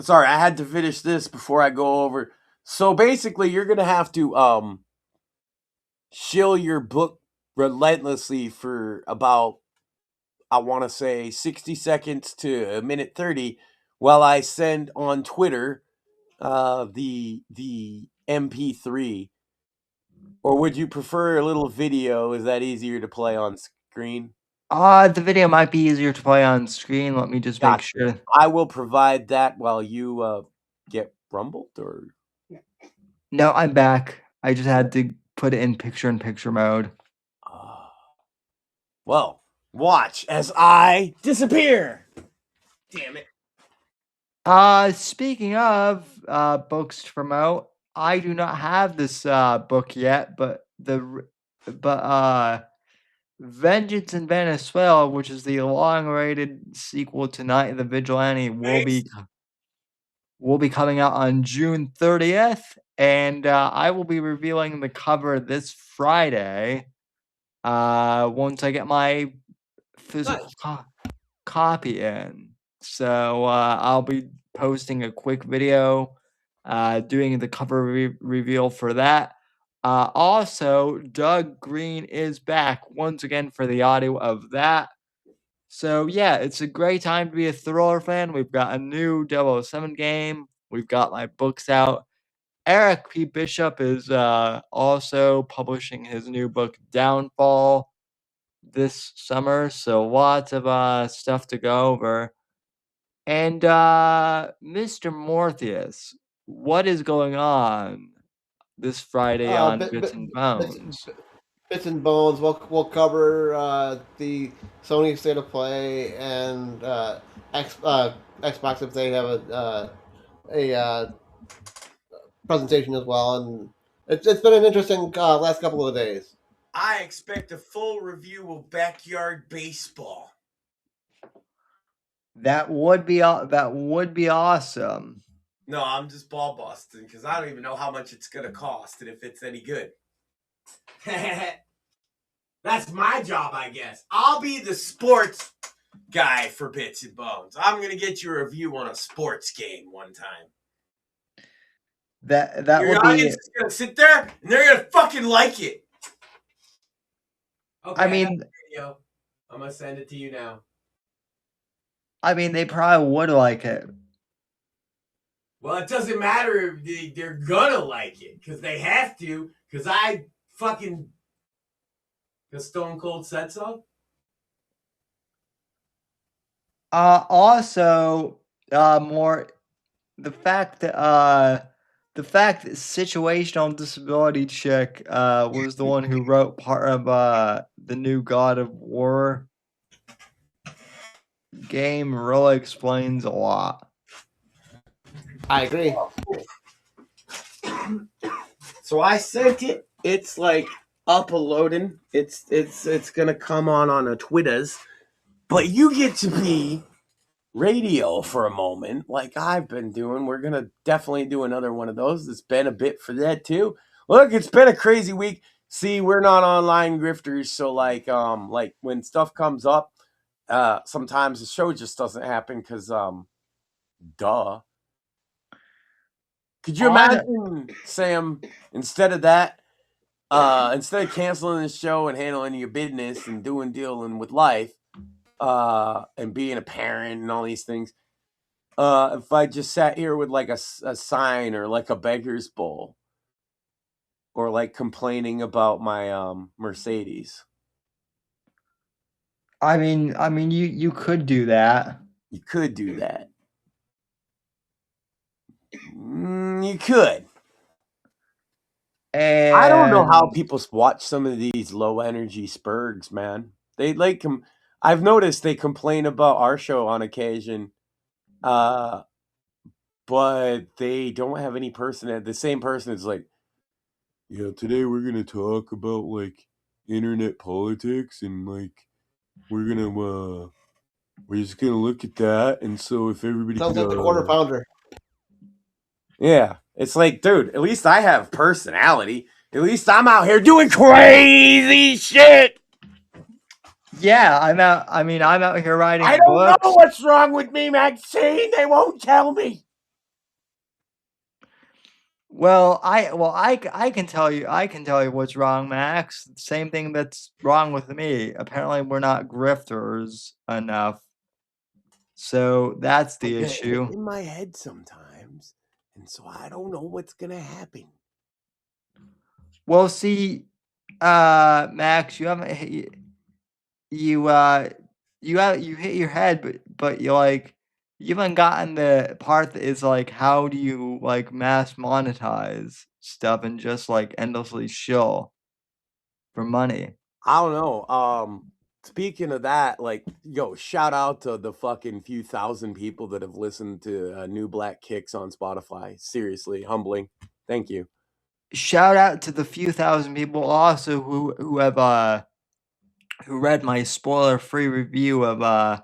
sorry, I had to finish this before I go over. So basically, you're gonna have to shill your book relentlessly for about, I want to say, 60 seconds to a minute 30 while I send on Twitter the MP3. Or would you prefer a little video? Is that easier to play on screen? The video might be easier to play on screen. Let me just make sure. I will provide that while you get rumbled, or? No, I'm back. I just had to put it in picture-in-picture mode. Well, watch as I disappear. Damn it. Speaking of books to promote, I do not have this book yet, but Vengeance in Venezuela, which is the long-awaited sequel to Night of the Vigilante, will be coming out on June 30th, and I will be revealing the cover this Friday. Once I get my physical copy in. So I'll be posting a quick video doing the cover reveal for that. Also, Doug Green is back once again for the audio of that. So yeah, it's a great time to be a thriller fan. We've got a new 007 game. We've got my books out. Eric P. Bishop is also publishing his new book, Downfall, this summer. So lots of stuff to go over. And Mr. Mortheous, what is going on this Friday on Bits and Bones? Bits and Bones. We'll cover the Sony State of Play and Xbox if they have a presentation as well. And it's been an interesting last couple of days. I expect a full review of Backyard Baseball. That would be awesome. No, I'm just ball busting because I don't even know how much it's gonna cost and if it's any good. That's my job, I guess. I'll be the sports guy for Bits and Bones. I'm gonna get you a review on a sports game one time. That Your would audience be. is gonna sit there and they're gonna fucking like it. Okay, I mean, video. I'm gonna send it to you now. they probably would like it. Well, it doesn't matter if they're gonna like it because they have to. Because Stone Cold said so. Also, more the fact that situational disability chick was the one who wrote part of the new God of War game really explains a lot. I agree. So I sent it. It's like uploading. It's gonna come on a Twitters, but you get to be radio for a moment, like I've been doing. We're gonna definitely do another one of those. It's been a bit for that too. Look, it's been a crazy week. See, we're not online grifters, so like when stuff comes up, sometimes the show just doesn't happen because duh. Could you imagine, Sam, instead of that, instead of canceling the show and handling your business and dealing with life, and being a parent and all these things, if I just sat here with like a sign or like a beggar's bowl, or like complaining about my Mercedes? I mean, you could do that. You could do that. You could. And I don't know how people watch some of these low energy spurgs, man. They like them. I've noticed they complain about our show on occasion, but they don't have any person. The same person is like, yeah, today we're gonna talk about like internet politics and like we're just gonna look at that. And so if everybody Sounds like the quarter pounder. Yeah, it's like, dude, at least I have personality. At least I'm out here doing crazy shit. Yeah, I'm out here writing I don't know what's wrong with me, Maxine. They won't tell me. Well, I can tell you what's wrong, Max. Same thing that's wrong with me. Apparently, we're not grifters enough. So that's the issue. In my head sometimes, and so I don't know what's gonna happen. Well, see, Max, you haven't hit you hit your head, but you haven't gotten the part that is like, how do you like mass monetize stuff and just like endlessly shill for money? I don't know. Speaking of that, like, shout out to the fucking few thousand people that have listened to New Black Kicks on Spotify. Seriously, humbling. Thank you. Shout out to the few thousand people also who have who read my spoiler-free review of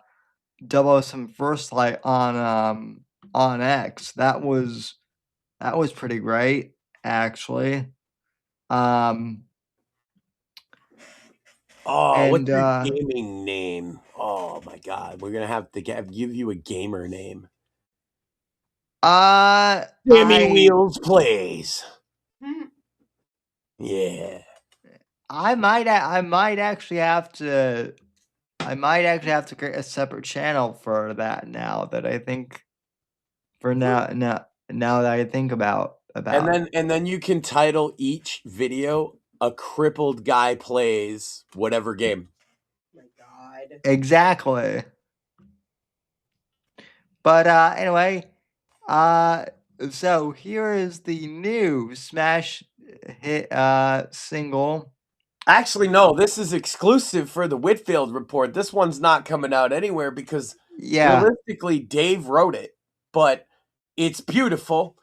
Double Some First Light on X. That was pretty great, actually. What's your gaming name? Oh my god, we're gonna have to give you a gamer name. Jimmy Wheels Plays. Yeah. I might actually have to create a separate channel for that now that I think. Now that I think about about. And then you can title each video "A Crippled Guy Plays Whatever Game." My God. Exactly. But anyway, so here is the new smash hit single. Actually, no, this is exclusive for the Whitfield Report. This one's not coming out anywhere because realistically, Dave wrote it, but it's beautiful.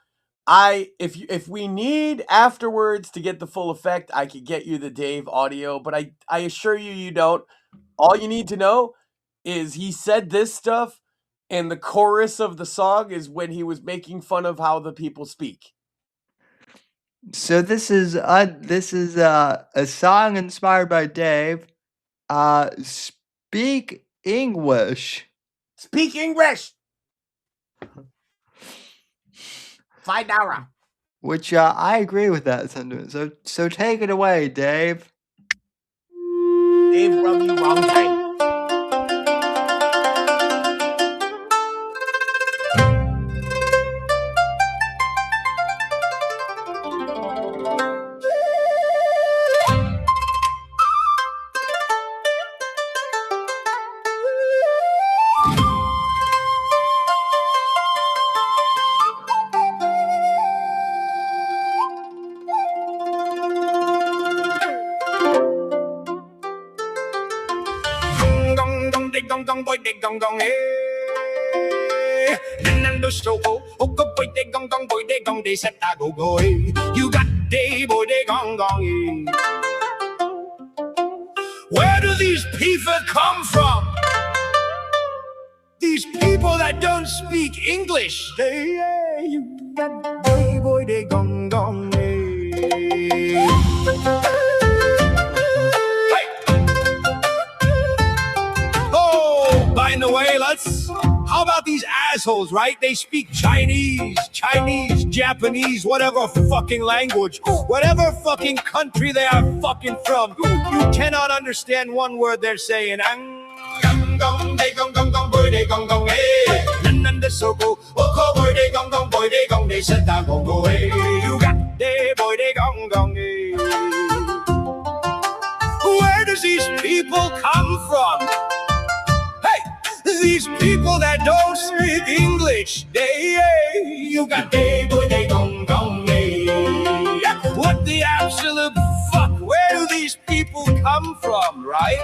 If we need afterwards to get the full effect, I could get you the Dave audio, but I assure you don't. All you need to know is he said this stuff, and the chorus of the song is when he was making fun of how the people speak. So this is a song inspired by Dave. Speak English. Speak English. $5. Which I agree with that sentiment. So take it away, Dave. Dave rubbed you wrong time. You got day boy day gong gong. Where do these people come from? These people that don't speak English. You got day boy day gong gong. Oh, by the way, how about these assholes, right? They speak Chinese, Japanese, whatever fucking language, whatever fucking country they are fucking from. You cannot understand one word they're saying. Where does these people come from? These people that don't speak English, you got what the absolute fuck? Where do these people come from, right?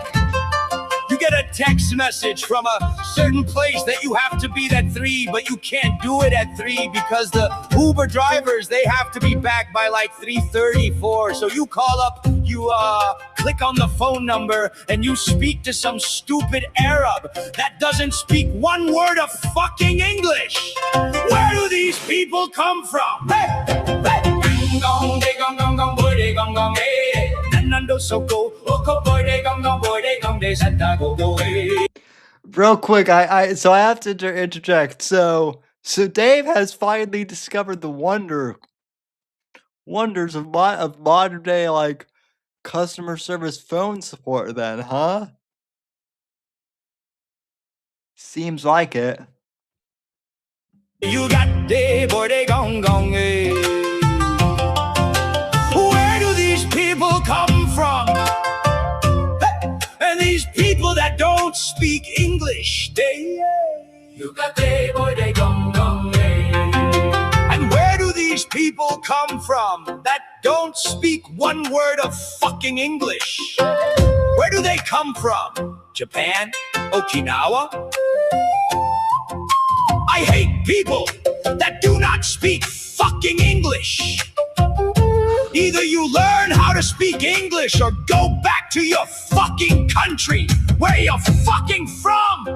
You get a text message from a certain place that you have to be at 3, but you can't do it at 3 because the Uber drivers, they have to be back by like 3:34. So you call up, you click on the phone number, and you speak to some stupid Arab that doesn't speak one word of fucking English. Where do these people come from? Real quick, I have to interject. So Dave has finally discovered the wonders of modern day like customer service phone support. Then, huh? Seems like it. You got day boy day gong gong. Where do these people come from? And these people that don't speak English, you got day boy day gong gong. And where do these people come from that don't speak one word of fucking English? Where do they come from? Japan? Okinawa? I hate people that do not speak fucking English. Either you learn how to speak English or go back to your fucking country where you're fucking from.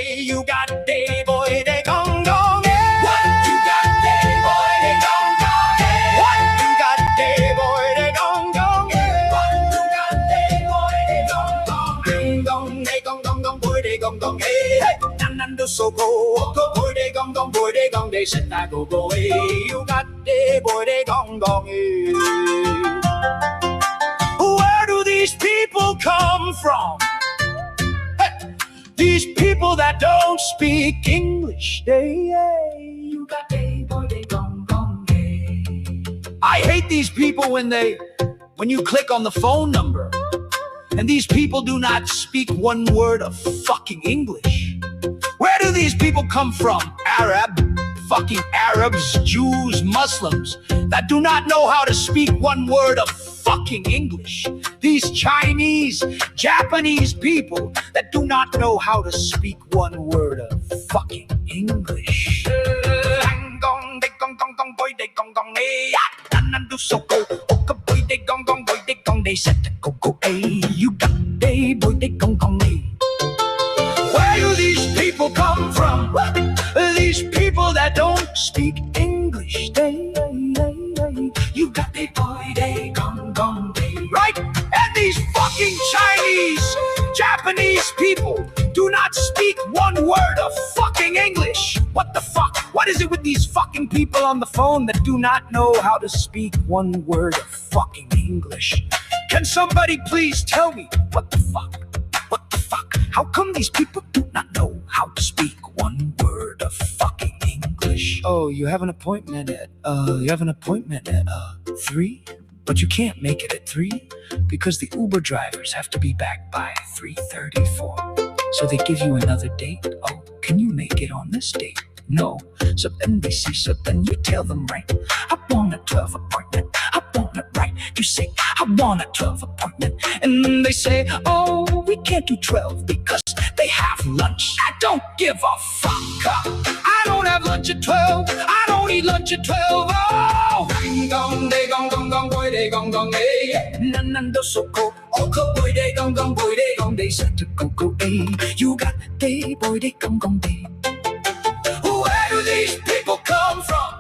You got day boy day gong gong. What you got day boy day gong gong. What you got day boy day gong gong. What you got day boy day gong gong. Gong day gong gong gong boy day gong gong. Nando so go boy day gong gong boy day gong day set that go go. You got day boy day gong gong. Where do these people come from? These people that don't speak English, you got day boy day gong gong. I hate these people when you click on the phone number and these people do not speak one word of fucking English. Where do these people come from? Fucking Arabs, Jews, Muslims that do not know how to speak one word of fucking English. These Chinese, Japanese people that do not know how to speak one word of fucking English. You got day boy they gong gong hey. Where do these people come from? These people that don't speak English. You got they boy they gong gong day. Right? And these fucking Chinese, Japanese people do not speak one word of fucking English. What the fuck? What is it with these fucking people on the phone that do not know how to speak one word of fucking English? Can somebody please tell me what the fuck? What the fuck? How come these people do not know how to speak one word of fucking English? Oh, you have an appointment at 3? But you can't make it at 3 because the Uber drivers have to be back by 3:34. So they give you another date. Oh, can you make it on this date? No. So then you tell them, right, I want a 12 appointment. I want it right. You say, I want a 12 appointment. And then they say, oh, we can't do 12 because they have lunch. I don't give a fuck. I don't have lunch at 12. I don't eat lunch at 12. Oh, gong day gong gong gong boy day gong gong day. Nanando soko oko boy day gong day set to go day. You got day boy day gong gong day. Where do these people come from?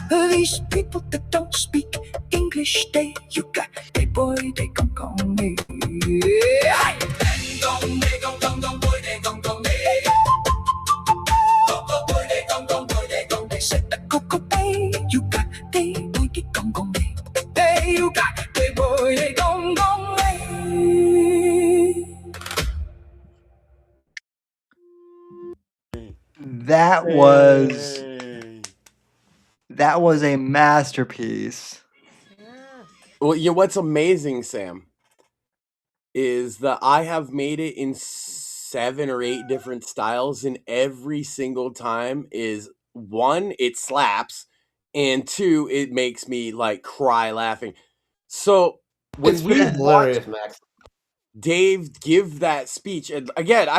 These people that don't speak English, you got they boy, they gong gong day. Gong day gong gong gong boy, they gong gong day. Go boy, they gong gong day. Set the coco day. You got they boy, they gong gong day. Hey, you got they boy, they gong gong day. That was a masterpiece. Well, what's amazing, Sam, is that I have made it in 7 or 8 different styles, and every single time is 1, it slaps, and 2, it makes me like cry laughing. So when It's we pretty hilarious, Max. Dave give that speech, and again,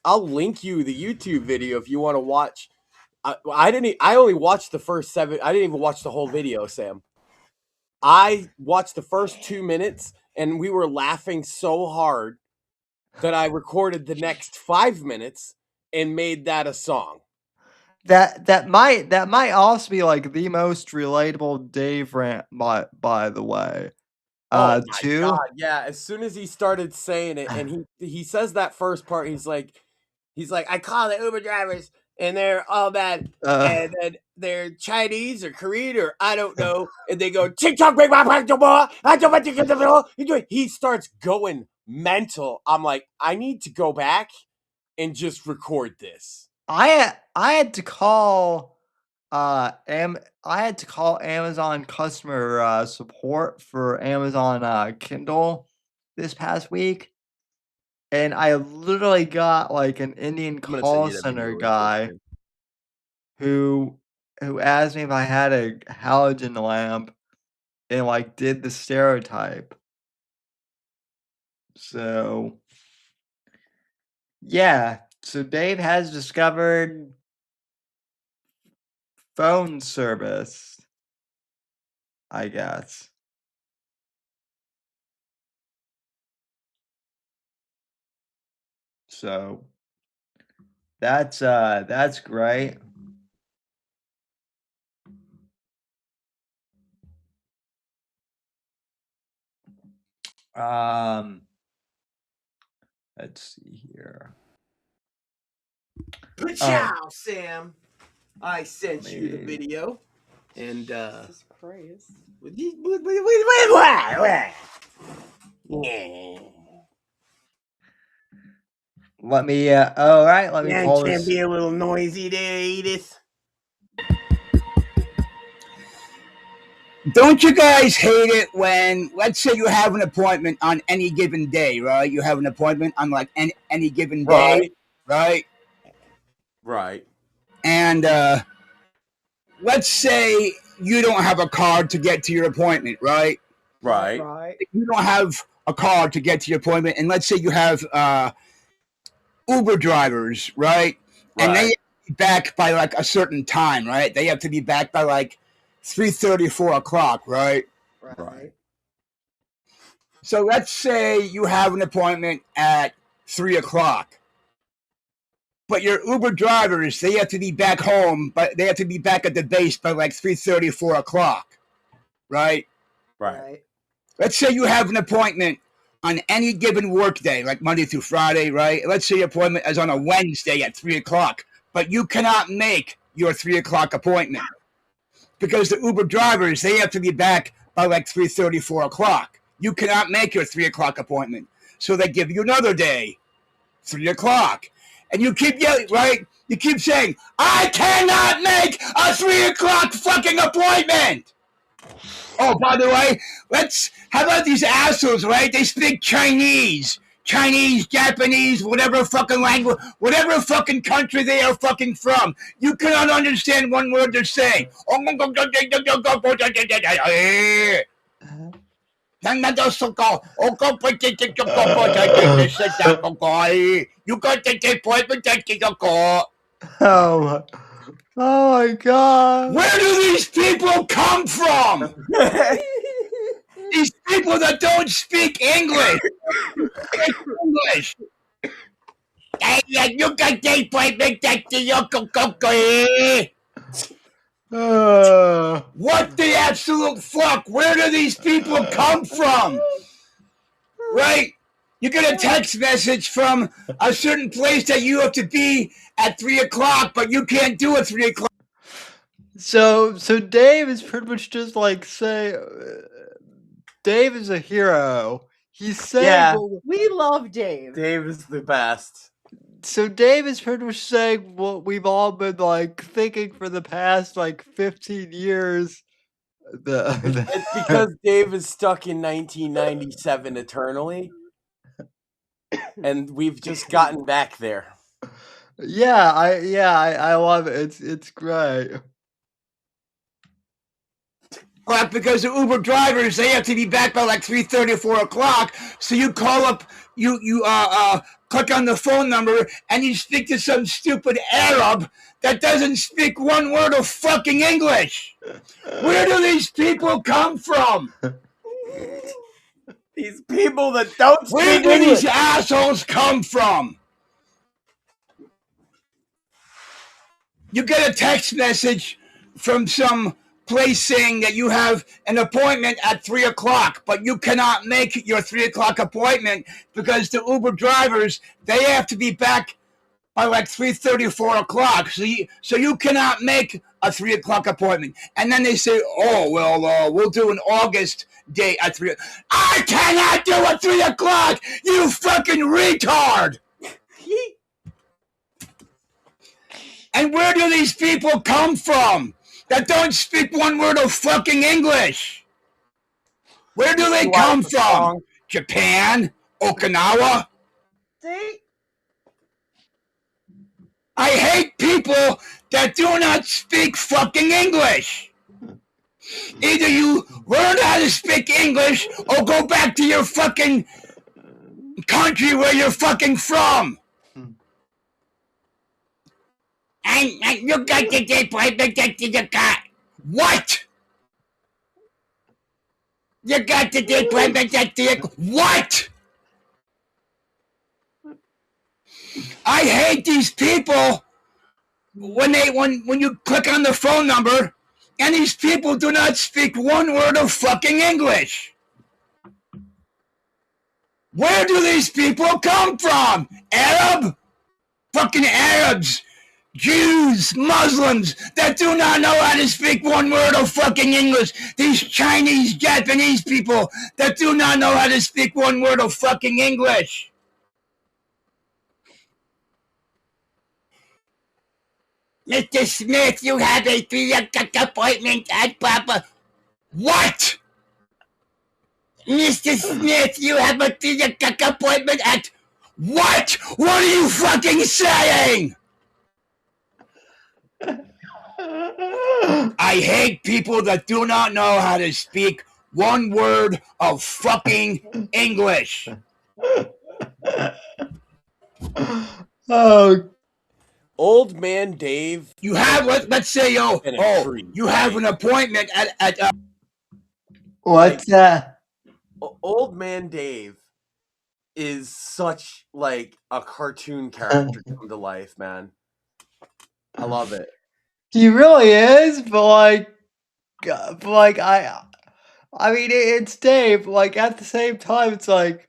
I'll link you the YouTube video if you want to watch. I only watched the first 7. I didn't even watch the whole video, Sam. I watched the first 2 minutes, and we were laughing so hard that I recorded the next 5 minutes and made that a song. That might also be like the most relatable Dave rant, by the way. Oh my God, yeah. As soon as he started saying it, and he says that first part, he's like, I call the Uber drivers, and they're all bad, and then they're Chinese or Korean or I don't know, and they go, he starts going mental. I'm like, I need to go back and just record this. I had to call Amazon customer support for Amazon Kindle this past week, and I literally got like an Indian call center guy who asked me if I had a halogen lamp and like did the stereotype. So yeah, so Dave has discovered phone service, I guess. So that's great. Let's see here. Ciao, Sam. I sent you the video, and Jesus Christ. Let me all right, let me pull Can't this. be a little noisy there, Edith. Don't you guys hate it when, let's say you have an appointment on any given day, right? You have an appointment on like any given day, right? Right. And let's say you don't have a card to get to your appointment, right? Right. You don't have a card to get to your appointment, and let's say you have Uber drivers, right? And they have to be back by like a certain time, right? They have to be back by like 3:30, 4 o'clock, right? Right. So let's say you have an appointment at 3 o'clock, but your Uber drivers, they have to be back home, but they have to be back at the base by like 3:30, 4 o'clock, right? Right. Let's say you have an appointment on any given work day, like Monday through Friday, right? Let's say your appointment is on a Wednesday at 3 o'clock, but you cannot make your 3 o'clock appointment because the Uber drivers, they have to be back by like 3:30, 4 o'clock. You cannot make your 3 o'clock appointment. So they give you another day, 3 o'clock. And you keep yelling, right? You keep saying, I cannot make a 3 o'clock fucking appointment. Oh, by the way, how about these assholes, right? They speak Chinese, Japanese, whatever fucking language, whatever fucking country they are fucking from. You cannot understand one word they're saying. You got the appointment. Oh my god. Where do these people come from? These people that don't speak English. You got the appointment. What the absolute fuck? Where do these people come from? Right? You get a text message from a certain place that you have to be at 3 o'clock, but you can't do it 3 o'clock. So Dave is pretty much just like Dave is a hero. He's saying, Yeah. We love Dave. Dave is the best. So Dave is pretty much saying what we've all been like thinking for the past like 15 years. It's because Dave is stuck in 1997 eternally, and we've just gotten back there. Yeah, I love it. It's great. Because the Uber drivers, they have to be back by like 3:30 or 4 o'clock. So you call up, you click on the phone number, and you speak to some stupid Arab that doesn't speak one word of fucking English. Where do these people come from? These people that don't speak Where do English. these assholes come from? You get a text message from some place saying that you have an appointment at 3 o'clock, but you cannot make your 3 o'clock appointment because the Uber drivers, they have to be back by like 3:30, 4 o'clock. So you cannot make a 3 o'clock appointment. And then they say, oh, well, we'll do an August day at 3. I cannot do a 3 o'clock, you fucking retard. And where do these people come from that don't speak one word of fucking English? Where do they come from? Japan? Okinawa? I hate people that do not speak fucking English. Either you learn how to speak English or go back to your fucking country where you're fucking from. And you got the appointment that you got. What? You got the appointment that you what? I hate these people when you click on the phone number and these people do not speak one word of fucking English. Where do these people come from? Arab? Fucking Arabs, Jews, Muslims that do not know how to speak one word of fucking English. These Chinese, Japanese people that do not know how to speak one word of fucking English. Mr. Smith, you have a 3 o'clock appointment at Papa. What? Mr. Smith, you have a 3 o'clock appointment at what? What are you fucking saying? I hate people that do not know how to speak one word of fucking English. Oh, Old man Dave. You have, let's say, you have an appointment at what's that? Old man Dave is such like a cartoon character come to life, man. I love it. He really is, but I mean, it's Dave. Like at the same time, it's like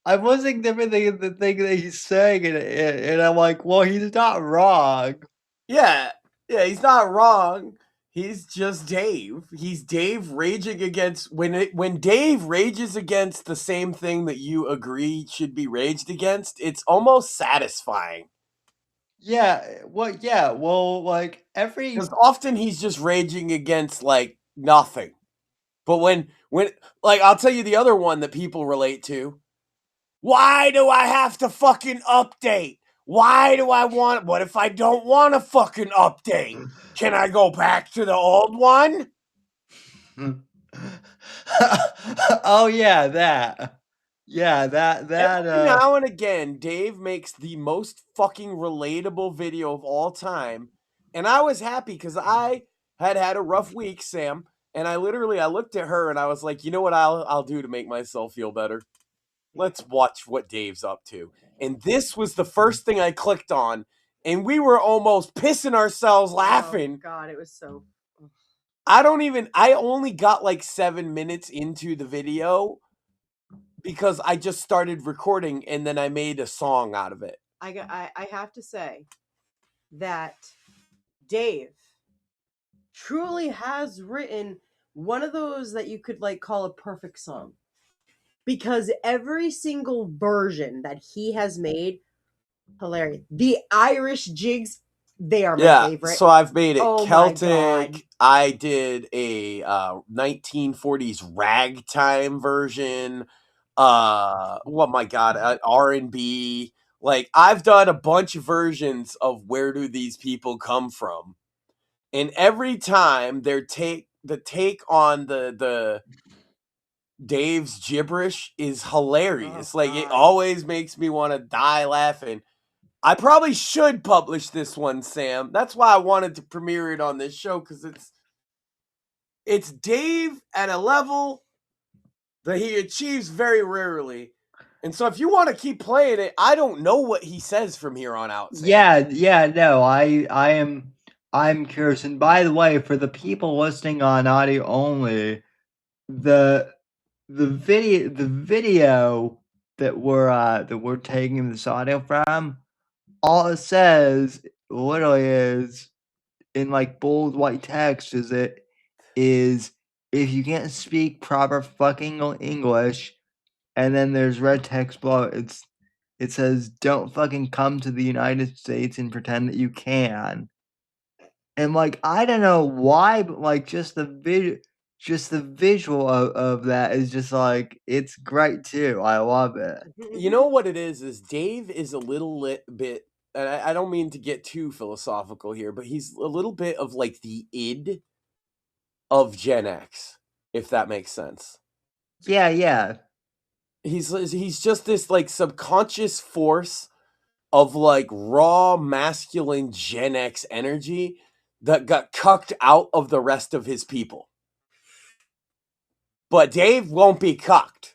I'm listening to everything the thing that he's saying, and I'm like, well, he's not wrong. Yeah, he's not wrong. He's just Dave. He's Dave raging against when Dave rages against the same thing that you agree should be raged against. It's almost satisfying. Yeah, well, like every Because often he's just raging against like nothing. But when like I'll tell you the other one that people relate to. Why do I have to fucking update? Why do I want what if I don't want to fucking update? Can I go back to the old one? oh yeah, that. Yeah, that Every now and again, Dave makes the most fucking relatable video of all time. And I was happy because I had a rough week, Sam. And I looked at her and I was like, you know what I'll do to make myself feel better? Let's watch what Dave's up to. And this was the first thing I clicked on. And we were almost pissing ourselves laughing. Oh, God, it was so... I only got like 7 minutes into the video because I just started recording and then I made a song out of it. I have to say that Dave truly has written one of those that you could like call a perfect song, because every single version that he has made, hilarious. The Irish jigs, they are my favorite. So I've made it Celtic. I did a 1940s ragtime version. My God, R&B. Like I've done a bunch of versions of Where Do These People Come From, and every time the take on the Dave's gibberish is hilarious. It always makes me want to die laughing. I probably should publish this one, Sam. That's why I wanted to premiere it on this show, because it's Dave at a level that he achieves very rarely. And so if you want to keep playing it, I don't know what he says from here on out, Sam. No, I'm curious. And by the way, for the people listening on audio only, the video that we're taking this audio from, all it says literally is in like bold white text is if you can't speak proper fucking English, and then there's red text below it says don't fucking come to the United States and pretend that you can. And like I don't know why, but like just the visual of that is just like it's great too. I love it. You know what it is Dave is a little bit, and I don't mean to get too philosophical here, but he's a little bit of like the id of Gen X, if that makes sense. Yeah. He's just this like subconscious force of like raw masculine Gen X energy that got cucked out of the rest of his people. But Dave won't be cucked.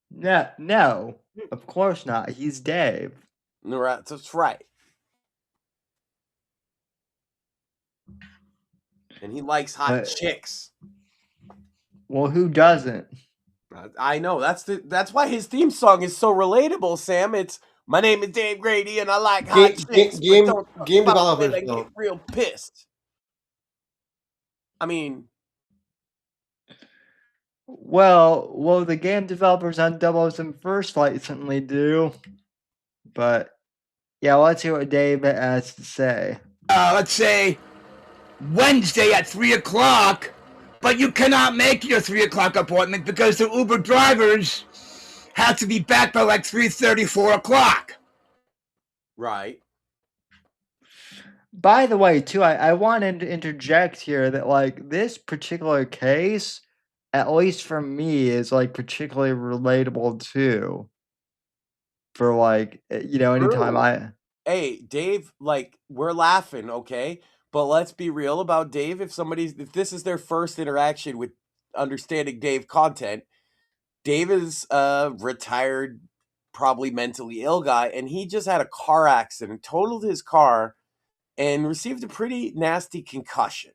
No, of course not. He's Dave. That's right. And he likes hot chicks. Well, who doesn't? I know. That's why his theme song is so relatable, Sam. It's my name is Dave Grady and I like hot chicks. Game but developers. I get real pissed. I mean, well, the game developers on 007 First Flight certainly do. But yeah, let's hear what Dave has to say. Let's say Wednesday at 3 o'clock, But you cannot make your 3 o'clock appointment because the Uber drivers have to be back by like 3:30, 4 o'clock. Right. By the way, too, I wanted to interject here that like this particular case, at least for me, is like particularly relatable too. For like anytime True. I Hey, Dave, like we're laughing, okay? But let's be real about Dave. If this is their first interaction with understanding Dave content, Dave is a retired, probably mentally ill guy, and he just had a car accident, totaled his car, and received a pretty nasty concussion.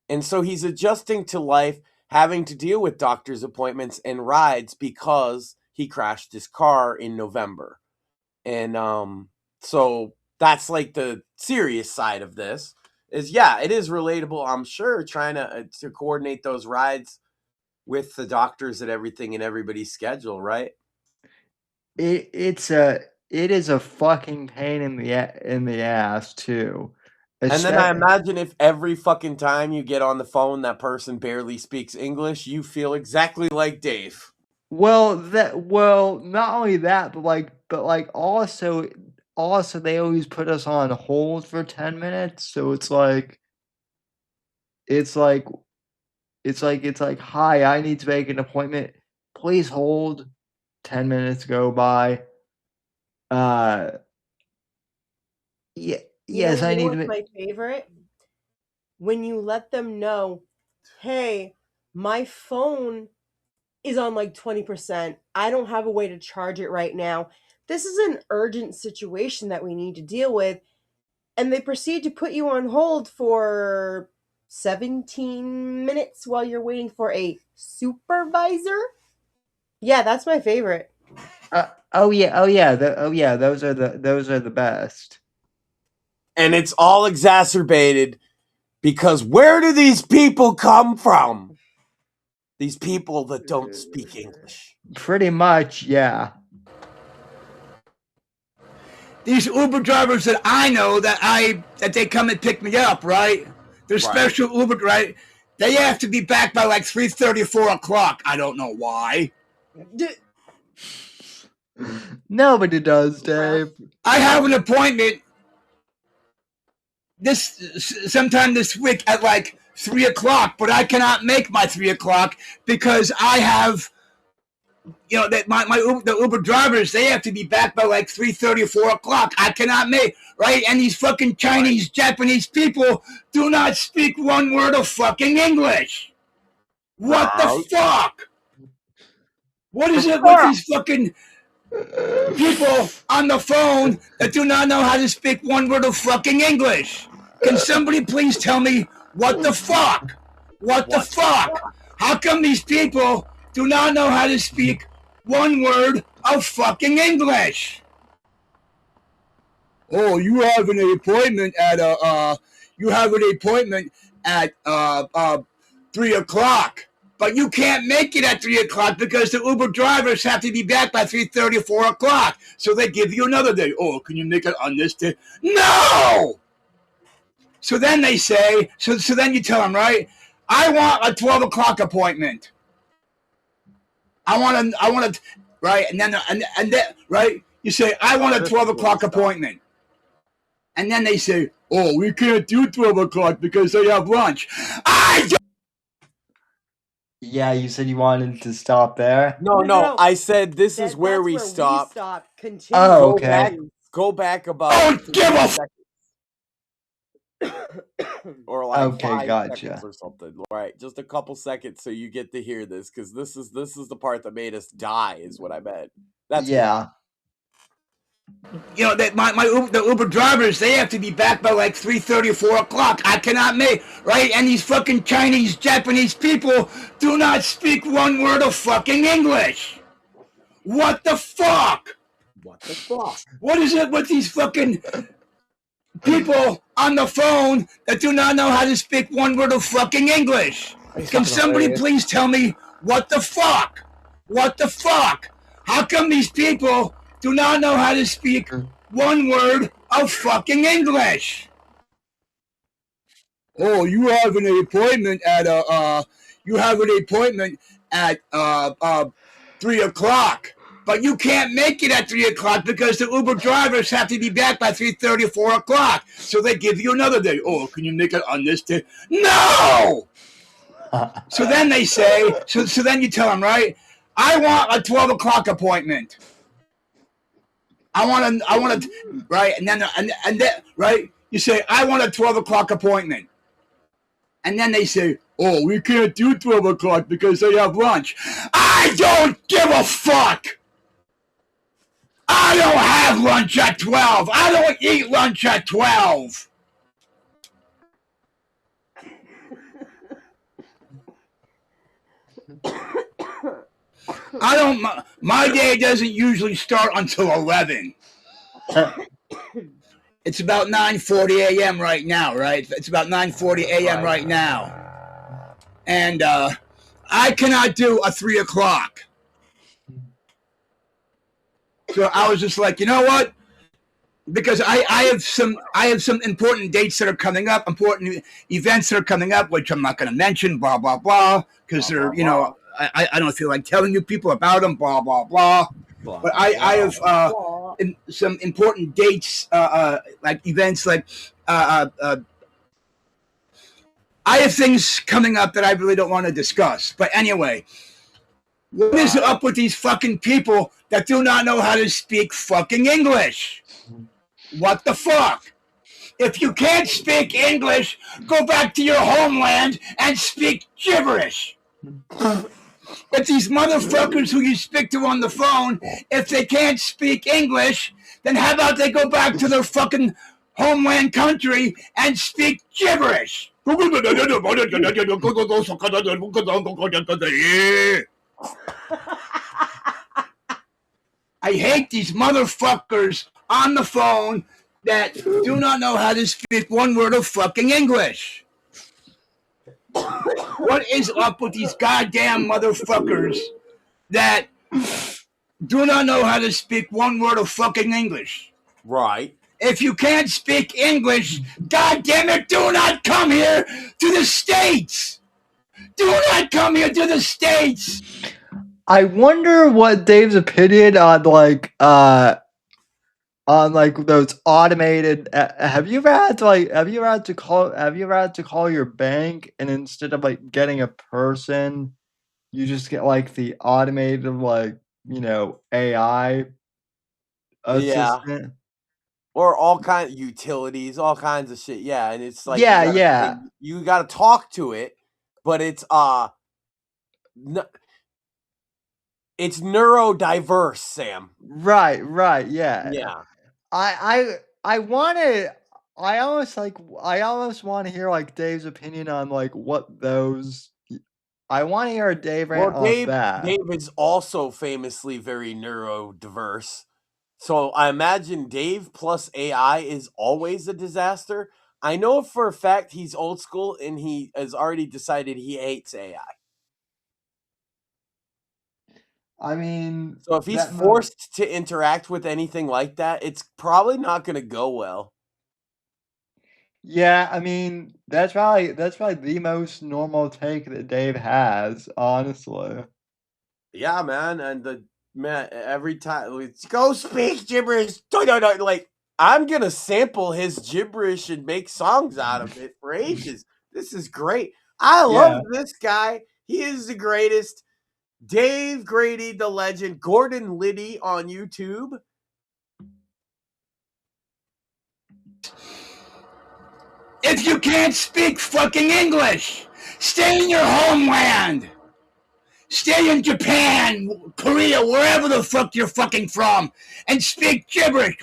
And so he's adjusting to life, having to deal with doctor's appointments and rides because he crashed his car in November. And so that's like the serious side of this is, yeah, it is relatable, I'm sure, trying to coordinate those rides with the doctors and everything in everybody's schedule, right? it is a fucking pain in the ass too. And then I Espe- imagine if every fucking time you get on the phone that person barely speaks English, you feel exactly like Dave. well, not only that, but like also they always put us on hold for 10 minutes, so it's like hi, I need to make an appointment. Please hold. 10 minutes go by. Yeah, yes, I need to what's my favorite? When you let them know, hey, my phone is on like 20%. I don't have a way to charge it right now. This is an urgent situation that we need to deal with. And they proceed to put you on hold for 17 minutes while you're waiting for a supervisor. Yeah, that's my favorite. those are the best. And it's all exacerbated because where do these people come from? These people that don't speak English. Pretty much, yeah. These Uber drivers that I know that they come and pick me up, right? They're special Uber, right? They have to be back by like 3:30, 4 o'clock. I don't know why. Nobody does, Dave. I have an appointment sometime this week at like 3 o'clock, but I cannot make my 3 o'clock because I have, that the Uber drivers, they have to be back by like 3:30, 4 o'clock. I cannot make, right? And these fucking Chinese, Japanese people do not speak one word of fucking English. What the fuck? What is it with these fucking people on the phone that do not know how to speak one word of fucking English? Can somebody please tell me what the fuck? What the fuck? How come these people do not know how to speak one word of fucking English? Oh, you have an appointment at 3 o'clock. But you can't make it at 3 o'clock because the Uber drivers have to be back by 3:30, 4 o'clock. So they give you another day. Oh, can you make it on this day? No! So then they say, so then you tell them, right? I want a 12 o'clock appointment. I want to, right? And then, right? You say, I want a 12 o'clock appointment. And then they say, oh, we can't do 12 o'clock because they have lunch. Yeah, you said you wanted to stop there? No. I said this is where we stop. Continue. Oh, okay. Go back about Don't give a seconds. Or like Okay, 5 gotcha. seconds or something. All right, just a couple seconds so you get to hear this because this is the part that made us die, is what I meant. That's yeah. That the Uber drivers, they have to be back by like 3:30, 4 o'clock. I cannot make, right? And these fucking Chinese, Japanese people do not speak one word of fucking English. What the fuck? What the fuck? What is it with these fucking people on the phone that do not know how to speak one word of fucking English? Can somebody please tell me what the fuck? What the fuck? How come these people do not know how to speak one word of fucking English? oh, you have an appointment at 3:00, but you can't make it at 3:00 because the Uber drivers have to be back by 3:30 or 4:00. So they give you another day. Oh, can you make it on this day? No. So then they say. So then you tell them, right? I want a 12:00 appointment. I want to, right? And then right? You say, I want a 12:00 appointment. And then they say, oh, we can't do 12:00 because they have lunch. I don't give a fuck. I don't have lunch at 12. I don't eat lunch at 12. My day doesn't usually start until 11. It's about 9:40 a.m. right now, right? It's about 9:40 a.m. right now. And I cannot do a 3:00. So I was just like, you know what? Because I have some important dates that are coming up, important events that are coming up, which I'm not going to mention, blah, blah, blah, because they're, you know, I don't feel like telling you people about them, blah, blah, blah. But I have some important dates, like events, like I have things coming up that I really don't want to discuss. But anyway, what is up with these fucking people that do not know how to speak fucking English? What the fuck? If you can't speak English, go back to your homeland and speak gibberish. But these motherfuckers who you speak to on the phone, if they can't speak English, then how about they go back to their fucking homeland country and speak gibberish? I hate these motherfuckers on the phone that do not know how to speak one word of fucking English. What is up with these goddamn motherfuckers that do not know how to speak one word of fucking English? Right. If you can't speak English, goddamn it, do not come here to the States. Do not come here to the States. I wonder what Dave's opinion on those automated. Have you ever had to call your bank, and instead of like getting a person, you just get like the automated AI assistant? Or all kinds of utilities, all kinds of shit. Yeah, and it's like Yeah. you gotta talk to it, but it's it's neurodiverse, Sam. Right, yeah. Yeah. I almost want to hear like Dave's opinion on like what those. I want to hear Dave rant on that. Dave is also famously very neurodiverse. So I imagine Dave plus AI is always a disaster. I know for a fact he's old school and he has already decided he hates AI. I mean, so if he's forced to interact with anything like that, it's probably not going to go well. Yeah, I mean, that's probably the most normal take that Dave has, honestly. Yeah, man, and every time let's go speak gibberish. Like I'm gonna sample his gibberish and make songs out of it for ages. This is great. I love this guy. He is the greatest. Dave Grady, the legend. Gordon Liddy on YouTube. If you can't speak fucking English, stay in your homeland. Stay in Japan, Korea, wherever the fuck you're fucking from, and speak gibberish.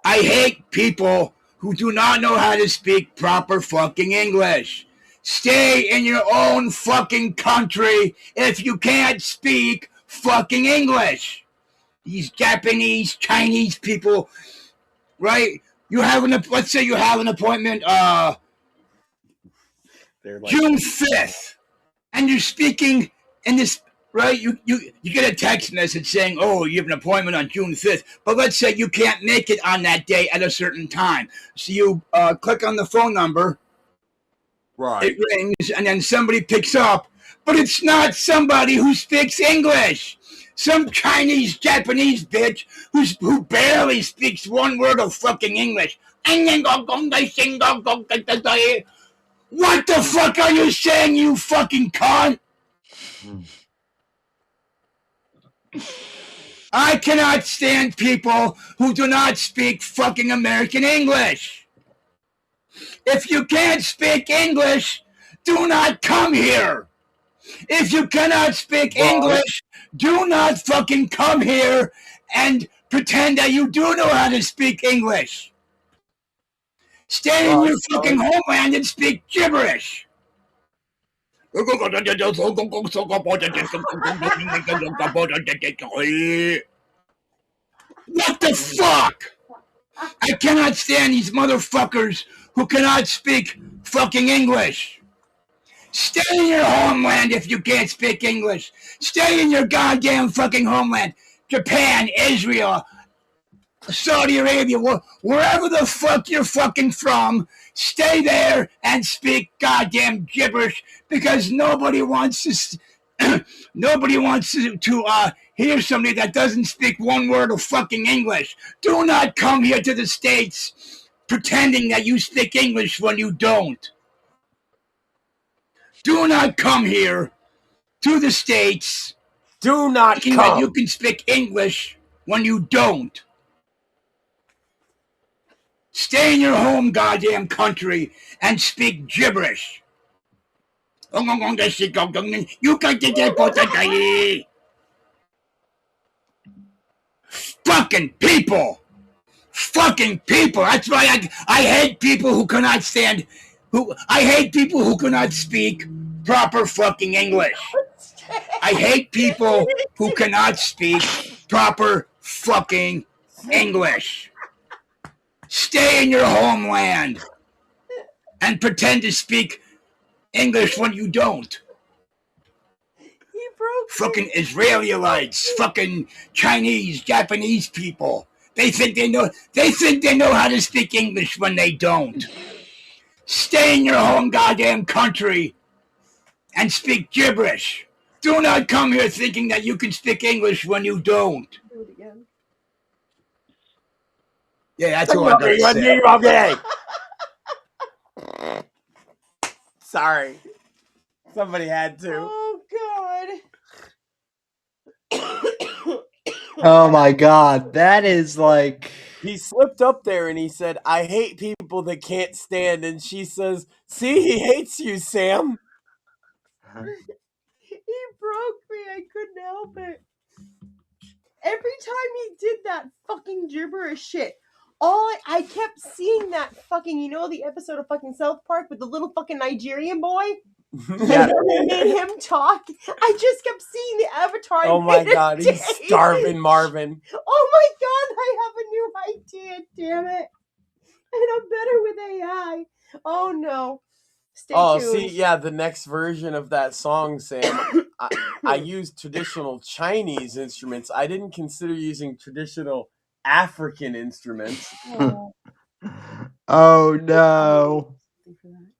I hate people who do not know how to speak proper fucking English. Stay in your own fucking country if you can't speak fucking English. These Japanese, Chinese people, right? Let's say you have an appointment June 5th, and you're speaking in this right? You get a text message saying, oh, you have an appointment on June 5th, but let's say you can't make it on that day at a certain time. So you click on the phone number, Right. it rings, and then somebody picks up, but it's not somebody who speaks English. Some Chinese, Japanese bitch who barely speaks one word of fucking English. What the fuck are you saying, you fucking cunt? I cannot stand people who do not speak fucking American English. If you can't speak English, do not come here. If you cannot speak English, do not fucking come here and pretend that you do know how to speak English. Stay in your fucking homeland and speak gibberish. What the fuck? I cannot stand these motherfuckers who cannot speak fucking English. Stay in your homeland if you can't speak English. Stay in your goddamn fucking homeland. Japan, Israel, Saudi Arabia, wherever the fuck you're fucking from, stay there and speak goddamn gibberish because nobody wants to hear somebody that doesn't speak one word of fucking English. Do not come here to the States pretending that you speak English when you don't. Do not come here to the States. Do not thinking come. that you can speak English when you don't. Stay in your home goddamn country and speak gibberish. You can get fucking people. Fucking people. That's why I hate people who cannot stand. I hate people who cannot speak proper fucking English. I hate people who cannot speak proper fucking English. Stay in your homeland and pretend to speak English when you don't. Fucking Israelites, fucking Chinese, Japanese people. They think they know how to speak English when they don't. Stay in your home goddamn country and speak gibberish. Do not come here thinking that you can speak English when you don't. Do it again. Yeah, that's all I got to say. Okay. Sorry. Somebody had to. Oh, God. Oh my God, that is like... He slipped up there and he said, I hate people that can't stand. And she says, see, he hates you, Sam. He broke me. I couldn't help it. Every time he did that fucking gibberish shit, I kept seeing that fucking, you know, the episode of fucking South Park with the little fucking Nigerian boy? Yeah. They made him talk. I just kept seeing the avatar. Oh my God, he's starving Marvin. Oh my God, I have a new idea, damn it. And I'm better with AI. Oh no. Stay tuned. See, yeah, the next version of that song, Sam, I used traditional Chinese instruments. I didn't consider using traditional African instruments. Oh no.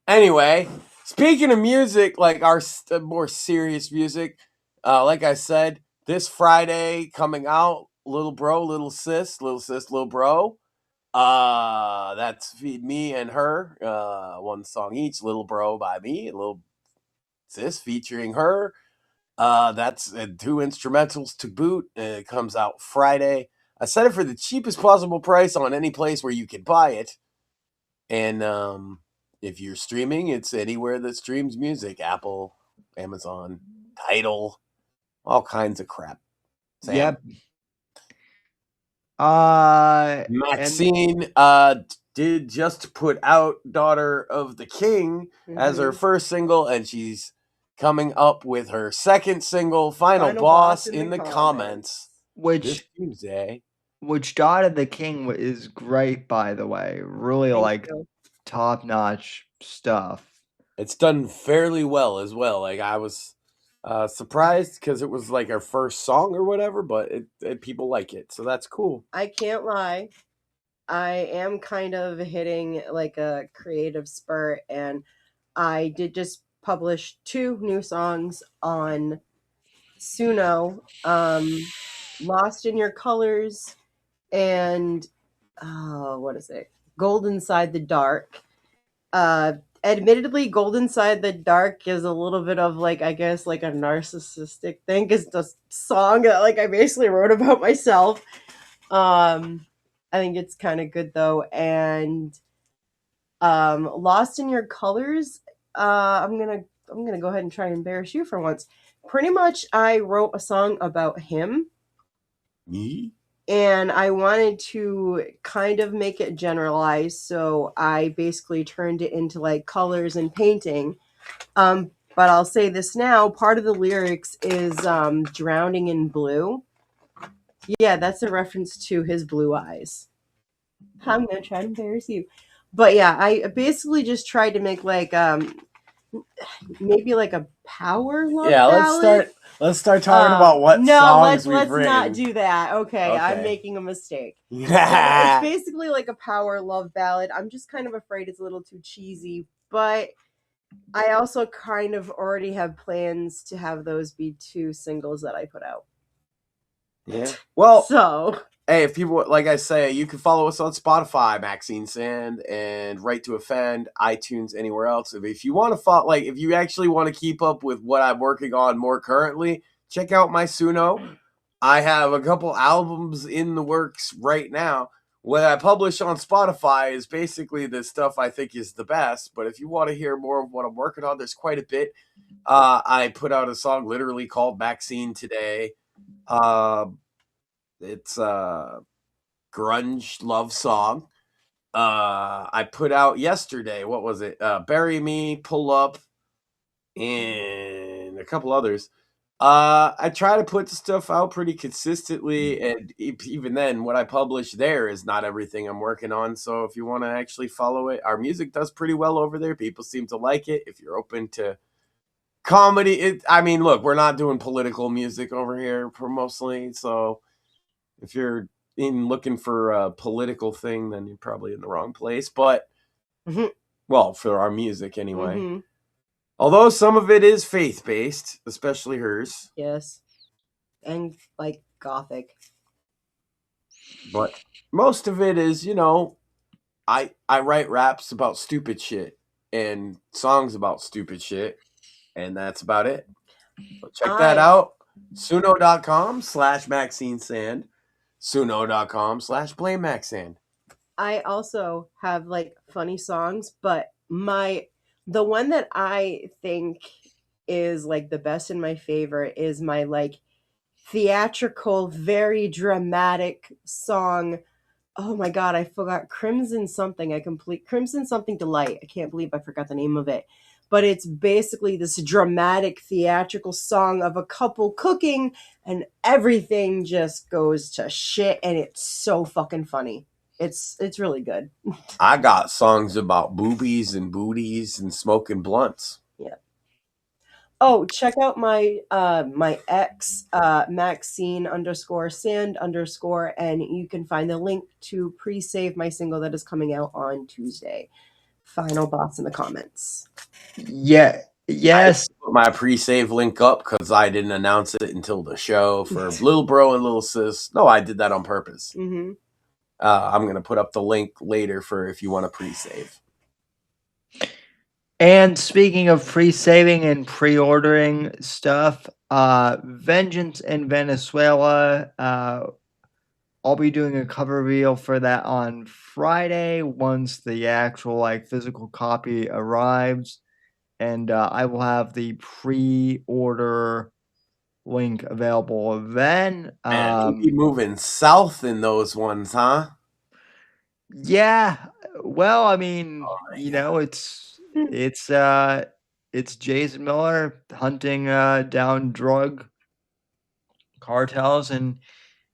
Anyway, speaking of music, like our more serious music, like I said, this Friday coming out, Little Bro, Little Sis, Little Bro. That's me and her, one song each. Little Bro by me, and Little Sis featuring her. That's 2 instrumentals to boot. It comes out Friday. I set it for the cheapest possible price on any place where you can buy it. And if you're streaming, it's anywhere that streams music. Apple, Amazon, Tidal, all kinds of crap. Sam. Yep. Maxine did just put out Daughter of the King as her first single, and she's coming up with her second single, Final Boss, in the comments. Which Tuesday. Which Daughter of the King is great, by the way. Really top-notch stuff. It's done fairly well as well. Like I was Surprised because it was like our first song or whatever, but people like it, so that's cool. I can't lie. I am kind of hitting like a creative spurt, and I did just publish 2 new songs on Suno, Lost in Your Colors and what is it? Gold Inside the Dark. Admittedly, Gold Inside the Dark is a little bit of like, I guess, like a narcissistic thing. It's the song that like I basically wrote about myself. I think it's kind of good though. And Lost in Your Colors, I'm gonna go ahead and try and embarrass you for once. Pretty much, I wrote a song about him. Me? And I wanted to kind of make it generalized, so I basically turned it into like colors and painting. But I'll say this now, part of the lyrics is drowning in blue. Yeah, that's a reference to his blue eyes. I'm gonna try to embarrass you. But yeah, I basically just tried to make like maybe like a power love ballad. Let's start talking about what songs we've let's written. not do that. Okay, I'm Okay. making a mistake. It's basically like a power love ballad. I'm just kind of afraid it's a little too cheesy, but I also kind of already have plans to have those be 2 singles that I put out. Yeah. Well, So, hey, if people, like I say, you can follow us on Spotify, Maxine Sand, and Right to Offend, iTunes, anywhere else. If you want to follow, like, if you actually want to keep up with what I'm working on more currently, check out my Suno. I have a couple albums in the works right now. What I publish on Spotify is basically the stuff I think is the best. But if you want to hear more of what I'm working on, there's quite a bit. I put out a song literally called Maxine today. It's a grunge love song. I put out yesterday, what was it? Bury Me, Pull Up, and a couple others. I try to put the stuff out pretty consistently, and even then, what I publish there is not everything I'm working on. So if you want to actually follow it, our music does pretty well over there. People seem to like it. If you're open to comedy, look, we're not doing political music over here mostly, so if you're looking for a political thing, then you're probably in the wrong place. But, well, for our music anyway. mm-hmm. Although some of it is faith-based, especially hers. Yes. And like gothic. But most of it is, I write raps about stupid shit and songs about stupid shit. And that's about it. So check that out. Suno.com/Maxine Sand. Suno.com/Blame Max Sand. I also have like funny songs, but the one that I think is like the best and my favorite is my like theatrical, very dramatic song. Oh my god, I forgot Crimson Something. Crimson Something Delight. I can't believe I forgot the name of it. But it's basically this dramatic theatrical song of a couple cooking and everything just goes to shit and it's so fucking funny. It's really good. I got songs about boobies and booties and smoking blunts. Yeah. Oh, check out my my ex Maxine _Sand _ and you can find the link to pre-save my single that is coming out on Tuesday. Final boss in the comments. Yeah. Yes. I put my pre-save link up because I didn't announce it until the show for Lil Bro and Lil Sis. No, I did that on purpose. Mm-hmm. I'm going to put up the link later for if you want to pre-save. And speaking of pre-saving and pre-ordering stuff, Vengeance in Venezuela, I'll be doing a cover reveal for that on Friday once the actual physical copy arrives. And I will have the pre-order link available then. Man, you be moving south in those ones, huh? Yeah. Well, it's Jason Miller hunting down drug cartels, and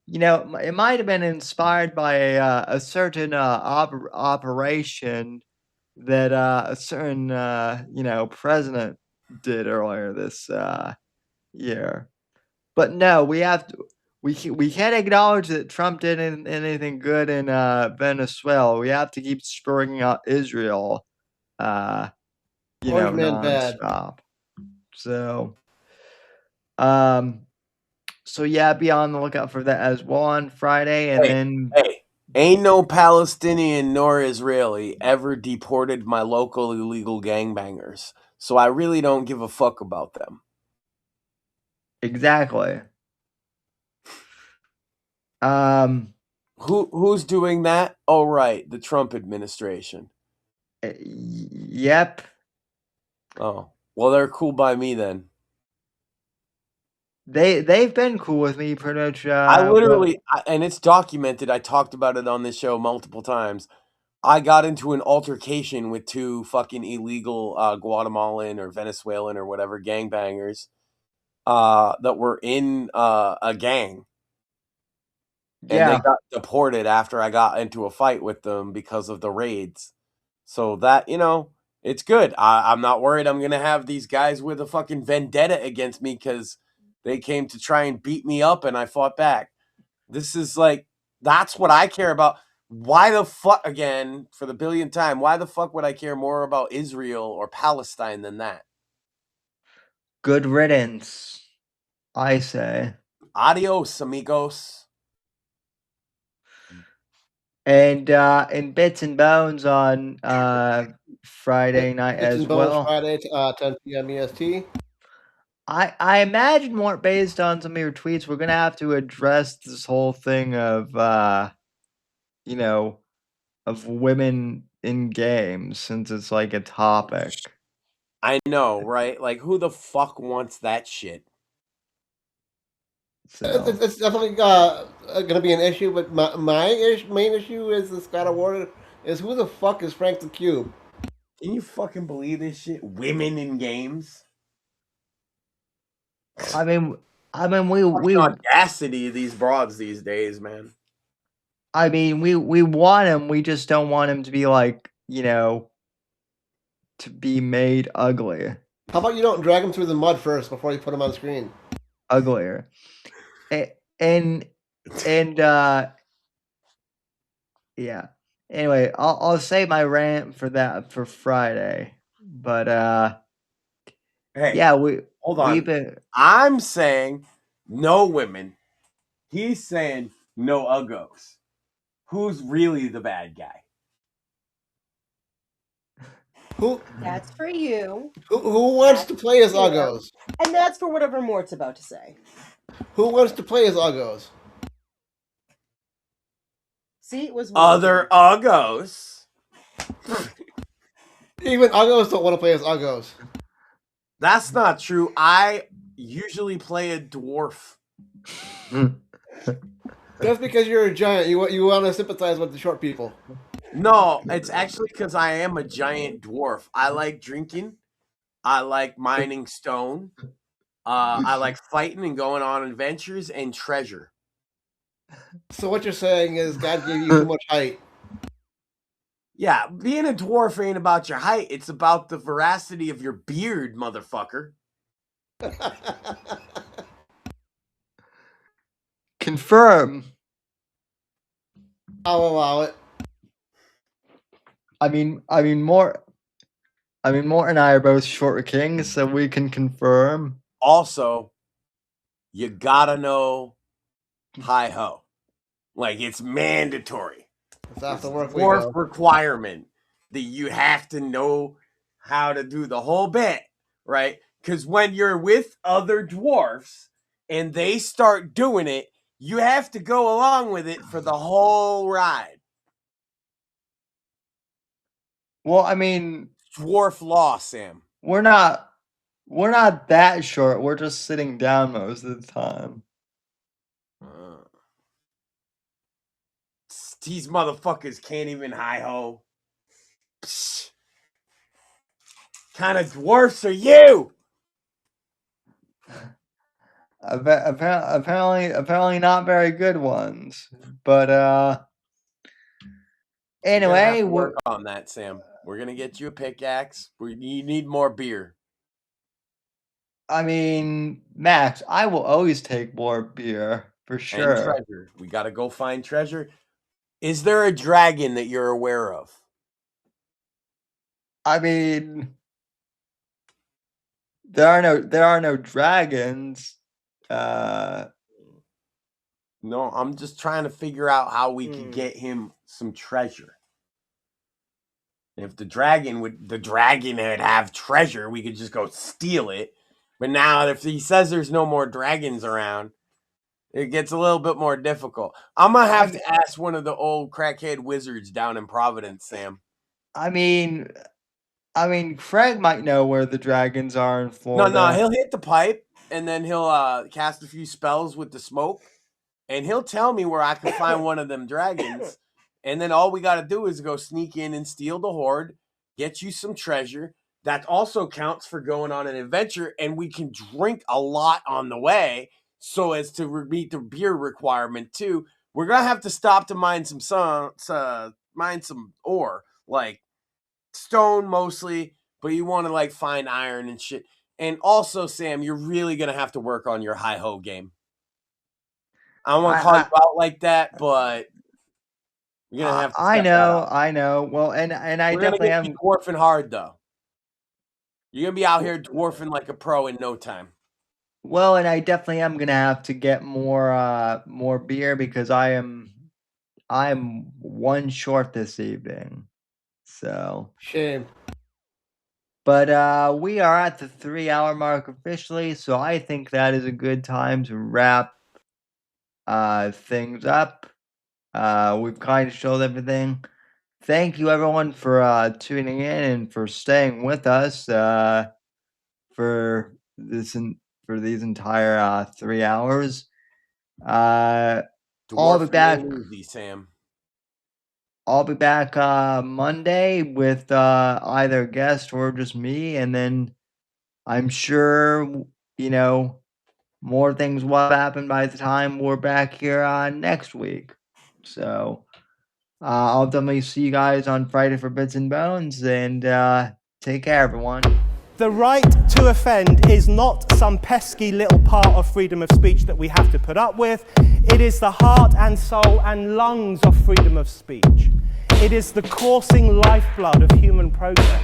it might have been inspired by a certain operation that a certain president did earlier this year. But no, we have to. We can't acknowledge that Trump didn't anything good in Venezuela. We have to keep spurring out Israel, Orange man bad. nonstop. So, um, so yeah, be on the lookout for that as well on Friday, and then Hey, ain't no Palestinian nor Israeli ever deported my local illegal gangbangers, so I really don't give a fuck about them. exactly. Who's doing that? Oh, right, the Trump administration. Yep. Oh, well, they're cool by me then. They've been cool with me pretty much. I literally, and it's documented. I talked about it on this show multiple times. I got into an altercation with two fucking illegal Guatemalan or Venezuelan or whatever gangbangers that were in a gang. And they got deported after I got into a fight with them because of the raids. So that, it's good. I'm not worried I'm going to have these guys with a fucking vendetta against me because they came to try and beat me up and I fought back. This is that's what I care about. Why the fuck, again, for the billionth time, why the fuck would I care more about Israel or Palestine than that? Good riddance, I say. Adios, amigos. And in Bits and Bones on Friday night Bits as and Bones well. Friday, 10 p.m. EST. I imagine more based on some of your tweets, we're gonna have to address this whole thing of of women in games since it's like a topic. I know, right? Like, who the fuck wants that shit? So It's definitely going to be an issue, but my main issue is this God awarded is who the fuck is Frank the Cube? Can you fucking believe this shit? Women in games? I mean we audacity of these broads these days, man. I mean we want him, we just don't want him to be like, to be made ugly. How about you don't drag him through the mud first before you put him on screen? Uglier. And yeah. Anyway, I'll save my rant for that for Friday. But hey, yeah, hold on. I'm saying no women. He's saying no uggos. Who's really the bad guy? Who? That's for you. Who wants to play as uggos? And that's for whatever Mort's about to say. Who wants to play as uggos? See, it was other uggos. Even uggos don't want to play as uggos. That's not true. I usually play a dwarf. That's because you're a giant. You want to sympathize with the short people. No, it's actually because I am a giant dwarf. I like drinking. I like mining stone. I like fighting and going on adventures and treasure. So what you're saying is God gave you too much height. Yeah, being a dwarf ain't about your height. It's about the veracity of your beard, motherfucker. Confirm. I'll allow it. I mean, Mort and I are both short kings, so we can confirm. Also, you gotta know hi ho. Like, it's mandatory. It's after work dwarf requirement that you have to know how to do the whole bit, right? Because when you're with other dwarfs and they start doing it, you have to go along with it for the whole ride. Well, I mean, dwarf law, Sam. We're not that short. We're just sitting down most of the time. These motherfuckers can't even hi-ho. Kind of dwarfs are you? Apparently not very good ones. But anyway, we'll work on that, Sam. We're gonna get you a pickaxe. You need more beer. I mean, Max, I will always take more beer for And sure. treasure. We got to go find treasure. Is there a dragon that you're aware of? I mean, there are no dragons. No, I'm just trying to figure out how we could get him some treasure. If the dragon would have treasure, we could just go steal it. But now if he says there's no more dragons around, it gets a little bit more difficult. I'm going to have to ask one of the old crackhead wizards down in Providence, Sam. I mean, Craig might know where the dragons are in Florida. No, he'll hit the pipe, and then he'll cast a few spells with the smoke, and he'll tell me where I can find one of them dragons. And then all we got to do is go sneak in and steal the hoard, get you some treasure. That also counts for going on an adventure, and we can drink a lot on the way so as to meet the beer requirement too. We're going to have to stop to mine some ore, like stone mostly, but you want to like find iron and shit. And also, Sam, you're really going to have to work on your hi-ho game. I don't want to call you out like that, but you're gonna have to. I know. Well, and I We're definitely gonna am dwarfing hard though. You're gonna be out here dwarfing like a pro in no time. Well, and I definitely am gonna have to get more beer because I'm one short this evening. So shame. But we are at the 3-hour mark officially, so I think that is a good time to wrap things up. We've kind of showed everything. Thank you everyone for tuning in and for staying with us for these entire 3 hours. I'll be back. Sam. I'll be back Monday with either a guest or just me, and then I'm sure more things will happen by the time we're back here next week. So I'll definitely see you guys on Friday for Bits and Bones, and take care, everyone. The right to offend is not some pesky little part of freedom of speech that we have to put up with. It is the heart and soul and lungs of freedom of speech. It is the coursing lifeblood of human progress.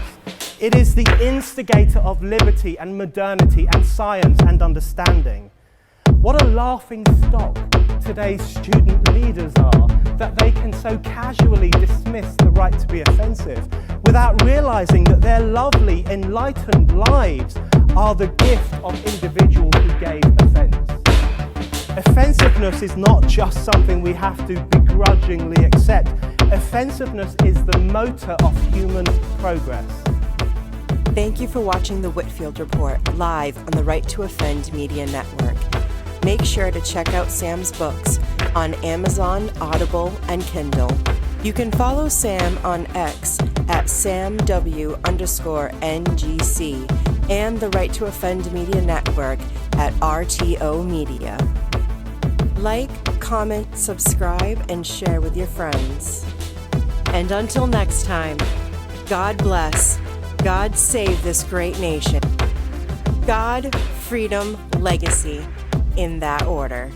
It is the instigator of liberty and modernity and science and understanding. What a laughing stock today's student leaders are, that they can so casually dismiss the right to be offensive without realizing that their lovely, enlightened lives are the gift of individuals who gave offense. Offensiveness is not just something we have to begrudgingly accept. Offensiveness is the motor of human progress. Thank you for watching the Whitfield Report live on the Right to Offend Media Network. Make sure to check out Sam's books on Amazon, Audible, and Kindle. You can follow Sam on X at SamW_NGC and the Right to Offend Media Network at RTO Media. Like, comment, subscribe, and share with your friends. And until next time, God bless, God save this great nation. God, freedom, legacy, in that order.